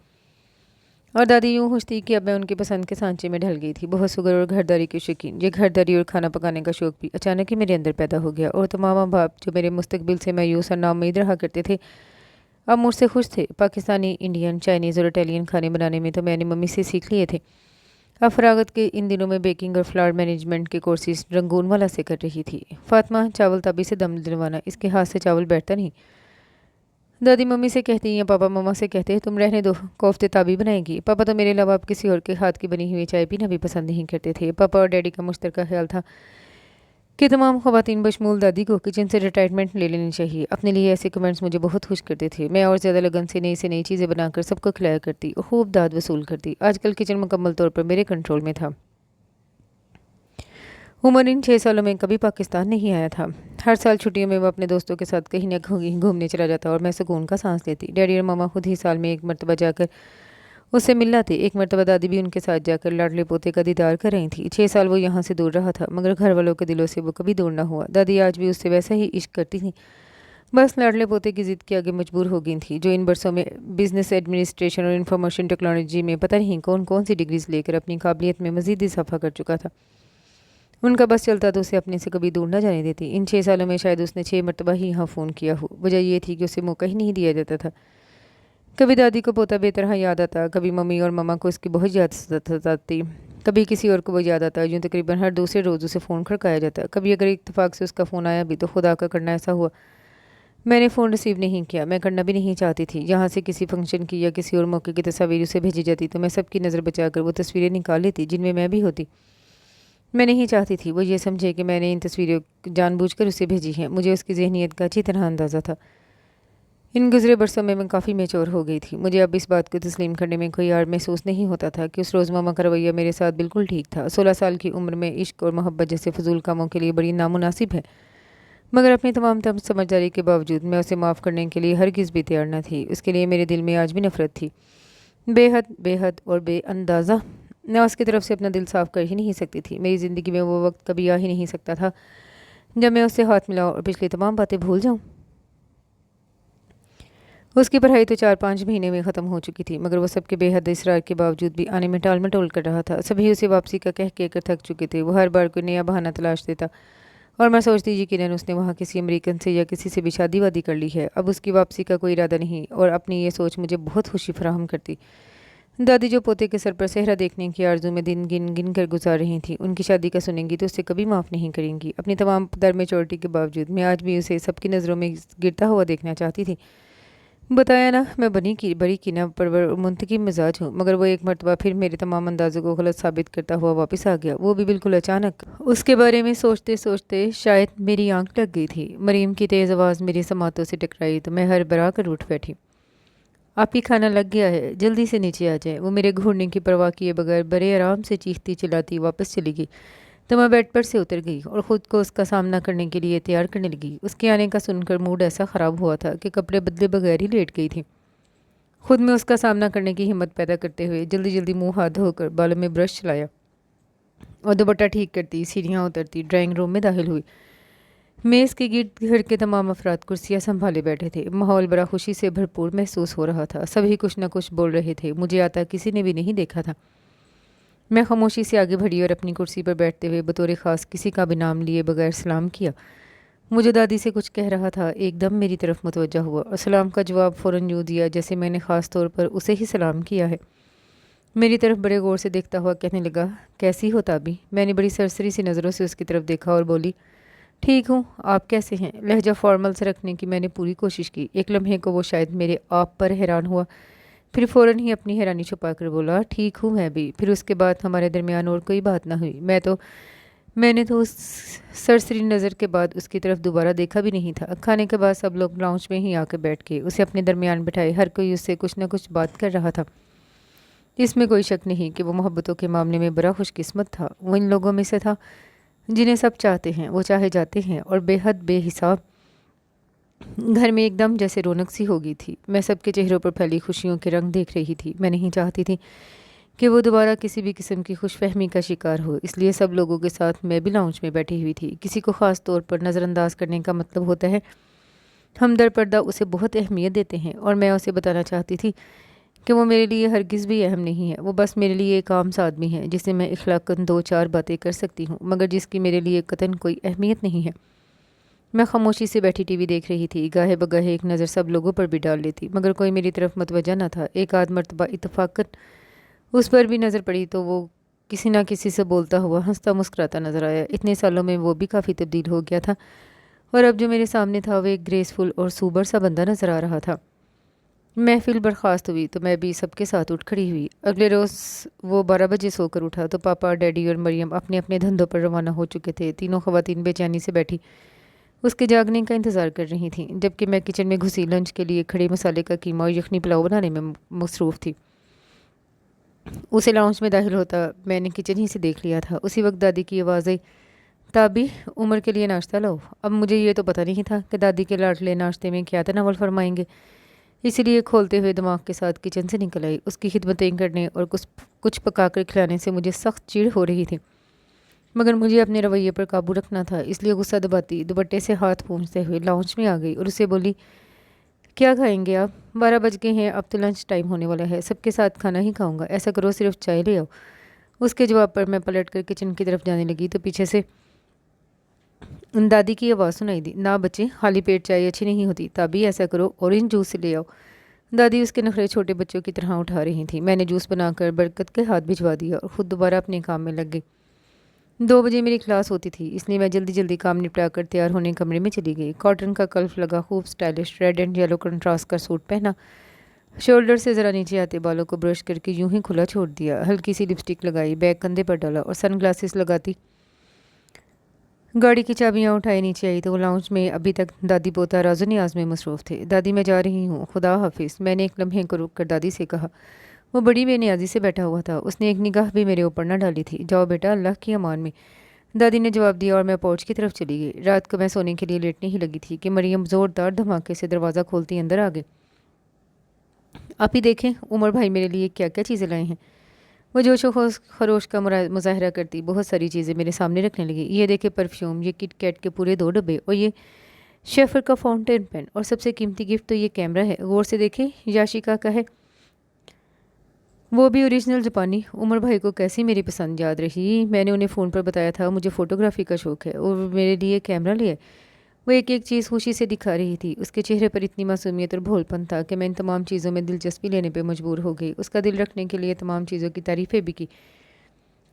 اور دادی یوں خوش تھی کہ اب میں ان کی پسند کے سانچے میں ڈھل گئی تھی۔ بہت سگر اور گھرداری کی شوقین، یہ گھرداری اور کھانا پکانے کا شوق بھی اچانک ہی میرے اندر پیدا ہو گیا، اور تمام ماں باپ جو میرے مستقبل سے مایوس اور ناامید رہا کرتے تھے، اب مجھ سے خوش تھے۔ پاکستانی، انڈین، چائنیز اور اٹیلین کھانے بنانے میں تو میں نے ممی سے سیکھ لیے تھے۔ اب فراغت کے ان دنوں میں بیکنگ اور فلاور مینجمنٹ کے کورسز رنگون والا سے کر رہی تھی۔ فاطمہ، چاول تابی سے دم دلوانا، اس کے ہاتھ سے چاول بیٹھتا نہیں۔ دادی ممی سے کہتی یا پاپا مما سے کہتے تم رہنے دو، کوفتے تابی بنائے گی۔ پاپا تو میرے علاوہ اب کسی اور کے ہاتھ کی بنی ہوئی چائے پینا بھی پسند نہیں کرتے تھے۔ پاپا اور ڈیڈی کا مشترکہ خیال تھا کہ تمام خواتین بشمول دادی کو کچن سے ریٹائرمنٹ لے لینی چاہیے۔ اپنے لیے ایسے کمنٹس مجھے بہت خوش کرتے تھے۔ میں اور زیادہ لگن سے نئی چیزیں بنا کر سب کو کھلایا کرتی اور خوب داد وصول کرتی۔ آج کل کچن مکمل طور پر میرے کنٹرول میں تھا۔ عمر ان 6 سالوں میں کبھی پاکستان نہیں آیا تھا۔ ہر سال چھٹیوں میں وہ اپنے دوستوں کے ساتھ کہیں نہ کہیں گھومنے چلا جاتا اور میں سکون کا سانس لیتی۔ ڈیڈی اور ماما خود ہی سال میں ایک مرتبہ جا کر اس سے مل لاتے۔ ایک مرتبہ دادی بھی ان کے ساتھ جا کر لاڈلے پوتے کا دیدار کر رہی تھی۔ 6 سال وہ یہاں سے دور رہا تھا، مگر گھر والوں کے دلوں سے وہ کبھی دور نہ ہوا۔ دادی آج بھی اس سے ویسا ہی عشق کرتی تھیں، بس لاڈلے پوتے کی ضد کے آگے مجبور ہو گئی تھی، جو ان برسوں میں بزنس ایڈمنسٹریشن اور انفارمیشن ٹیکنالوجی میں پتہ نہیں کون سی ڈگریز لے کر اپنی قابلیت میں مزید اضافہ کر چکا تھا۔ ان کا بس چلتا تو اسے اپنے سے کبھی دور نہ جانے دیتی۔ ان 6 سالوں میں شاید اس نے 6 مرتبہ ہی یہاں فون کیا ہو۔ وجہ یہ تھی کہ اسے موقع ہی نہیں دیا جاتا تھا۔ کبھی دادی کو پوتا بے طرح یاد آتا، کبھی ممی اور ماما کو اس کی بہت یاد ستاتی، کبھی کسی اور کو وہ یاد آتا، یوں تقریباً ہر دوسرے روز اسے فون کھڑکایا جاتا۔ کبھی اگر اتفاق سے اس کا فون آیا بھی تو خدا کا کرنا ایسا ہوا میں نے فون ریسیو نہیں کیا۔ میں کرنا بھی نہیں چاہتی تھی۔ یہاں سے کسی فنکشن کی یا کسی اور موقع کی تصاویر اسے بھیجی جاتی تو میں سب کی نظر بچا کر وہ تصویریں نکال لیتی جن میں بھی ہوتی۔ میں نہیں چاہتی تھی وہ یہ سمجھے کہ میں نے ان تصویروں جان بوجھ کر اسے بھیجی ہیں۔ مجھے اس کی ذہنیت کا اچھی طرح اندازہ تھا۔ ان گزرے برسوں میں کافی میچور ہو گئی تھی۔ مجھے اب اس بات کو تسلیم کرنے میں کوئی عار محسوس نہیں ہوتا تھا کہ اس روز ماما کا رویہ میرے ساتھ بالکل ٹھیک تھا۔ 16 سال کی عمر میں عشق اور محبت جیسے فضول کاموں کے لیے بڑی نامناسب ہے، مگر اپنی تمام سمجھداری کے باوجود میں اسے معاف کرنے کے لیے ہرگز بھی تیار نہ تھی۔ اس کے لیے میرے دل میں آج بھی نفرت تھی، بے حد اور بے اندازہ۔ میں اس کی طرف سے اپنا دل صاف کر ہی نہیں سکتی تھی۔ میری زندگی میں وہ وقت کبھی آ ہی نہیں سکتا تھا جب میں اس سے ہاتھ ملاؤں اور پچھلی تمام باتیں بھول جاؤں۔ اس کی پڑھائی تو 4-5 مہینے میں ختم ہو چکی تھی، مگر وہ سب کے بے حد اصرار کے باوجود بھی آنے میں ٹال مٹول کر رہا تھا۔ سبھی اسے واپسی کا کہہ کر تھک چکے تھے۔ وہ ہر بار کوئی نیا بہانہ تلاش دیتا اور میں سوچتی یقیناً اس نے وہاں کسی امریکن سے یا کسی سے بھی شادی وادی کر لی ہے۔ اب اس کی واپسی کا کوئی ارادہ نہیں، اور اپنی یہ سوچ مجھے بہت خوشی فراہم کرتی۔ دادی جو پوتے کے سر پر صحرا دیکھنے کی آرزو میں دن گن کر گزار رہی تھیں، ان کی شادی کا سنیں گی تو اسے کبھی معاف نہیں کریں گی۔ اپنی تمام میچورٹی کے باوجود میں آج بھی اسے سب کی نظروں میں گرتا ہوا دیکھنا چاہتی تھی۔ بتایا نا، میں بڑی کینہ پرور اور منتقم مزاج ہوں، مگر وہ ایک مرتبہ پھر میرے تمام اندازوں کو غلط ثابت کرتا ہوا واپس آ گیا، وہ بھی بالکل اچانک۔ اس کے بارے میں سوچتے شاید میری آنکھ لگ گئی تھی۔ مریم کی تیز آواز میری سماعتوں سے ٹکرائی تو میں ہڑبڑا کر اٹھ بیٹھی۔ آپ ہی کھانا لگ گیا ہے، جلدی سے نیچے آ جائیں۔ وہ میرے گھورنے کی پرواہ کیے بغیر بڑے آرام سے چیختی چلاتی واپس چلی گئی۔ تو میں بیڈ پر سے اتر گئی اور خود کو اس کا سامنا کرنے کے لیے تیار کرنے لگی۔ اس کے آنے کا سن کر موڈ ایسا خراب ہوا تھا کہ کپڑے بدلے بغیر ہی لیٹ گئی تھی۔ خود میں اس کا سامنا کرنے کی ہمت پیدا کرتے ہوئے جلدی جلدی منہ ہاتھ دھو کر بالوں میں برش چلایا اور دوپٹہ ٹھیک کرتی سیڑھیاں اترتی ڈرائنگ روم میں داخل ہوئی۔ میز کے گرد گھر کے تمام افراد کرسیاں سنبھالے بیٹھے تھے۔ ماحول بڑا خوشی سے بھرپور محسوس ہو رہا تھا۔ سبھی کچھ نہ کچھ بول رہے تھے۔ مجھے آتا کسی نے بھی نہیں دیکھا تھا۔ میں خاموشی سے آگے بڑھی اور اپنی کرسی پر بیٹھتے ہوئے بطور خاص کسی کا بھی نام لیے بغیر سلام کیا۔ مجھے دادی سے کچھ کہہ رہا تھا، ایک دم میری طرف متوجہ ہوا اور سلام کا جواب فوراً یوں دیا جیسے میں نے خاص طور پر اسے ہی سلام کیا ہے۔ میری طرف بڑے غور سے دیکھتا ہوا کہنے لگا، کیسی ہو تابی؟ میں نے بڑی سرسری سی نظروں سے اس کی طرف دیکھا اور بولی، ٹھیک ہوں، آپ کیسے ہیں؟ لہجہ فارمل سے رکھنے کی میں نے پوری کوشش کی۔ ایک لمحے کو وہ شاید میرے آپ پر حیران ہوا، پھر فوراً ہی اپنی حیرانی چھپا کر بولا، ٹھیک ہوں میں بھی۔ پھر اس کے بعد ہمارے درمیان اور کوئی بات نہ ہوئی۔ میں نے تو اس سرسری نظر کے بعد اس کی طرف دوبارہ دیکھا بھی نہیں تھا۔ کھانے کے بعد سب لوگ لاؤنج میں ہی آ کے بیٹھ کے اسے اپنے درمیان بٹھائے ہر کوئی اس سے کچھ نہ کچھ بات کر رہا تھا۔ اس میں کوئی شک نہیں کہ وہ محبتوں کے معاملے میں بڑا خوش قسمت تھا۔ وہ ان لوگوں میں سے تھا جنہیں سب چاہتے ہیں، وہ چاہے جاتے ہیں، اور بے حد بے حساب گھر میں ایک دم جیسے رونق سی ہو گئی تھی۔ میں سب کے چہروں پر پھیلی خوشیوں کے رنگ دیکھ رہی تھی۔ میں نہیں چاہتی تھی کہ وہ دوبارہ کسی بھی قسم کی خوش فہمی کا شکار ہو، اس لیے سب لوگوں کے ساتھ میں بھی لاؤنج میں بیٹھی ہوئی تھی۔ کسی کو خاص طور پر نظر انداز کرنے کا مطلب ہوتا ہے ہم در پردہ اسے بہت اہمیت دیتے ہیں، اور میں اسے بتانا چاہتی تھی کہ وہ میرے لیے ہرگز بھی اہم نہیں ہے۔ وہ بس میرے لیے ایک عام سا آدمی ہے جس سے میں اخلاقاً دو چار باتیں کر سکتی ہوں، مگر جس کی میرے لیے قطعاً کوئی اہمیت نہیں ہے۔ میں خاموشی سے بیٹھی ٹی وی دیکھ رہی تھی، گاہے بگاہے ایک نظر سب لوگوں پر بھی ڈال لیتی، مگر کوئی میری طرف متوجہ نہ تھا۔ ایک آدھ مرتبہ اتفاقاً اس پر بھی نظر پڑی تو وہ کسی نہ کسی سے بولتا ہوا ہنستا مسکراتا نظر آیا۔ اتنے سالوں میں وہ بھی کافی تبدیل ہو گیا تھا، اور اب جو میرے سامنے تھا وہ ایک گریسفل اور سوبر سا بندہ نظر آ رہا تھا۔ محفل برخاست ہوئی تو میں بھی سب کے ساتھ اٹھ کھڑی ہوئی۔ اگلے روز وہ 12 بجے سو کر اٹھا تو پاپا، ڈیڈی اور مریم اپنے اپنے دھندوں پر روانہ ہو چکے تھے۔ تینوں خواتین بے چینی سے بیٹھی اس کے جاگنے کا انتظار کر رہی تھیں، جبکہ میں کچن میں گھسی لنچ کے لیے کھڑے مسالے کا قیمہ اور یخنی پلاؤ بنانے میں مصروف تھی۔ اسے لاؤنج میں داخل ہوتا میں نے کچن ہی سے دیکھ لیا تھا۔ اسی وقت دادی کی آواز آئی، تابی، عمر کے لیے ناشتہ لاؤ۔ اب مجھے یہ تو پتہ نہیں تھا کہ دادی کے لاڈلے ناشتے میں کیا تناول فرمائیں گے، اسی لیے کھولتے ہوئے دماغ کے ساتھ کچن سے نکل آئی۔ اس کی خدمتیں کرنے اور کچھ پکا کر کھلانے سے مجھے سخت چڑ ہو رہی تھی، مگر مجھے اپنے رویے پر قابو رکھنا تھا، اس لیے غصہ دباتی دوپٹے سے ہاتھ پونچھتے ہوئے لاؤنج میں آ گئی اور اسے بولی، کیا کھائیں گے آپ؟ 12 بج گئے ہیں، اب تو لنچ ٹائم ہونے والا ہے، سب کے ساتھ کھانا ہی کھاؤں گا، ایسا کرو صرف چائے لے آؤ۔ اس کے جواب پر میں پلٹ کر کچن کی طرف جانے لگی تو پیچھے سے دادی کی آواز سنائی دی، نہ بچے، خالی پیٹ چائے اچھی نہیں ہوتی، تابی ایسا کرو اورنج جوس سے لے آؤ۔ دادی اس کے نخرے چھوٹے بچوں کی طرح اٹھا رہی تھی۔ میں نے جوس بنا کر برکت کے ہاتھ بھجوا دیا اور خود دوبارہ اپنے کام میں لگ گئی۔ 2 بجے میری کلاس ہوتی تھی، اس لیے میں جلدی جلدی کام نپٹا کر تیار ہونے کمرے میں چلی گئی۔ کاٹن کا کلف لگا خوب stylish red and yellow contrast کا سوٹ پہنا، شولڈر سے ذرا نیچے آتے بالوں کو برش کر کے یوں ہی کھلا چھوڑ دیا، ہلکی سی لپسٹک لگائی، بیگ کندھے پر ڈالا اور سن گلاسز لگاتی گاڑی کی چابیاں اٹھائے نیچے آئی تو وہ لاؤنج میں ابھی تک دادی پوتا راز و نیاز میں مصروف تھے۔ دادی میں جا رہی ہوں، خدا حافظ، میں نے ایک لمحے کو رک کر دادی سے کہا۔ وہ بڑی بے نیازی سے بیٹھا ہوا تھا، اس نے ایک نگاہ بھی میرے اوپر نہ ڈالی تھی۔ جاؤ بیٹا، اللہ کی امان میں، دادی نے جواب دیا اور میں پورچ کی طرف چلی گئی۔ رات کو میں سونے کے لیے لیٹنے ہی لگی تھی کہ مریم زوردار دھماکے سے دروازہ کھولتی اندر آ گئی۔ آپ ہی دیکھیں عمر بھائی میرے لیے کیا کیا چیزیں لائے ہیں۔ وہ جوش و خروش کا مظاہرہ کرتی بہت ساری چیزیں میرے سامنے رکھنے لگی۔ یہ دیکھے پرفیوم، یہ کٹ کیٹ کے پورے 2 ڈبے، اور یہ شیفر کا فاؤنٹین پین، اور سب سے قیمتی گفٹ تو یہ کیمرہ ہے، غور سے دیکھیں، یاشیکا کا ہے، وہ بھی اوریجنل جاپانی۔ عمر بھائی کو کیسی میری پسند یاد رہی، میں نے انہیں فون پر بتایا تھا مجھے فوٹوگرافی کا شوق ہے اور میرے لیے کیمرہ لیا۔ وہ ایک ایک چیز خوشی سے دکھا رہی تھی، اس کے چہرے پر اتنی معصومیت اور بھول پن تھا کہ میں ان تمام چیزوں میں دلچسپی لینے پہ مجبور ہو گئی، اس کا دل رکھنے کے لیے تمام چیزوں کی تعریفیں بھی کی۔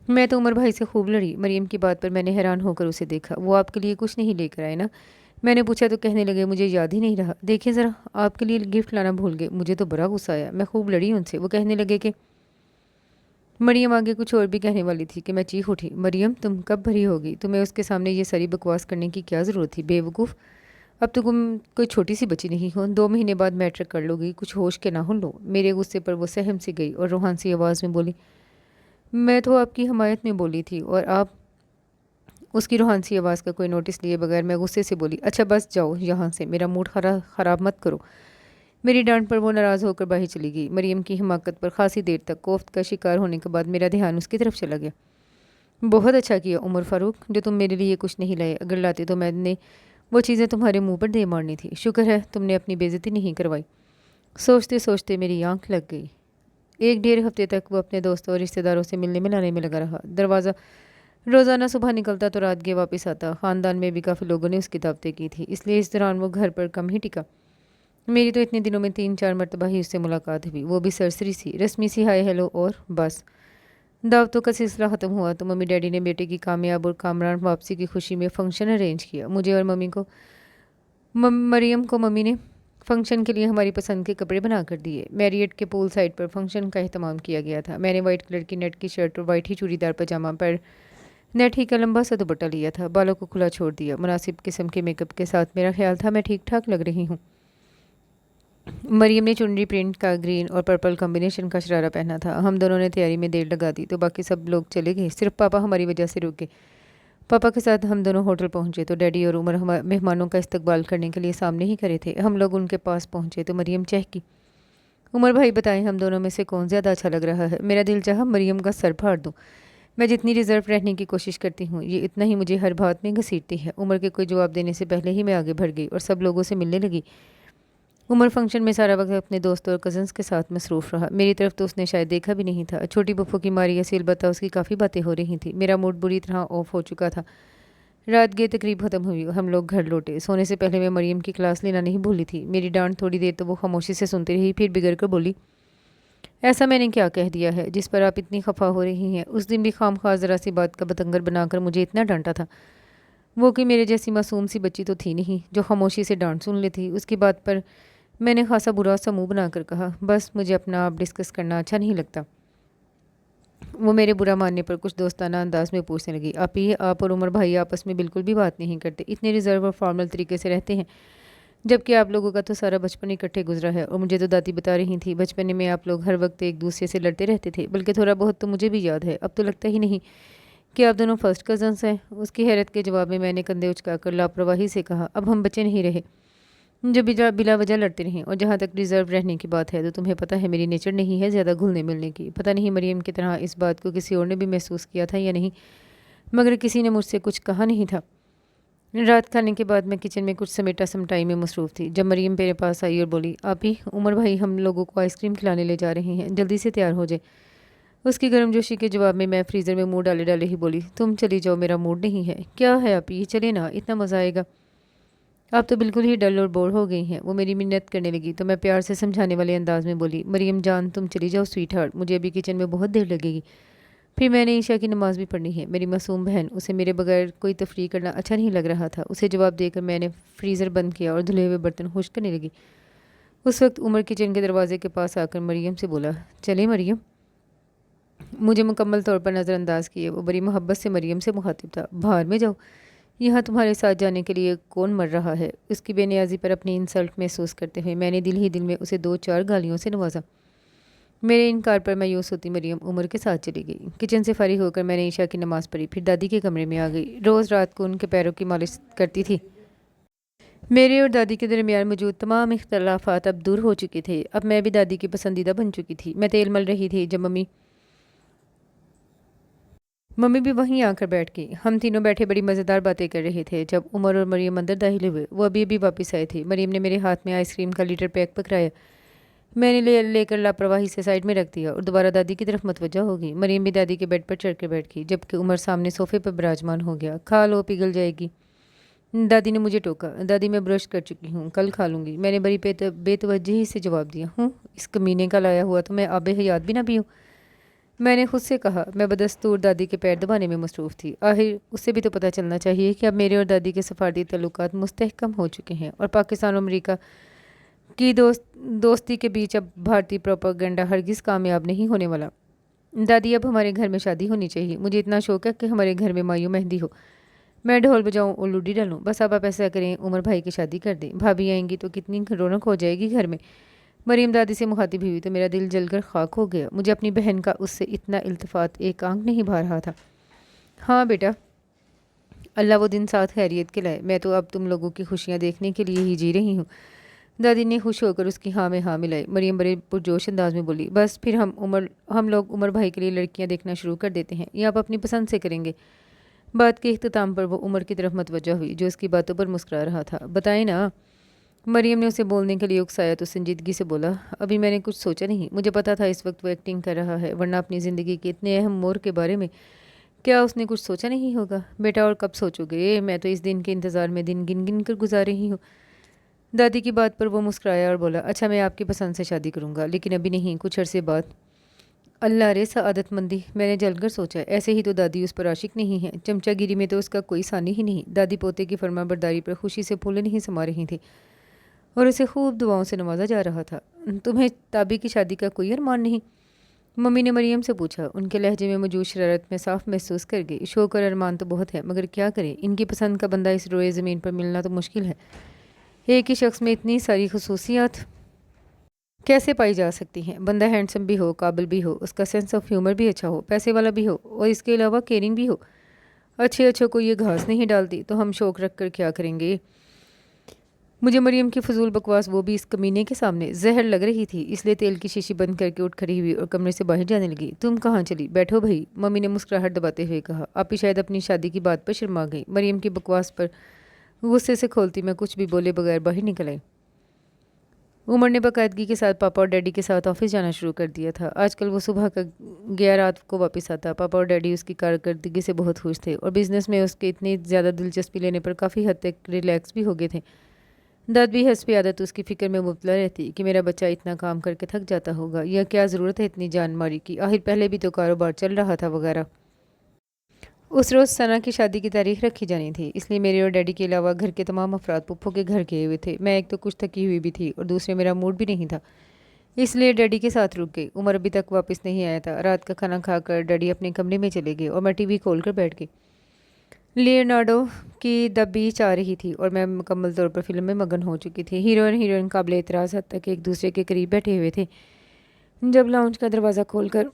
میں تو عمر بھائی سے خوب لڑی۔ مریم کی بات پر میں نے حیران ہو کر اسے دیکھا۔ وہ آپ کے لیے کچھ نہیں لے کر آئے نا؟ میں نے پوچھا تو کہنے لگے مجھے یاد ہی نہیں رہا، دیکھیں ذرا آپ کے لیے گفٹ لانا بھول گئے۔ مجھے تو بڑا غصہ آیا، میں خوب لڑی ان سے۔ وہ کہنے لگے کہ مریم آگے کچھ اور بھی کہنے والی تھی کہ میں چیخ اٹھی، مریم تم کب بھری ہوگی، تمہیں اس کے سامنے یہ ساری بکواس کرنے کی کیا ضرورت تھی، بے وقوف، اب تو تم کوئی چھوٹی سی بچی نہیں ہو، 2 مہینے بعد میٹرک کر لو گی، کچھ ہوش کے نہ ہو لو۔ میرے غصے پر وہ سہم سی گئی اور روحان سی آواز میں بولی، میں تو آپ کی حمایت میں بولی تھی، اور آپ اس کی روحان سی آواز کا کوئی نوٹس لیے بغیر میں غصے سے بولی، اچھا بس جاؤ یہاں سے، میرا موڈ خراب مت کرو۔ میری ڈانٹ پر وہ ناراض ہو کر باہر چلی گئی۔ مریم کی حماقت پر خاصی دیر تک کوفت کا شکار ہونے کے بعد میرا دھیان اس کی طرف چلا گیا۔ بہت اچھا کیا عمر فاروق، جو تم میرے لیے کچھ نہیں لائے، اگر لاتے تو میں نے وہ چیزیں تمہارے منہ پر دے مارنی تھی۔ شکر ہے تم نے اپنی بےعزتی نہیں کروائی۔ سوچتے سوچتے میری آنکھ لگ گئی۔ 1 ڈیڑھ ہفتے تک وہ اپنے دوستوں اور رشتہ داروں سے ملنے ملانے میں لگا رہا۔ دروازہ روزانہ صبح نکلتا تو رات گئے واپس آتا۔ خاندان میں بھی کافی لوگوں نے اس کی دعوتیں کی تھی، اس لیے اس دوران وہ گھر پر کم ہی ٹکا۔ میری تو اتنے دنوں میں 3 4 مرتبہ ہی اس سے ملاقات ہوئی، وہ بھی سرسری سی، رسمی سی ہائے ہیلو اور بس۔ دعوتوں کا سلسلہ ختم ہوا تو ممی ڈیڈی نے بیٹے کی کامیاب اور کامران واپسی کی خوشی میں فنکشن ارینج کیا۔ مجھے اور مریم کو ممی نے فنکشن کے لیے ہماری پسند کے کپڑے بنا کر دیے۔ میریٹ کے پول سائڈ پر فنکشن کا اہتمام کیا گیا تھا۔ میں نے وائٹ کلر کی نیٹ کی شرٹ اور وائٹ ہی چوڑی دار پاجامہ پر نیٹ ہی کا لمبا سا دوپٹہ لیا تھا، بالوں کو کھلا چھوڑ دیا۔ مناسب قسم کے میک اپ کے ساتھ میرا خیال تھا میں ٹھیک ٹھاک لگ رہی ہوں۔ مریم نے چنری پرنٹ کا گرین اور پرپل کمبینیشن کا شرارہ پہنا تھا۔ ہم دونوں نے تیاری میں دیر لگا دی تو باقی سب لوگ چلے گئے، صرف پاپا ہماری وجہ سے رک گئے۔ پاپا کے ساتھ ہم دونوں ہوٹل پہنچے تو ڈیڈی اور عمر مہمانوں کا استقبال کرنے کے لیے سامنے ہی کھڑے تھے۔ ہم لوگ ان کے پاس پہنچے تو مریم چہکی، عمر بھائی بتائیں ہم دونوں میں سے کون زیادہ اچھا لگ رہا ہے؟ میرا دل چاہا مریم کا سر پھاڑ دوں۔ میں جتنی ریزرو رہنے کی کوشش کرتی ہوں یہ اتنا ہی مجھے ہر بات میں گھسیٹتی ہے۔ عمر کے کوئی جواب دینے سے پہلے ہی میں آگے بڑھ گئی اور سب لوگوں سے ملنے لگی۔ عمر فنکشن میں سارا وقت اپنے دوستوں اور کزنس کے ساتھ مصروف رہا۔ میری طرف تو اس نے شاید دیکھا بھی نہیں تھا۔ چھوٹی پھپھو کی ماریا سے البتہ اس کی کافی باتیں ہو رہی تھیں۔ میرا موڈ بری طرح آف ہو چکا تھا۔ رات گئے تقریب ختم ہوئی اور ہم لوگ گھر لوٹے۔ سونے سے پہلے میں مریم کی کلاس لینا نہیں بھولی تھی۔ میری ڈانٹ تھوڑی دیر تو وہ خاموشی سے سنتی رہی، پھر بگڑ کر بولی، ایسا میں نے کیا کہہ دیا ہے جس پر آپ اتنی خفا ہو رہی ہیں؟ اس دن بھی خام خواہ ذرا سی بات کا بتنگڑ بنا کر مجھے اتنا ڈانٹا تھا۔ وہ کہ میرے جیسی معصوم سی بچی تو تھی نہیں جو خاموشی سے ڈانٹ سن لیتی۔ اس کی بات پر میں نے خاصا برا سا منہ بنا کر کہا، بس مجھے اپنا آپ ڈسکس کرنا اچھا نہیں لگتا۔ وہ میرے برا ماننے پر کچھ دوستانہ انداز میں پوچھنے لگی، آپ اور عمر بھائی آپس میں بالکل بھی بات نہیں کرتے، اتنے ریزرو اور فارمل طریقے سے رہتے ہیں، جبکہ آپ لوگوں کا تو سارا بچپن اکٹھے گزرا ہے۔ اور مجھے تو دادی بتا رہی تھی بچپن میں آپ لوگ ہر وقت ایک دوسرے سے لڑتے رہتے تھے، بلکہ تھوڑا بہت تو مجھے بھی یاد ہے۔ اب تو لگتا ہی نہیں کہ آپ دونوں فرسٹ کزنس ہیں۔ اس کی حیرت کے جواب میں میں نے کندھے اچکا کر لاپرواہی سے کہا، اب ہم بچے نہیں رہے جو بلا وجہ لڑتے رہیں، اور جہاں تک ریزرو رہنے کی بات ہے تو تمہیں پتہ ہے میری نیچر نہیں ہے زیادہ گھلنے ملنے کی۔ پتہ نہیں مریم کی طرح اس بات کو کسی اور نے بھی محسوس کیا تھا یا نہیں، مگر کسی نے مجھ سے کچھ کہا نہیں تھا۔ رات کھانے کے بعد میں کچن میں کچھ سمیٹا سمٹائی میں مصروف تھی جب مریم میرے پاس آئی اور بولی، آپی عمر بھائی ہم لوگوں کو آئس کریم کھلانے لے جا رہے ہیں، جلدی سے تیار ہو جائے۔ اس کی گرم جوشی کے جواب میں فریزر میں منہ ڈالے ہی بولی، تم چلی جاؤ میرا موڈ نہیں ہے۔ کیا ہے آپی چلے نا، اتنا مزہ آئے گا۔ آپ تو بالکل ہی ڈل اور بور ہو گئی ہیں۔ وہ میری منت کرنے لگی تو میں پیار سے سمجھانے والے انداز میں بولی، مریم جان تم چلی جاؤ سویٹ ہارٹ، مجھے ابھی کچن میں بہت دیر لگے گی، پھر میں نے عشاء کی نماز بھی پڑھنی ہے۔ میری معصوم بہن، اسے میرے بغیر کوئی تفریح کرنا اچھا نہیں لگ رہا تھا۔ اسے جواب دے کر میں نے فریزر بند کیا اور دھلے ہوئے برتن خشک کرنے لگی۔ اس وقت عمر کچن کے دروازے کے پاس آ کر مریم سے بولا، چلے مریم؟ مجھے مکمل طور پر نظر انداز کیے وہ بڑی محبت سے مریم سے مخاطب تھا، باہر میں جاؤ، یہاں تمہارے ساتھ جانے کے لیے کون مر رہا ہے؟ اس کی بے نیازی پر اپنی انسلٹ محسوس کرتے ہوئے میں نے دل ہی دل میں اسے 2 4 گالیوں سے نوازا۔ میرے انکار پر مایوس ہوتی مریم عمر کے ساتھ چلی گئی۔ کچن سے فارغ ہو کر میں نے عشاء کی نماز پڑھی، پھر دادی کے کمرے میں آ گئی۔ روز رات کو ان کے پیروں کی مالش کرتی تھی۔ میرے اور دادی کے درمیان موجود تمام اختلافات اب دور ہو چکے تھے۔ اب میں بھی دادی کی پسندیدہ بن چکی تھی۔ میں تیل مل رہی تھی جب ممی بھی وہیں آ کر بیٹھ گئی۔ ہم تینوں بیٹھے بڑی مزیدار باتیں کر رہے تھے جب عمر اور مریم اندر داخل ہوئے۔ وہ ابھی واپس آئے تھے۔ مریم نے میرے ہاتھ میں آئس کریم کا لیٹر پیک پکڑایا، میں نے لے کر لاپرواہی سے سائڈ میں رکھ دیا اور دوبارہ دادی کی طرف متوجہ ہو گئی۔ مریم بھی دادی کے بیڈ پر چڑھ کر بیٹھ گئی جبکہ عمر سامنے صوفے پر براجمان ہو گیا۔ کھا لو پگھل جائے گی، دادی نے مجھے ٹوکا۔ دادی میں برش کر چکی ہوں، کل کھا لوں گی، میں نے بڑی بے توجہی سے جواب دیا۔ اس کمینے کا لایا ہوا تو میں آب حیات بھی نہ پیوں، میں نے خود سے کہا۔ میں بدستور دادی کے پیر دبانے میں مصروف تھی۔ آخر اسے بھی تو پتہ چلنا چاہیے کہ اب میرے اور دادی کے سفارتی تعلقات مستحکم ہو چکے ہیں اور پاکستان اور امریکہ کی دوستی کے بیچ اب بھارتی پروپیگنڈا ہرگز کامیاب نہیں ہونے والا۔ دادی اب ہمارے گھر میں شادی ہونی چاہیے، مجھے اتنا شوق ہے کہ ہمارے گھر میں مایو مہندی ہو، میں ڈھول بجاؤں اور لوڈی ڈالوں، بس آپ ایسا کریں عمر بھائی کی شادی کر دیں، بھابھی آئیں گی تو کتنی رونق ہو جائے گی گھر میں۔ مریم دادی سے مخاطب ہوئی تو میرا دل جل کر خاک ہو گیا۔ مجھے اپنی بہن کا اس سے اتنا التفات ایک آنکھ نہیں بھا رہا تھا۔ ہاں بیٹا अल्लाह वो दिन साथ खैरियत के लाए। मैं तो अब तुम लोगों की खुशियाँ देखने के लिए ही जी रही हूँ। दादी ने खुश होकर उसकी हाँ में हाँ मिलाई। मरियम बड़े पुरजोश अंदाज में बोली, बस फिर हम लोग उमर भाई के लिए लड़कियां देखना शुरू कर देते हैं, या आप अपनी पसंद से करेंगे। बात के इख्तिताम पर वो उमर की तरफ मतवज्जा हुई, जो उसकी बातों पर मुस्कुरा रहा था। बताएं ना। मरियम ने उसे बोलने के लिए उकसाया तो संजीदगी से बोला, अभी मैंने कुछ सोचा नहीं। मुझे पता था इस वक्त वो एक्टिंग कर रहा है, वरना अपनी ज़िंदगी के इतने अहम मोड़ के बारे में क्या उसने कुछ सोचा नहीं होगा। बेटा और कब सोचोगे, मैं तो इस दिन के इंतज़ार में दिन गिन गिन कर गुजार रही हूँ। दादी की बात पर वो मुस्कुराया और बोला, अच्छा मैं आपकी पसंद से शादी करूँगा, लेकिन अभी नहीं, कुछ अरसे बाद। अल्लाह रे सआदतमंदी, मैंने जलकर सोचा। ऐसे ही तो दादी उस पर आशिक नहीं है, चमचागिरी में तो उसका कोई सानी ही नहीं। दादी पोते की फरमाबरदारी पर खुशी से फूले नहीं समा रही थी और उसे खूब दुआओं से नवाजा जा रहा था। तुम्हें ताबी की शादी का कोई अरमान नहीं? मम्मी ने मरियम से पूछा। उनके लहजे में मौजूद शरारत में साफ महसूस कर गई। शौक और अरमान तो बहुत है, मगर क्या करें, इनकी पसंद का बंदा इस रोए ज़मीन पर मिलना तो मुश्किल है। एक ही शख्स में इतनी सारी खसूसियात कैसे पाई जा सकती हैं? बंदा हैंडसम भी हो, काबिल भी हो, उसका सेंस ऑफ ह्यूमर भी अच्छा हो, पैसे वाला भी हो, और इसके अलावा केयरिंग भी हो। अच्छे अच्छे को ये घास नहीं डालती, तो हम शौक रख कर क्या करेंगे? मुझे मरियम की फजूल बकवास, वो भी इस कमीने के सामने, जहर लग रही थी, इसलिए तेल की शीशी बंद करके उठ खड़ी हुई और कमरे से बाहर जाने लगी। तुम कहाँ चली? बैठो भाई, मम्मी ने मुस्कुराहट दबाते हुए कहा। आप ही शायद अपनी शादी की बात पर शर्मा गई। मरियम की बकवास पर गुस्से से खोलती मैं कुछ भी बोले बगैर बाहर निकल आई। उमर ने बाकायदगी के साथ पापा और डैडी के साथ ऑफिस जाना शुरू कर दिया था। आजकल वो सुबह का गया, रात को वापस आता। पापा और डैडी उसकी कारकर्दगी से बहुत खुश थे और बिजनेस में उसके इतनी ज़्यादा दिलचस्पी लेने पर काफ़ी हद तक रिलैक्स भी हो गए थे। दाद भी हंसपी आदत उसकी फ़िक्र में मुबतला रहती कि मेरा बच्चा इतना काम करके थक जाता होगा, या क्या ज़रूरत है इतनी जान मारी की, आखिर पहले भी तो कारोबार चल रहा था वगैरह। उस रोज़ सना की शादी की तारीख रखी जानी थी, इसलिए मेरे और डैडी के अलावा घर के तमाम अफराद पुप्पो के घर गए हुए थे। मैं एक तो कुछ थकी हुई भी थी और दूसरे मेरा मूड भी नहीं था, इसलिए डैडी के साथ रुक गई। उमर अभी तक वापस नहीं आया था। रात का खाना खाकर डैडी अपने कमरे में चले गए और मैं टीवी खोलकर बैठ गई। लियोनार्डो की द बीच आ रही थी और मैं मुकम्मल तौर पर फिल्म में मगन हो चुकी थी। हीरो और हीरोइन काबिल एतराज़ हद तक एक दूसरे के करीब बैठे हुए थे। जब लाउंज का दरवाज़ा खोलकर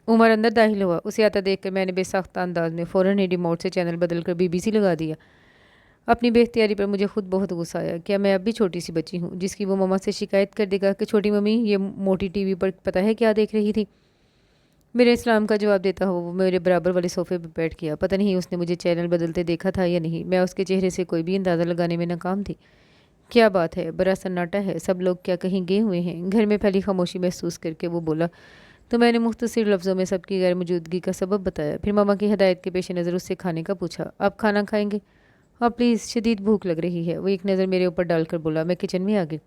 उमर अंदर दाखिल हुआ, उसे आता देखकर मैंने बेसाख्ता अंदाज में फ़ौरन ही रिमोट से चैनल बदलकर बीबीसी लगा दिया। अपनी बेख्तियारी पर मुझे खुद बहुत गुस्सा आया। क्या मैं अब भी छोटी सी बच्ची हूँ जिसकी वो मम्मा से शिकायत कर देगा कि छोटी मम्मी ये मोटी टीवी पर पता है क्या देख रही थी? मेरे इस्लाम का जवाब देता हो वो मेरे बराबर वाले सोफे पर बैठ गया। पता नहीं उसने मुझे चैनल बदलते देखा था या नहीं। मैं उसके चेहरे से कोई भी अंदाज़ा लगाने में नाकाम थी। क्या बात है, बड़ा सन्नाटा है, सब लोग क्या कहीं गए हुए हैं? घर में फैली खामोशी महसूस करके वो बोला तो मैंने मुख्तसर लफ्ज़ों में सबकी गैर मौजूदगी का सबब बताया। फिर मामा की हदायत के पेश नज़र उससे खाने का पूछा। आप खाना खाएंगे? हाँ प्लीज़, शदीद भूख लग रही है। वो एक नज़र मेरे ऊपर डालकर बोला। मैं किचन में आ गई।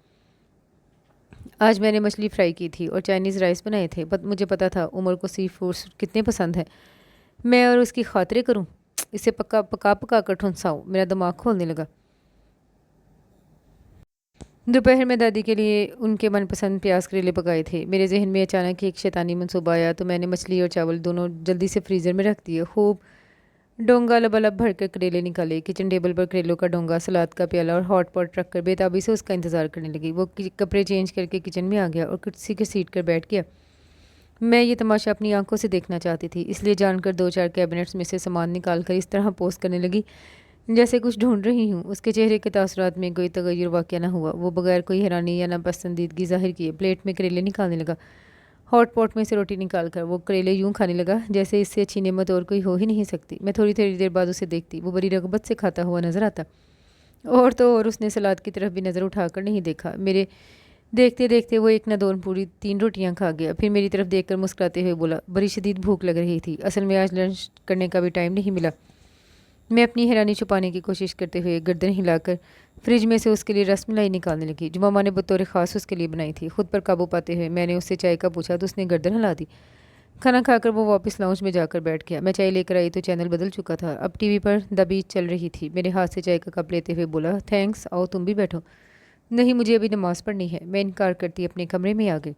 आज मैंने मछली फ्राई की थी और चाइनीज़ राइस बनाए थे। मुझे पता था उमर को सी फूड्स कितने पसंद है। मैं और उसकी खातिरें करूँ, इसे पका पका पका कर ठुनसाऊँ। मेरा दिमाग खोलने लगा। दोपहर में दादी के लिए उनके मनपसंद प्याज करेले पकाए थे। मेरे जहन में अचानक ही एक शैतानी मंसूबा आया, तो मैंने मछली और चावल दोनों जल्दी से फ्रीज़र में रख दिए। खूब डोंगा लबालब भर कर करेले निकाले। किचन टेबल पर करेलों का डोंगा, सलाद का प्याला और हॉट पॉट रख कर बेताबी से उसका इंतज़ार करने लगी। वो कपड़े चेंज करके किचन में आ गया और कुर्सी के सीट कर बैठ गया। मैं ये तमाशा अपनी आंखों से देखना चाहती थी, इसलिए जानकर दो चार कैबिनेट्स में से सामान निकाल कर इस तरह पोस्ट करने लगी जैसे कुछ ढूंढ रही हूँ। उसके चेहरे के तासुरात में कोई तगैर वाक़या न हुआ। वो बगैर कोई हैरानी या नापसंदीदगी ज़ाहिर किए प्लेट में करेले निकालने लगा। हॉट पॉट में से रोटी निकाल कर वो करेले यूं खाने लगा जैसे इससे अच्छी नेमत और कोई हो ही नहीं सकती। मैं थोड़ी थोड़ी देर बाद उसे देखती, वो बड़ी रगबत से खाता हुआ नजर आता। और तो और उसने सलाद की तरफ भी नज़र उठाकर नहीं देखा। मेरे देखते देखते वो एक न दो पूरी 3 रोटियां खा गया। फिर मेरी तरफ देखकर मुस्कुराते हुए बोला, बड़ी शदीद भूख लग रही थी, असल में आज लंच करने का भी टाइम नहीं मिला। मैं अपनी हैरानी छुपाने की कोशिश करते हुए गर्दन हिलाकर फ्रिज में से उसके लिए रसमलाई निकालने लगी, जो मामा ने बतौर ख़ास उसके लिए बनाई थी। खुद पर काबू पाते हुए मैंने उससे चाय का पूछा तो उसने गर्दन हिला दी। खाना खाकर वो वापस लाउंज में जाकर बैठ गया। मैं चाय लेकर आई तो चैनल बदल चुका था। अब टीवी पर द बीच चल रही थी। मेरे हाथ से चाय का कप लेते हुए बोला, थैंक्स, आओ तुम भी बैठो। नहीं, मुझे अभी नमाज़ पढ़नी है। मैं इनकार करती अपने कमरे में आ गई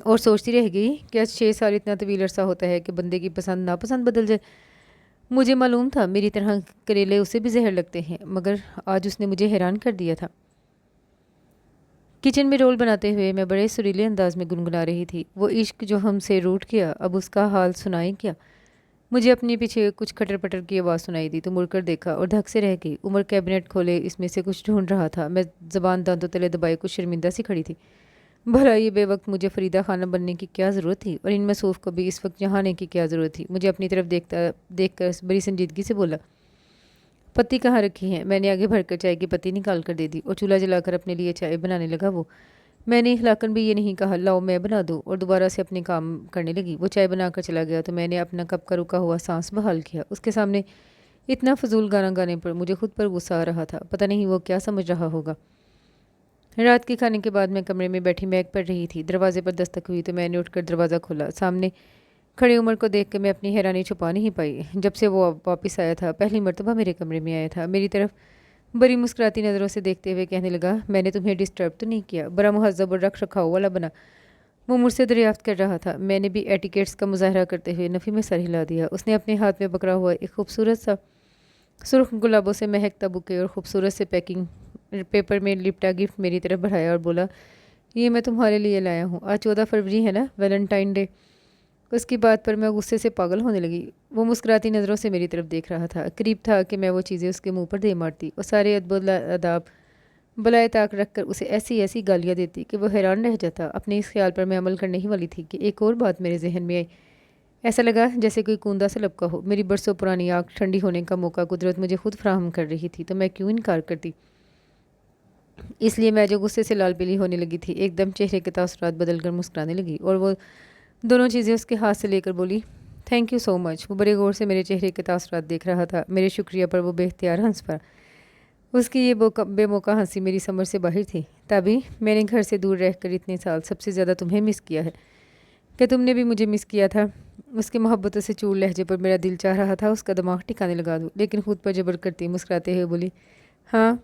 और सोचती रह गई कि आज 6 साल इतना तवील अरसा होता है कि बंदे की पसंद नापसंद बदल जाए। मुझे मालूम था मेरी तरह करेले उसे भी जहर लगते हैं, मगर आज उसने मुझे हैरान कर दिया था। किचन में रोल बनाते हुए मैं बड़े सुरीले अंदाज में गुनगुना रही थी, वो इश्क जो हमसे रूठ गया अब उसका हाल सुनाए क्या। मुझे अपने पीछे कुछ खटर पटर की आवाज़ सुनाई दी तो मुड़कर देखा और धक से रह गई। उमर कैबिनेट खोले इसमें से कुछ ढूंढ रहा था। मैं ज़बान दांतों तले दबाए कुछ शर्मिंदा सी खड़ी थी। भला ये बेवक्त मुझे फरीदा खाना बनने की क्या ज़रूरत थी और इन मसूफ़ को भी इस वक्त यहाँ आने की क्या ज़रूरत थी। मुझे अपनी तरफ देखकर बड़ी संजीदगी से बोला, पत्ती कहाँ रखी है? मैंने आगे बढ़कर चाय की पत्ती निकाल कर दे दी और चूल्हा जलाकर अपने लिए चाय बनाने लगा। मैंने इखलाकन भी ये नहीं कहा लाओ मैं बना दूँ, और दोबारा से अपने काम करने लगी। वो चाय बनाकर चला गया तो मैंने अपना कब का रुका हुआ सांस बहाल किया। उसके सामने इतना फजूल गाना गाने पर मुझे खुद पर गुस्सा आ रहा था। पता नहीं वो क्या समझ रहा होगा। रात के खाने के बाद मैं कमरे में बैठी मैग पढ़ रही थी। दरवाजे पर दस्तक हुई तो मैंने उठकर दरवाज़ा खोला। सामने खड़े उमर को देख कर मैं अपनी हैरानी छुपा नहीं पाई। जब से वो वापस आया था पहली मरतबा मेरे कमरे में आया था। मेरी तरफ बड़ी मुस्कुराती नज़रों से देखते हुए कहने लगा, मैंने तुम्हें डिस्टर्ब तो नहीं किया? बड़ा मुहज़्ज़ब और रख रखाव वाला बना वो मुझसे दरियाफ्त कर रहा था। मैंने भी एटिकेट्स का मुजाहरा करते हुए नफ़ी में सर हिला दिया। उसने अपने हाथ में पकड़ा हुआ एक खूबसूरत सा सुर्ख गुलाबों से महकता बुके और ख़ूबसूरत से पैकिंग पेपर में लिपटा गिफ्ट मेरी तरफ बढ़ाया और बोला, ये मैं तुम्हारे लिए लाया हूँ। आज 14 फरवरी है ना, वैलेंटाइन डे। उसकी बात पर मैं गुस्से से पागल होने लगी। वो मुस्कुराती नज़रों से मेरी तरफ देख रहा था। करीब था कि मैं वो चीज़ें उसके मुंह पर दे मारती और सारे अदब अदाब बलाए ताक रख कर उसे ऐसी ऐसी गालियाँ देती कि वो हैरान रह जाता। अपने इस ख्याल पर मैं अमल करने ही वाली थी कि एक और बात मेरे जहन में आई। ऐसा लगा जैसे कोई कूंदा से लपका हो। मेरी बरसों पुरानी आँख ठंडी होने का मौका कुदरत मुझे खुद फराहम कर रही थी, तो मैं क्यों इनकार करती। इसलिए मैं जो गुस्से से लाल पीली होने लगी थी एकदम चेहरे के तासुरात बदल कर मुस्कुराने लगी और वो दोनों चीज़ें उसके हाथ से लेकर बोली, थैंक यू सो मच। वो बड़े गौर से मेरे चेहरे के तासुरात देख रहा था। मेरे शुक्रिया पर वो बेख्तियार हंस पड़ा। उसकी ये बेमौका हंसी मेरी समझ से बाहर थी। तभी मैंने घर से दूर रहकर इतने साल सबसे ज़्यादा तुम्हें मिस किया है। क्या तुमने भी मुझे मिस किया था? उसके मोहब्बतों से चूर लहजे पर मेरा दिल चाह रहा था उसका दिमाग ठिकाने लगा दूँ, लेकिन खुद पर जबर करती मुस्कुराते हुए बोली, हाँ।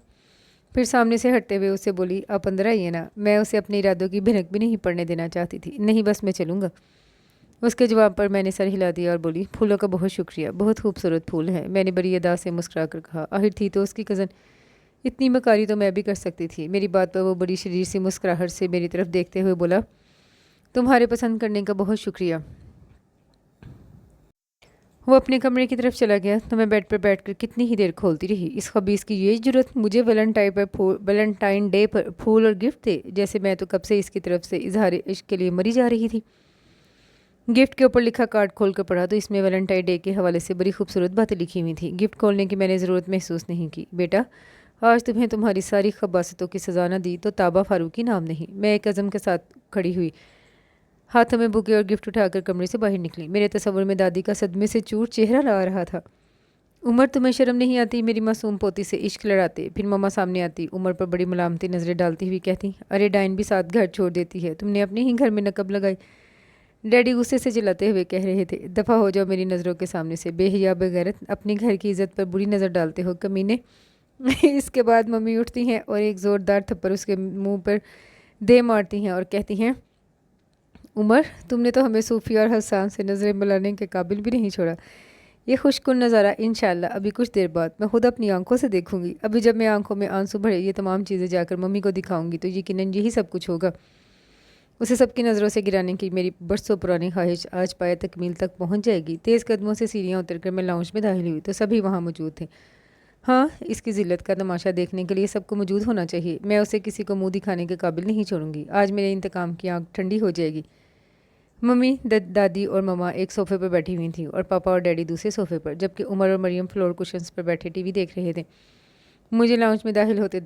फिर सामने से हटते हुए उससे बोली, आप अंदर आइए ना। मैं उसे अपने इरादों की भनक भी नहीं पड़ने देना चाहती थी। नहीं, बस मैं चलूँगा। उसके जवाब पर मैंने सर हिला दिया और बोली, फूलों का बहुत शुक्रिया, बहुत खूबसूरत फूल है। मैंने बड़ी अदा से मुस्कुरा कर कहा। आखिर थी तो उसकी कज़न, इतनी मकारी तो मैं भी कर सकती थी। मेरी बात पर वो बड़ी शरीर सी मुस्कुराहट से मेरी तरफ देखते हुए बोला, तुम्हारे पसंद करने का बहुत शुक्रिया। वो अपने कमरे की तरफ चला गया तो मैं बेड पर बैठकर कितनी ही देर खोलती रही। इस खबीस की ये जरूरत मुझे वैलेंटाइन डे पर फूल और गिफ्ट दे, जैसे मैं तो कब से इसकी तरफ से इजहार इश्क के लिए मरी जा रही थी। गिफ्ट के ऊपर लिखा कार्ड खोल कर पढ़ा तो इसमें वैलेंटाइन डे के हवाले से बड़ी खूबसूरत बातें लिखी हुई थी। गिफ्ट खोलने की मैंने ज़रूरत महसूस नहीं की। बेटा, आज तुम्हें तुम्हारी सारी खबासतों की सज़ा न दी तो ताबा फारूकी नाम नहीं। मैं एक अज़म के साथ खड़ी हुई, हाथों में बुके और गिफ्ट उठाकर कमरे से बाहर निकली। मेरे तस्वुर में दादी का सदमे से चूर चेहरा ला रहा था। उमर, तुम्हें शर्म नहीं आती मेरी मासूम पोती से इश्क लड़ाते? फिर मम्मा सामने आती, उमर पर बड़ी मलामती नज़रें डालती हुई कहती, अरे डाइन भी साथ घर छोड़ देती है, तुमने अपने ही घर में नकब लगाई। डैडी गुस्से से चिल्लाते हुए कह रहे थे, दफ़ा हो जाओ मेरी नज़रों के सामने से, बेहया बेगैरत, अपने घर की इज़्ज़त पर बुरी नज़र डालते हो कमीने। इसके बाद मम्मी उठती हैं और एक ज़ोरदार थप्पड़ उसके मुंह पर दे मारती हैं और कहती हैं, उमर, तुमने तो हमें सूफी और हसान से नज़रें मिलाने के काबिल भी नहीं छोड़ा। ये खुशकुन नज़ारा इंशाल्लाह अभी कुछ देर बाद मैं खुद अपनी आंखों से देखूंगी। अभी जब मैं आंखों में आंसू भरे ये तमाम चीज़ें जाकर मम्मी को दिखाऊंगी तो यकीनन यही सब कुछ होगा। उसे सबकी नज़रों से गिराने की मेरी बरसों पुरानी ख्वाहिश आज पाए तकमील तक पहुंच जाएगी। तेज़ कदमों से सीढ़ियाँ उतरकर मैं लाउंज में दाखिल हुई तो सभी वहाँ मौजूद थे। हाँ, इसकी ज़िल्लत का तमाशा देखने के लिए सबको मौजूद होना चाहिए। मैं उसे किसी को मुँह दिखाने के काबिल नहीं छोड़ूंगी। आज मेरे इंतकाम की आँख ठंडी हो जाएगी। मम्मी, दादी और मम्मा एक सोफ़े पर बैठी हुई थी और पापा और डैडी दूसरे सोफ़े पर, जबकि उमर और मरियम फ्लोर कुशन्स पर बैठे टीवी देख रहे थे। मुझे लाउंज में दाखिल होते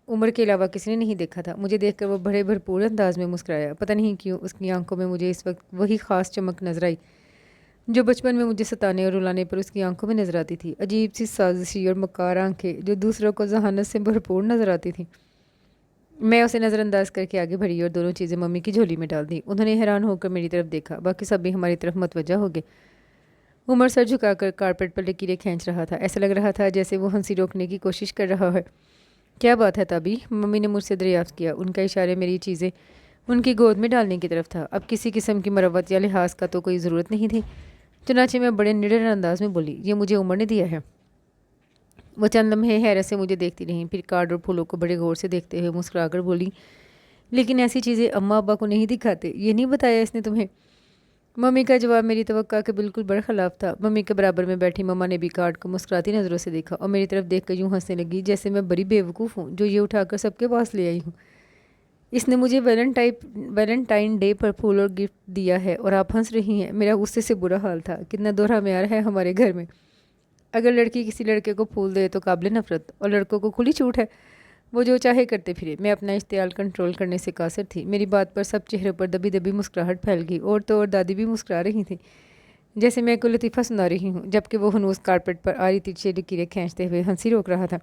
उमर के अलावा किसी ने नहीं देखा था। मुझे देखकर वो बड़े भरपूर अंदाज में मुस्कुराया। पता नहीं क्यों उसकी आंखों में मुझे इस वक्त वही ख़ास चमक नजर आई जो बचपन में मुझे सताने और रुलाने पर उसकी आंखों में नजर आती थी। अजीब सी साजिशी और मकार आंखें जो दूसरों को जहानत से भरपूर नजर आती थी। मैं उसे नज़रअंदाज करके आगे बढ़ी और दोनों चीज़ें मम्मी की झोली में डाल दी। उन्होंने हैरान होकर मेरी तरफ देखा। बाकी सब भी हमारी तरफ मतवज्जा हो गए। उमर सर झुकाकर कारपेट पर लकीरें खींच रहा था। ऐसा लग रहा था जैसे वो हंसी रोकने की कोशिश कर रहा है। क्या बात है तभी? मम्मी ने मुझसे दरियाफ्त किया। उनका इशारे मेरी चीज़ें उनकी गोद में डालने की तरफ था। अब किसी किस्म की मरवत या लिहाज का तो कोई ज़रूरत नहीं थी। चुनाचे मैं बड़े निडर अंदाज में बोली, ये मुझे उमर ने दिया है। वो चंद लम्हे हैरत से मुझे देखती रहीं, फिर कार्ड और फूलों को बड़े गौर से देखते हुए मुस्कुराकर बोली, लेकिन ऐसी चीज़ें अम्मा अब्बा को नहीं दिखाते। ये नहीं बताया इसने तुम्हें? मम्मी का जवाब मेरी तवक्का के बिल्कुल बरखिलाफ था। मम्मी के बराबर में बैठी मम्मा ने भी कार्ड को मुस्कुराती नज़रों से देखा और मेरी तरफ देखकर यूं हंसने लगी जैसे मैं बड़ी बेवकूफ़ हूँ जो ये उठाकर सबके पास ले आई हूँ। इसने मुझे वैलेंटाइन डे पर फूल और गिफ्ट दिया है और आप हंस रही हैं। मेरा गुस्से से बुरा हाल था। कितना दोहरा म्यार है हमारे घर में। अगर लड़की किसी लड़के को फूल दे तो काबिल नफरत, और लड़कों को खुली छूट है, वो जो चाहे करते फिरे। मैं अपना इश्तियाल कंट्रोल करने से कासर थी। मेरी बात पर सब चेहरों पर दबी दबी मुस्कुराहट फैल गई। और तो और दादी भी मुस्कुरा रही थी जैसे मैं कोई लतीफ़ा सुना रही हूँ, जबकि वो हनूस कारपेट पर आ रही तिरछी लकीरें खींचते हुए हंसी रोक रहा था।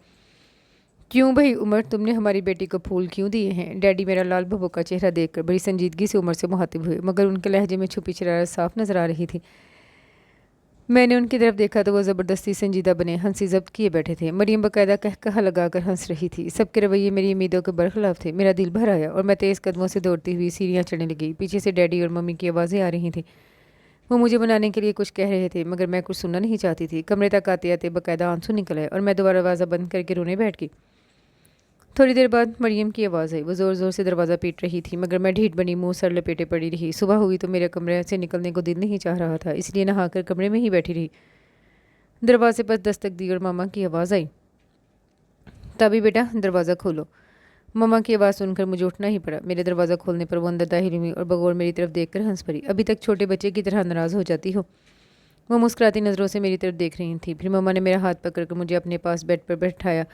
क्यों भाई उमर, तुमने हमारी बेटी को फूल क्यों दिए हैं? डैडी मेरा लाल भभो का चेहरा देखकर बड़ी संजीदगी से उमर से मुखातिब हुए, मगर उनके लहजे में छुपी शरारत साफ नजर आ रही थी। मैंने उनकी तरफ देखा तो वो ज़बरदस्ती संजीदा बने हंसी जब्त किए बैठे थे। मरियम बाकायदा कहकहा लगाकर हंस रही थी। सबके रवैये मेरी उम्मीदों के बरखिलाफ थे। मेरा दिल भर आया और मैं तेज़ कदमों से दौड़ती हुई सीढ़ियाँ चढ़ने लगी। पीछे से डैडी और मम्मी की आवाज़ें आ रही थीं। वो मुझे बनाने के लिए कुछ कह रहे थे, मगर मैं कुछ सुनना नहीं चाहती थी। कमरे तक आते आते बाकायदा आंसू निकल आए और मैं दोबारा दरवाज़ा बंद करके रोने बैठ गई। थोड़ी देर बाद मरियम की आवाज़ आई। वो ज़ोर ज़ोर से दरवाज़ा पीट रही थी, मगर मैं ढीठ बनी मुंह सर लपेटे पड़ी रही। सुबह हुई तो मेरे कमरे से निकलने को दिल नहीं चाह रहा था, इसलिए नहाकर कमरे में ही बैठी रही। दरवाजे पर दस्तक दी और मामा की आवाज़ आई, तभी बेटा दरवाज़ा खोलो। मामा की आवाज़ सुनकर मुझे उठना ही पड़ा। मेरे दरवाज़ा खोलने पर वो अंदर दाखिल हुई और बगौर मेरी तरफ देखकर हंस पड़ी। अभी तक छोटे बच्चे की तरह नाराज़ हो जाती हो? वो मुस्कुराती नज़रों से मेरी तरफ देख रही थी। फिर मामा ने मेरा हाथ पकड़कर मुझे अपने पास बेड पर बैठाया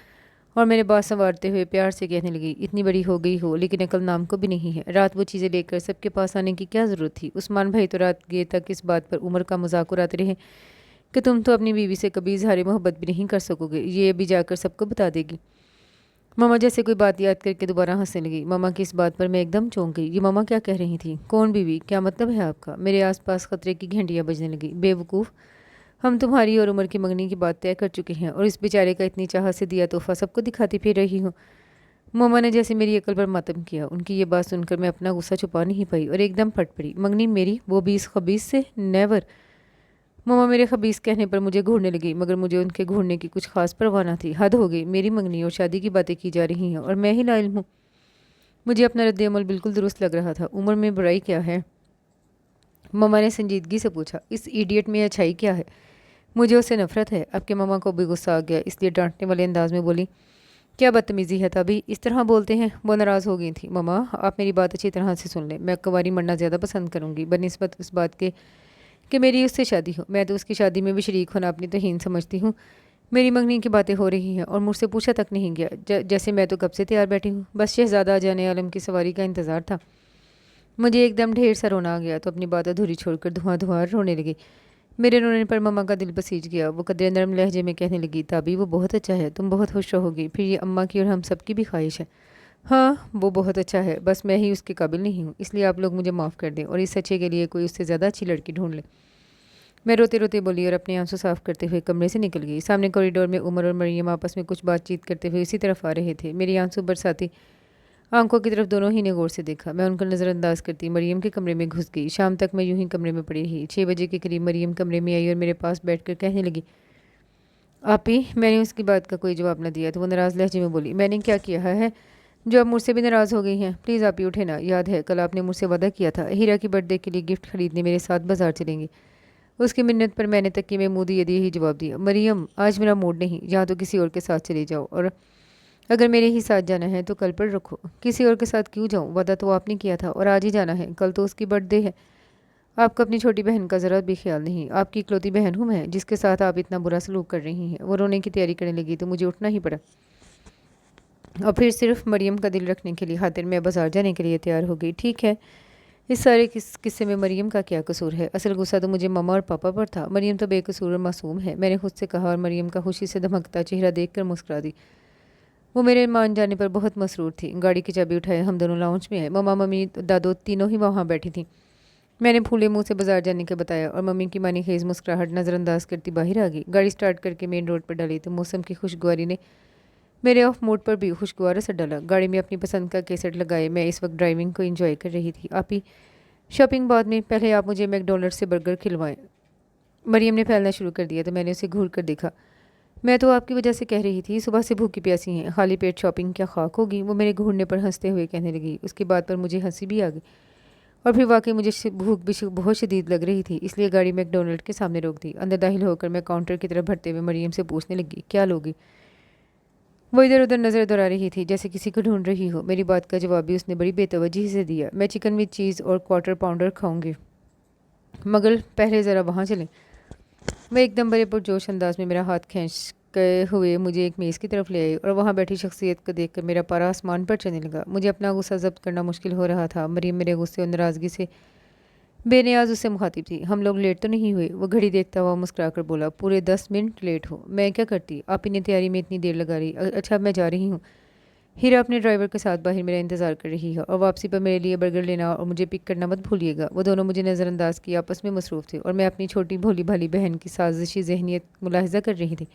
और मेरे बात संवारते हुए प्यार से कहने लगी, इतनी बड़ी हो गई हो लेकिन अकल नाम को भी नहीं है। रात वो चीज़ें लेकर सबके पास आने की क्या ज़रूरत थी? उस्मान भाई तो रात गए तक इस बात पर उम्र का मजाक उड़ाते रहे कि तुम तो अपनी बीवी से कभी इजहार मोहब्बत भी नहीं कर सकोगे, ये अभी जाकर सबको बता देगी। मामा जैसे कोई बात याद करके दोबारा हंसने लगी। मामा की इस बात पर मैं एकदम चौंक गई। ये मामा क्या कह रही थी? कौन बीवी? क्या मतलब है आपका? मेरे आसपास खतरे की घंटियां बजने लगी। बेवकूफ़, हम तुम्हारी और उम्र की मंगनी की बात तय कर चुके हैं और इस बेचारे का इतनी चाह से दिया तोहफा सबको दिखाती फिर रही हूँ। मामा ने जैसे मेरी अकल पर मातम किया। उनकी ये बात सुनकर मैं अपना गुस्सा छुपा नहीं पाई और एकदम फट पड़ी। मंगनी मेरी, वो भी इस खबीस से? नेवर। मामा मेरे खबीस कहने पर मुझे घूरने लगी, मगर मुझे उनके घूरने की कुछ खास परवाह न थी। हद हो गई, मेरी मंगनी और शादी की बातें की जा रही हैं और मैं ही लाइल हूँ। मुझे अपना रद्द-ए-अमल बिल्कुल दुरुस्त लग रहा था। उम्र में बुराई क्या है? मामा ने संजीदगी से पूछा। इस इडियट में अच्छाई क्या है? मुझे उससे नफरत है। अब के मामा को भी गुस्सा आ गया, इसलिए डांटने वाले अंदाज में बोली, क्या बदतमीजी है, तभी इस तरह बोलते हैं? वो नाराज़ हो गई थी। मामा आप मेरी बात अच्छी तरह से सुन लें। मैं कुंवारी मरना ज़्यादा पसंद करूँगी बनिस्बत इस बात के कि मेरी उससे शादी हो। मैं तो उसकी शादी में भी शरीक होना अपनी तौहीन समझती हूँ। मेरी मंगनी की बातें हो रही हैं और मुझसे पूछा तक नहीं गया। जैसे मैं तो कब से तैयार बैठी हूँ, बस शहजादा जाने आलम की सवारी का इंतज़ार था। मुझे एकदम ढेर सा रोना आ गया तो अपनी बात अधूरी छोड़कर धुआं धुआं रोने लगी। मेरे रोने पर मम्मा का दिल बसीज गया। वो कदरे नरम लहजे में कहने लगी, ताबी वो बहुत अच्छा है, तुम बहुत खुश रहोगी। फिर ये अम्मा की और हम सब की भी ख्वाहिश है। हाँ वो बहुत अच्छा है, बस मैं ही उसके काबिल नहीं हूँ, इसलिए आप लोग मुझे माफ़ कर दें और इस अच्छे के लिए कोई उससे ज़्यादा अच्छी लड़की ढूंढ ले। मैं रोते रोते बोली और अपने आंसू साफ करते हुए कमरे से निकल गई। सामने कॉरिडोर में उमर और मरियम आपस में कुछ बातचीत करते हुए इसी तरफ आ रहे थे। मेरी आंसू बरसाती आंखों की तरफ दोनों ही ने गौर से देखा। मैं उनको नज़रअंदाज करती मरियम के कमरे में घुस गई। शाम तक मैं यूं ही कमरे में पड़ी रही। 6 बजे के करीब मरियम कमरे में आई और मेरे पास बैठकर कहने लगी, आपी। मैंने उसकी बात का कोई जवाब न दिया तो वो नाराज़ लहजे में बोली, मैंने क्या किया है जो अब मुझसे भी नाराज़ हो गई हैं? प्लीज़ आप ही उठे ना। याद है कल आपने मुझसे वादा किया था हीरा की बर्थडे के लिए गिफ्ट खरीदने मेरे साथ बाजार चलेंगे। उसकी मिन्नत पर मैंने तकिए में मुँह दिए दिए ही जवाब दिया, मरियम आज मेरा मूड नहीं, यहाँ तो किसी और के साथ चले जाओ, और अगर मेरे ही साथ जाना है तो कल पर रखो। किसी और के साथ क्यों जाऊँ? वादा तो आपने किया था और आज ही जाना है, कल तो उसकी बर्थडे है। आपको अपनी छोटी बहन का ज़रा भी ख्याल नहीं। आपकी इकलौती बहन हूँ मैं जिसके साथ आप इतना बुरा सलूक कर रही हैं। वो रोने की तैयारी करने लगी तो मुझे उठना ही पड़ा और फिर सिर्फ मरियम का दिल रखने के लिए खातिर मैं बाजार जाने के लिए तैयार हो गई। ठीक है, इस सारे किस्से में मरियम का क्या कसूर है? असल गुस्सा तो मुझे मामा और पापा पर था। मरियम तो बेकसूर और मासूम है, मैंने खुद से कहा और मरियम का खुशी से धमकता चेहरा देखकर मुस्कुरा दी। वो मेरे मान जाने पर बहुत मसरूर थी। गाड़ी की चाबी उठाए हम दोनों लाउंज में आए। मम्मा मम्मी दादो तीनों ही वहाँ बैठी थीं। मैंने फूले मुंह से बाजार जाने का बताया और मम्मी की मानी खेज मुस्कुराहट नज़रअंदाज करती बाहर आ गई। गाड़ी स्टार्ट करके मेन रोड पर डाली तो मौसम की खुशगवारी ने मेरे ऑफ मूड पर भी खुशगवार असर डाला। गाड़ी में अपनी पसंद का कैसेट लगाए मैं इस वक्त ड्राइविंग को एंजॉय कर रही थी। आप ही शॉपिंग बाद में, पहले आप मुझे मैकडोनल्ड्स से बर्गर खिलवाएं। मरियम ने फैलना शुरू कर दिया तो मैंने उसे घूर कर देखा। मैं तो आपकी वजह से कह रही थी, सुबह से भूखी प्यासी हैं, खाली पेट शॉपिंग क्या खाक होगी? वो मेरे घूरने पर हंसते हुए कहने लगी। उसकी बात पर मुझे हंसी भी आ गई اور پھر واقعی مجھے بھوک بھی بہت شدید لگ رہی تھی، اس لیے گاڑی میکڈونلڈ کے سامنے روک دی۔ اندر داخل ہو کر میں کاؤنٹر کی طرف بڑھتے ہوئے مریم سے پوچھنے لگی، کیا لوگی؟ وہ ادھر ادھر نظر دوڑا رہی تھی جیسے کسی کو ڈھونڈ رہی ہو۔ میری بات کا جواب بھی اس نے بڑی بے توجہی سے دیا، میں چکن وتھ چیز اور کوارٹر پاؤنڈر کھاؤں گی، مگر پہلے ذرا وہاں چلیں۔ وہ ایک دم بڑے پرجوش انداز میں میرا ہاتھ کھینچتے ہوئے مجھے ایک میز کی طرف لے آئی اور وہاں بیٹھی شخصیت کو دیکھ کر میرا پارا آسمان پر چڑھنے لگا۔ مجھے اپنا غصہ ضبط کرنا مشکل ہو رہا تھا۔ مریم میرے غصے اور ناراضگی سے بے نیاز اس سے مخاطب تھی۔ ہم لوگ لیٹ تو نہیں ہوئے؟ وہ گھڑی دیکھتا ہوا مسکرا کر بولا، پورے 10 منٹ لیٹ ہو۔ میں کیا کرتی؟ آپ انہیں تیاری میں اتنی دیر لگا رہی۔ اچھا اب میں جا رہی ہوں۔ ہیرا اپنے ڈرائیور کے ساتھ باہر میرا انتظار کر رہی ہے اور واپسی پر میرے لیے برگر لینا اور مجھے پک کرنا مت بھولیے گا۔ وہ دونوں مجھے نظر انداز کی آپس میں مصروف تھے اور میں اپنی چھوٹی بھولی بھالی بہن کی سازشی ذہنیت ملاحظہ کر رہی تھی۔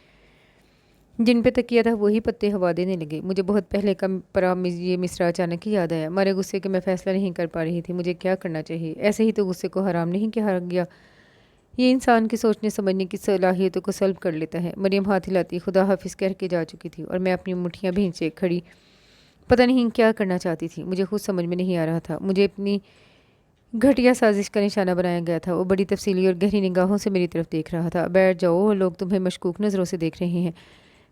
جن پہ تکیہ تھا وہی پتے ہوا دینے لگے۔ مجھے بہت پہلے کا یہ مصرع اچانک ہی یاد آیا۔ مارے غصے کہ میں فیصلہ نہیں کر پا رہی تھی مجھے کیا کرنا چاہیے۔ ایسے ہی تو غصے کو حرام نہیں کہا گیا، یہ انسان کی سوچنے سمجھنے کی صلاحیتوں کو سلب کر لیتا ہے۔ مریم ہاتھ ہلاتی خدا حافظ کہہ کے جا چکی تھی اور میں اپنی مٹھیاں بھینچے کھڑی پتہ نہیں کیا کرنا چاہتی تھی۔ مجھے خود سمجھ میں نہیں آ رہا تھا۔ مجھے اپنی گھٹیا سازش کا نشانہ بنایا گیا تھا۔ وہ بڑی تفصیلی اور گہری نگاہوں سے میری طرف دیکھ رہا تھا۔ بیٹھ جاؤ، لوگ تمہیں مشکوک نظروں سے دیکھ رہے ہیں۔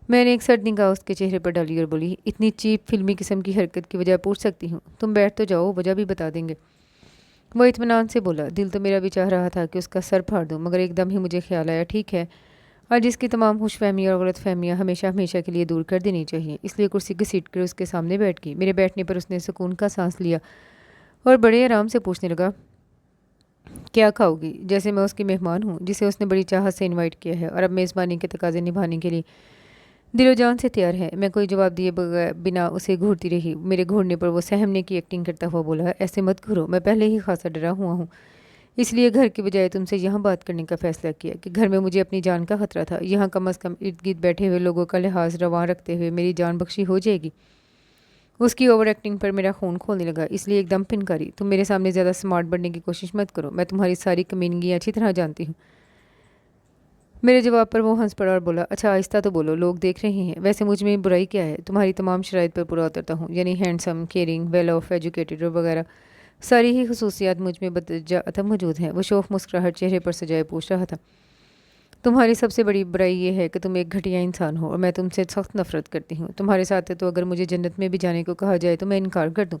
میں نے ایک سرد نگاہ اس کے چہرے پر ڈالی اور بولی، اتنی چیپ فلمی قسم کی حرکت کی وجہ پوچھ سکتی ہوں؟ تم بیٹھ تو جاؤ، وجہ بھی بتا دیں گے۔ وہ اطمینان سے بولا۔ دل تو میرا بھی چاہ رہا تھا کہ اس کا سر پھاڑ دوں، مگر ایک دم ہی مجھے خیال آیا، ٹھیک ہے، آج اس کی تمام خوش فہمیاں اور غلط فہمیاں ہمیشہ ہمیشہ کے لیے دور کر دینی چاہیے۔ اس لیے کرسی گھسیٹ کر اس کے سامنے بیٹھ گئی۔ میرے بیٹھنے پر اس نے سکون کا سانس لیا اور بڑے آرام سے پوچھنے لگا، کیا کھاؤ گی؟ جیسے میں اس کی مہمان ہوں جسے اس نے بڑی چاہت سے انوائٹ کیا ہے اور اب میزبانی کے تقاضے نبھانے کے لیے دل و جان سے تیار ہے۔ میں کوئی جواب دیے بنا اسے گھورتی رہی۔ میرے گھورنے پر وہ سہمنے کی ایکٹنگ کرتا ہوا بولا، ایسے مت گھورو، میں پہلے ہی خاصا ڈرا ہوا ہوں، اس لیے گھر کی بجائے تم سے یہاں بات کرنے کا فیصلہ کیا کہ گھر میں مجھے اپنی جان کا خطرہ تھا، یہاں کم از کم ارد گرد بیٹھے ہوئے لوگوں کا لحاظ رواں رکھتے ہوئے میری جان بخشی ہو جائے گی۔ اس کی اوور ایکٹنگ پر میرا خون کھولنے لگا، اس لیے ایک دم پھنکاری، تم میرے سامنے زیادہ سمارٹ بننے کی کوشش مت کرو، میں تمہاری ساری کمینگیاں اچھی طرح جانتی ہوں۔ میرے جواب پر وہ ہنس پڑا اور بولا، اچھا آہستہ تو بولو، لوگ دیکھ رہے ہیں۔ ویسے مجھ میں برائی کیا ہے؟ تمہاری تمام شرائط پر پورا اترتا ہوں، یعنی handsome, caring, well off, educated اور وغیرہ ساری ہی خصوصیات مجھ میں بتجاتم موجود ہیں۔ وہ شوخ مسکراہٹ چہرے پر سجائے پوچھ رہا تھا، تمہاری سب سے بڑی برائی یہ ہے کہ تم ایک گھٹیا انسان ہو اور میں تم سے سخت نفرت کرتی ہوں۔ تمہارے ساتھ تو اگر مجھے جنت میں بھی جانے کو کہا جائے تو میں انکار کر دوں۔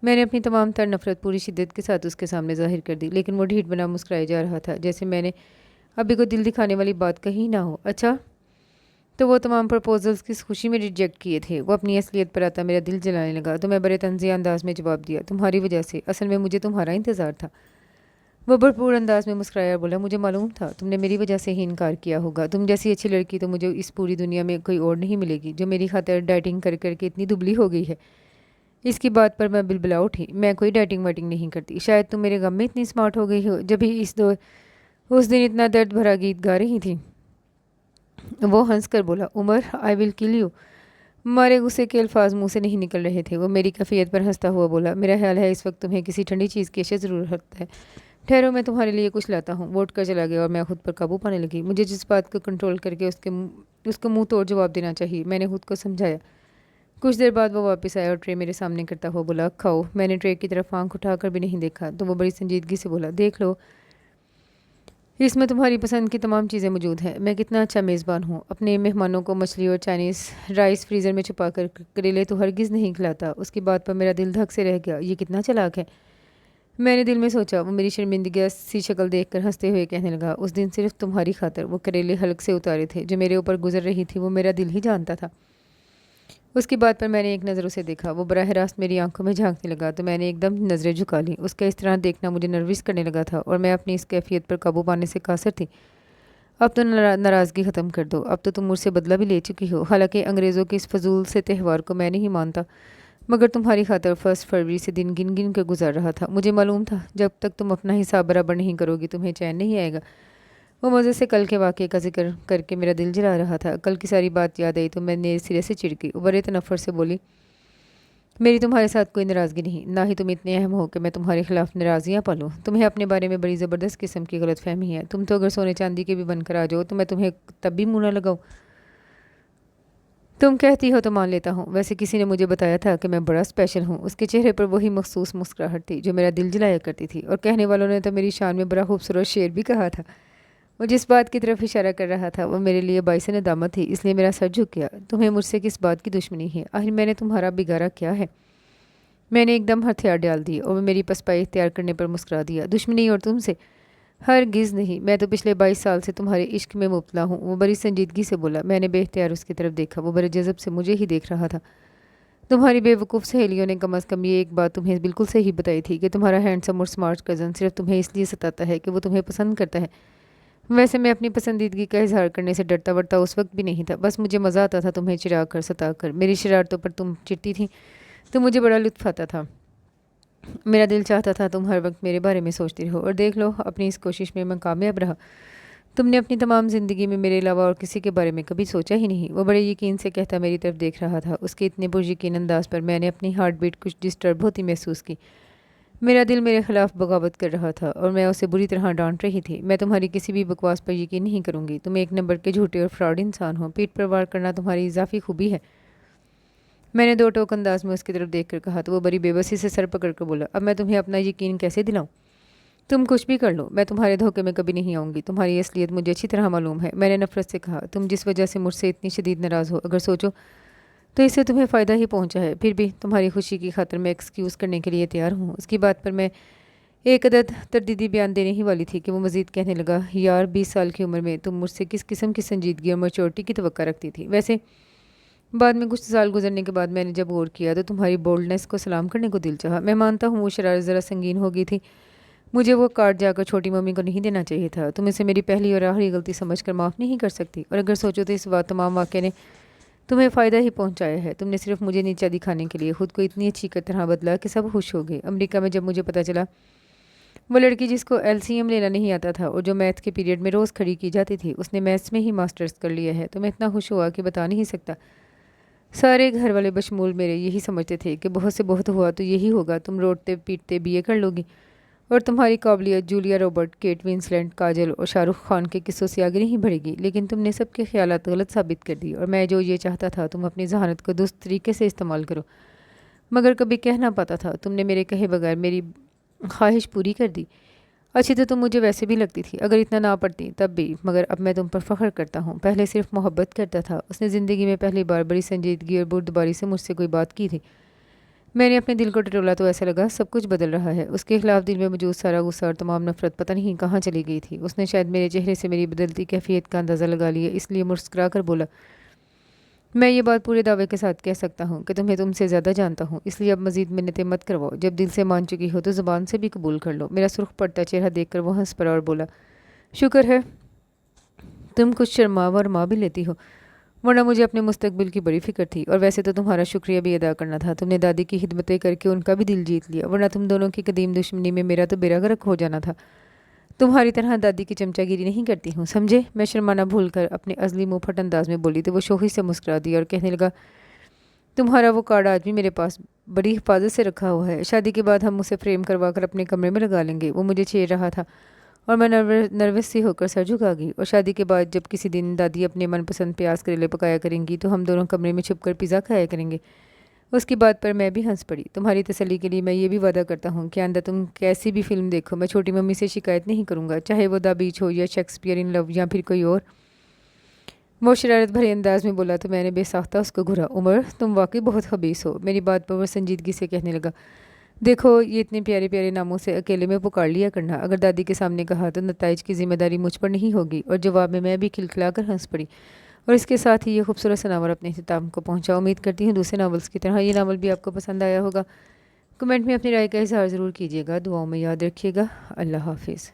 میں نے اپنی تمام تر نفرت پوری شدت کے ساتھ اس کے سامنے ظاہر کر دی، لیکن وہ ڈھیٹ بنا مسکرائے جا رہا تھا جیسے میں نے ابھی کوئی دل دکھانے والی بات کہی نہ ہو۔ اچھا تو وہ تمام پرپوزلز کس خوشی میں ریجیکٹ کیے تھے؟ وہ اپنی اصلیت پر آتا میرا دل جلانے لگا تو میں بڑے طنزیہ انداز میں جواب دیا، تمہاری وجہ سے، اصل میں مجھے تمہارا انتظار تھا۔ وہ بھرپور انداز میں مسکرایا اور بولا، مجھے معلوم تھا تم نے میری وجہ سے ہی انکار کیا ہوگا، تم جیسی اچھی لڑکی تو مجھے اس پوری دنیا میں کوئی اور نہیں ملے گی جو میری خاطر ڈائٹنگ کر کر کے اتنی دبلی ہو گئی ہے۔ اس کی بات پر میں بلبلا اٹھی، میں کوئی ڈائٹنگ وائٹنگ نہیں کرتی، شاید تم میرے غم میں اتنی سمارٹ ہو گئی ہو۔ جب ہی اس دن اتنا درد بھرا گیت گا رہی تھی وہ ہنس کر بولا، عمر آئی ول کل یو۔ مارے غصے کے الفاظ منہ سے نہیں نکل رہے تھے۔ وہ میری کیفیت پر ہنستا ہوا بولا، میرا خیال ہے اس وقت تمہیں کسی ٹھنڈی چیز کی اشد ضرورت ہے، ٹھہرو میں تمہارے لیے کچھ لاتا ہوں۔ وہ اٹھ کر چلا گیا اور میں خود پر قابو پانے لگی۔ مجھے جس بات کو کنٹرول کر کے اس کو منہ توڑ جواب دینا چاہیے، میں نے خود کو سمجھایا۔ کچھ دیر بعد وہ واپس آیا اور ٹرے میرے سامنے کرتا ہوا بولا، کھاؤ۔ میں نے ٹرے کی طرف آنکھ اٹھا کر بھی نہیں دیکھا تو وہ بڑی سنجیدگی سے بولا، دیکھ لو، اس میں تمہاری پسند کی تمام چیزیں موجود ہیں۔ میں کتنا اچھا میزبان ہوں، اپنے مہمانوں کو مچھلی اور چائنیز رائس فریزر میں چھپا کر کریلے تو ہرگز نہیں کھلاتا۔ اس کی بات پر میرا دل دھک سے رہ گیا، یہ کتنا چالاک ہے، میں نے دل میں سوچا۔ وہ میری شرمندگی سی شکل دیکھ کر ہنستے ہوئے کہنے لگا، اس دن صرف تمہاری خاطر وہ کریلے حلق سے اتارے تھے جو میرے اوپر گزر رہی تھی، وہ میرا دل ہی جانتا تھا۔ اس کی بات پر میں نے ایک نظر اسے دیکھا، وہ براہ راست میری آنکھوں میں جھانکنے لگا تو میں نے ایک دم نظریں جھکا لیں۔ اس کا اس طرح دیکھنا مجھے نروس کرنے لگا تھا اور میں اپنی اس کیفیت پر قابو پانے سے قاصر تھی۔ اب تو ناراضگی ختم کر دو، اب تو تم مجھ سے بدلہ بھی لے چکی ہو۔ حالانکہ انگریزوں کے اس فضول سے تہوار کو میں نہیں مانتا، مگر تمہاری خاطر 1 فروری سے دن گن گن کر گزار رہا تھا۔ مجھے معلوم تھا جب تک تم اپنا حساب برابر نہیں کرو گی تمہیں چین نہیں آئے گا۔ وہ مزے سے کل کے واقعے کا ذکر کر کے میرا دل جلا رہا تھا۔ کل کی ساری بات یاد آئی تو میں نئے سرے سے چڑ گئی۔ بڑے تنفر سے بولی، میری تمہارے ساتھ کوئی ناراضگی نہیں، نہ ہی تم اتنے اہم ہو کہ میں تمہارے خلاف ناراضیاں پالوں۔ تمہیں اپنے بارے میں بڑی زبردست قسم کی غلط فہمی ہے۔ تم تو اگر سونے چاندی کے بھی بن کر آ جاؤ تو میں تمہیں تب بھی منہ نہ لگاؤں۔ تم کہتی ہو تو مان لیتا ہوں، ویسے کسی نے مجھے بتایا تھا کہ میں بڑا اسپیشل ہوں۔ اس کے چہرے پر وہی مخصوص مسکراہٹ تھی جو میرا دل جلایا کرتی تھی، اور کہنے والوں نے تو میری شان میں بڑا خوبصورت شعر بھی کہا تھا۔ وہ جس بات کی طرف اشارہ کر رہا تھا وہ میرے لیے باعث ندامت تھی، اس لیے میرا سر جھک گیا۔ تمہیں مجھ سے کس بات کی دشمنی ہے؟ آخر میں نے تمہارا بگاڑا کیا ہے؟ میں نے ایک دم ہتھیار ڈال دی اور وہ میری پسپائی اختیار کرنے پر مسکرا دیا۔ دشمنی اور تم سے؟ ہرگز نہیں، میں تو پچھلے 22 سال سے تمہارے عشق میں مبتلا ہوں۔ وہ بڑی سنجیدگی سے بولا۔ میں نے بے اختیار اس کی طرف دیکھا، وہ بڑے جذب سے مجھے ہی دیکھ رہا تھا۔ تمہاری بے وقوف سہیلیوں نے کم از کم یہ ایک بات تمہیں بالکل صحیح بتائی تھی کہ تمہارا ہینڈسم اور سمارٹ کزن صرف تمہیں اس لیے ستاتا ہے کہ وہ تمہیں پسند کرتا ہے۔ ویسے میں اپنی پسندیدگی کا اظہار کرنے سے ڈرتا ورتا اس وقت بھی نہیں تھا، بس مجھے مزہ آتا تھا تمہیں چڑھا کر ستا کر۔ میری شرارتوں پر تم چڑھتی تھی تو مجھے بڑا لطف آتا تھا۔ میرا دل چاہتا تھا تم ہر وقت میرے بارے میں سوچتی رہو، اور دیکھ لو اپنی اس کوشش میں کامیاب رہا۔ تم نے اپنی تمام زندگی میں میرے علاوہ اور کسی کے بارے میں کبھی سوچا ہی نہیں۔ وہ بڑے یقین سے کہتا میری طرف دیکھ رہا تھا۔ اس کے اتنے پریقین انداز پر میں نے اپنی ہارٹ بیٹ کچھ ڈسٹرب ہوتی محسوس کی۔ میرا دل میرے خلاف بغاوت کر رہا تھا اور میں اسے بری طرح ڈانٹ رہی تھی۔ میں تمہاری کسی بھی بکواس پر یقین نہیں کروں گی۔ تم ایک نمبر کے جھوٹے اور فراڈ انسان ہو۔ پیٹ پر وار کرنا تمہاری اضافی خوبی ہے۔ میں نے دو ٹوک انداز میں اس کی طرف دیکھ کر کہا تو وہ بڑی بے بسی سے سر پکڑ کر بولا، اب میں تمہیں اپنا یقین کیسے دلاؤں؟ تم کچھ بھی کر لو، میں تمہارے دھوکے میں کبھی نہیں آؤں گی۔ تمہاری اصلیت مجھے اچھی طرح معلوم ہے۔ میں نے نفرت سے کہا، تم جس وجہ سے مجھ سے اتنی شدید ناراض ہو، اگر سوچو تو اس سے تمہیں فائدہ ہی پہنچا ہے۔ پھر بھی تمہاری خوشی کی خاطر میں ایکسکیوز کرنے کے لیے تیار ہوں۔ اس کی بات پر میں ایک عدد تردیدی بیان دینے ہی والی تھی کہ وہ مزید کہنے لگا، یار 20 سال کی عمر میں تم مجھ سے کس قسم کی سنجیدگی اور میچورٹی کی توقع رکھتی تھی؟ ویسے بعد میں کچھ سال گزرنے کے بعد میں نے جب غور کیا تو تمہاری بولڈنس کو سلام کرنے کو دل چاہا۔ میں مانتا ہوں وہ شرارت ذرا سنگین ہو گئی تھی، مجھے وہ کارڈ جا کر چھوٹی ممی کو نہیں دینا چاہیے تھا۔ تم اسے میری پہلی اور آخری غلطی سمجھ کر معاف نہیں کر سکتی، اور اگر سوچو تو اس تمام واقعے نے تمہیں فائدہ ہی پہنچایا ہے۔ تم نے صرف مجھے نیچا دکھانے کے لیے خود کو اتنی اچھی طرح بدلا کہ سب خوش ہو گئے۔ امریکہ میں جب مجھے پتہ چلا وہ لڑکی جس کو LCM لینا نہیں آتا تھا اور جو میتھ کے پیریڈ میں روز کھڑی کی جاتی تھی، اس نے میتھس میں ہی ماسٹرز کر لیا ہے، تو میں اتنا خوش ہوا کہ بتا نہیں سکتا۔ سارے گھر والے بشمول میرے یہی سمجھتے تھے کہ بہت سے بہت ہوا تو یہی ہوگا، تم روٹتے پیٹتے BA کر لو گی اور تمہاری قابلیت جولیا روبرٹ، کیٹ وینسلٹ، کاجل اور شاہ رخ خان کے قصوں سے آگے نہیں بڑھے گی۔ لیکن تم نے سب کے خیالات غلط ثابت کر دی، اور میں جو یہ چاہتا تھا تم اپنی ذہانت کو درست طریقے سے استعمال کرو، مگر کبھی کہہ نہ پاتا تھا۔ تم نے میرے کہے بغیر میری خواہش پوری کر دی۔ اچھی تو تم مجھے ویسے بھی لگتی تھی، اگر اتنا نہ پڑتی تب بھی، مگر اب میں تم پر فخر کرتا ہوں۔ پہلے صرف محبت کرتا تھا۔ اس نے زندگی میں پہلی بار بڑی سنجیدگی اور بردباری سے مجھ سے کوئی بات کی تھی۔ میں نے اپنے دل کو ٹٹولا تو ایسا لگا سب کچھ بدل رہا ہے۔ اس کے خلاف دل میں موجود سارا غصہ اور تمام نفرت پتہ نہیں کہاں چلی گئی تھی۔ اس نے شاید میرے چہرے سے میری بدلتی کیفیت کا اندازہ لگا لیا، اس لیے مسکرا کر بولا، میں یہ بات پورے دعوے کے ساتھ کہہ سکتا ہوں کہ تمہیں تم سے زیادہ جانتا ہوں، اس لیے اب مزید منتیں مت کرواؤ۔ جب دل سے مان چکی ہو تو زبان سے بھی قبول کر لو۔ میرا سرخ پڑتا چہرہ دیکھ کر وہ ہنس پڑا اور بولا، شکر ہے تم کچھ شرما ورما بھی لیتی ہو، ورنہ مجھے اپنے مستقبل کی بڑی فکر تھی، اور ویسے تو تمہارا شکریہ بھی ادا کرنا تھا۔ تم نے دادی کی خدمتیں کر کے ان کا بھی دل جیت لیا، ورنہ تم دونوں کی قدیم دشمنی میں میرا تو بیڑا غرق ہو جانا تھا۔ تمہاری طرح دادی کی چمچا گیری نہیں کرتی ہوں، سمجھے؟ میں شرمانا بھول کر اپنے ازلی منہ پھٹ انداز میں بولی تو وہ شوخی سے مسکرا دیا اور کہنے لگا، تمہارا وہ کارڈ آج بھی میرے پاس بڑی حفاظت سے رکھا ہوا ہے۔ شادی کے بعد ہم اسے فریم کروا کر اپنے کمرے میں لگا لیں گے۔ وہ مجھے چھیڑ رہا تھا اور میں نروس سی ہو کر سر جھکا گئی۔ اور شادی کے بعد جب کسی دن دادی اپنے من پسند پیاز کریلے پکایا کریں گی تو ہم دونوں کمرے میں چھپ کر پیزا کھایا کریں گے۔ اس کی بات پر میں بھی ہنس پڑی۔ تمہاری تسلی کے لیے میں یہ بھی وعدہ کرتا ہوں کہ آئندہ تم کیسی بھی فلم دیکھو میں چھوٹی ممی سے شکایت نہیں کروں گا، چاہے وہ دا بیچ ہو یا شیکسپیئر ان لو یا پھر کوئی اور۔ وہ شرارت بھرے انداز میں بولا تو میں نے بے ساختہ اس کو گھورا، عمر تم واقعی بہت خبیث ہو۔ میری بات پر وہ سنجیدگی سے کہنے لگا، دیکھو یہ اتنے پیارے پیارے ناموں سے اکیلے میں پکار لیا کرنا، اگر دادی کے سامنے کہا تو نتائج کی ذمہ داری مجھ پر نہیں ہوگی۔ اور جواب میں بھی کھلکھلا کر ہنس پڑی، اور اس کے ساتھ ہی یہ خوبصورت سا ناول اپنے اختتام کو پہنچا۔ امید کرتی ہوں دوسرے ناولز کی طرح یہ ناول بھی آپ کو پسند آیا ہوگا۔ کمنٹ میں اپنی رائے کا اظہار ضرور کیجیے گا، دعاؤں میں یاد رکھیے گا۔ اللہ حافظ۔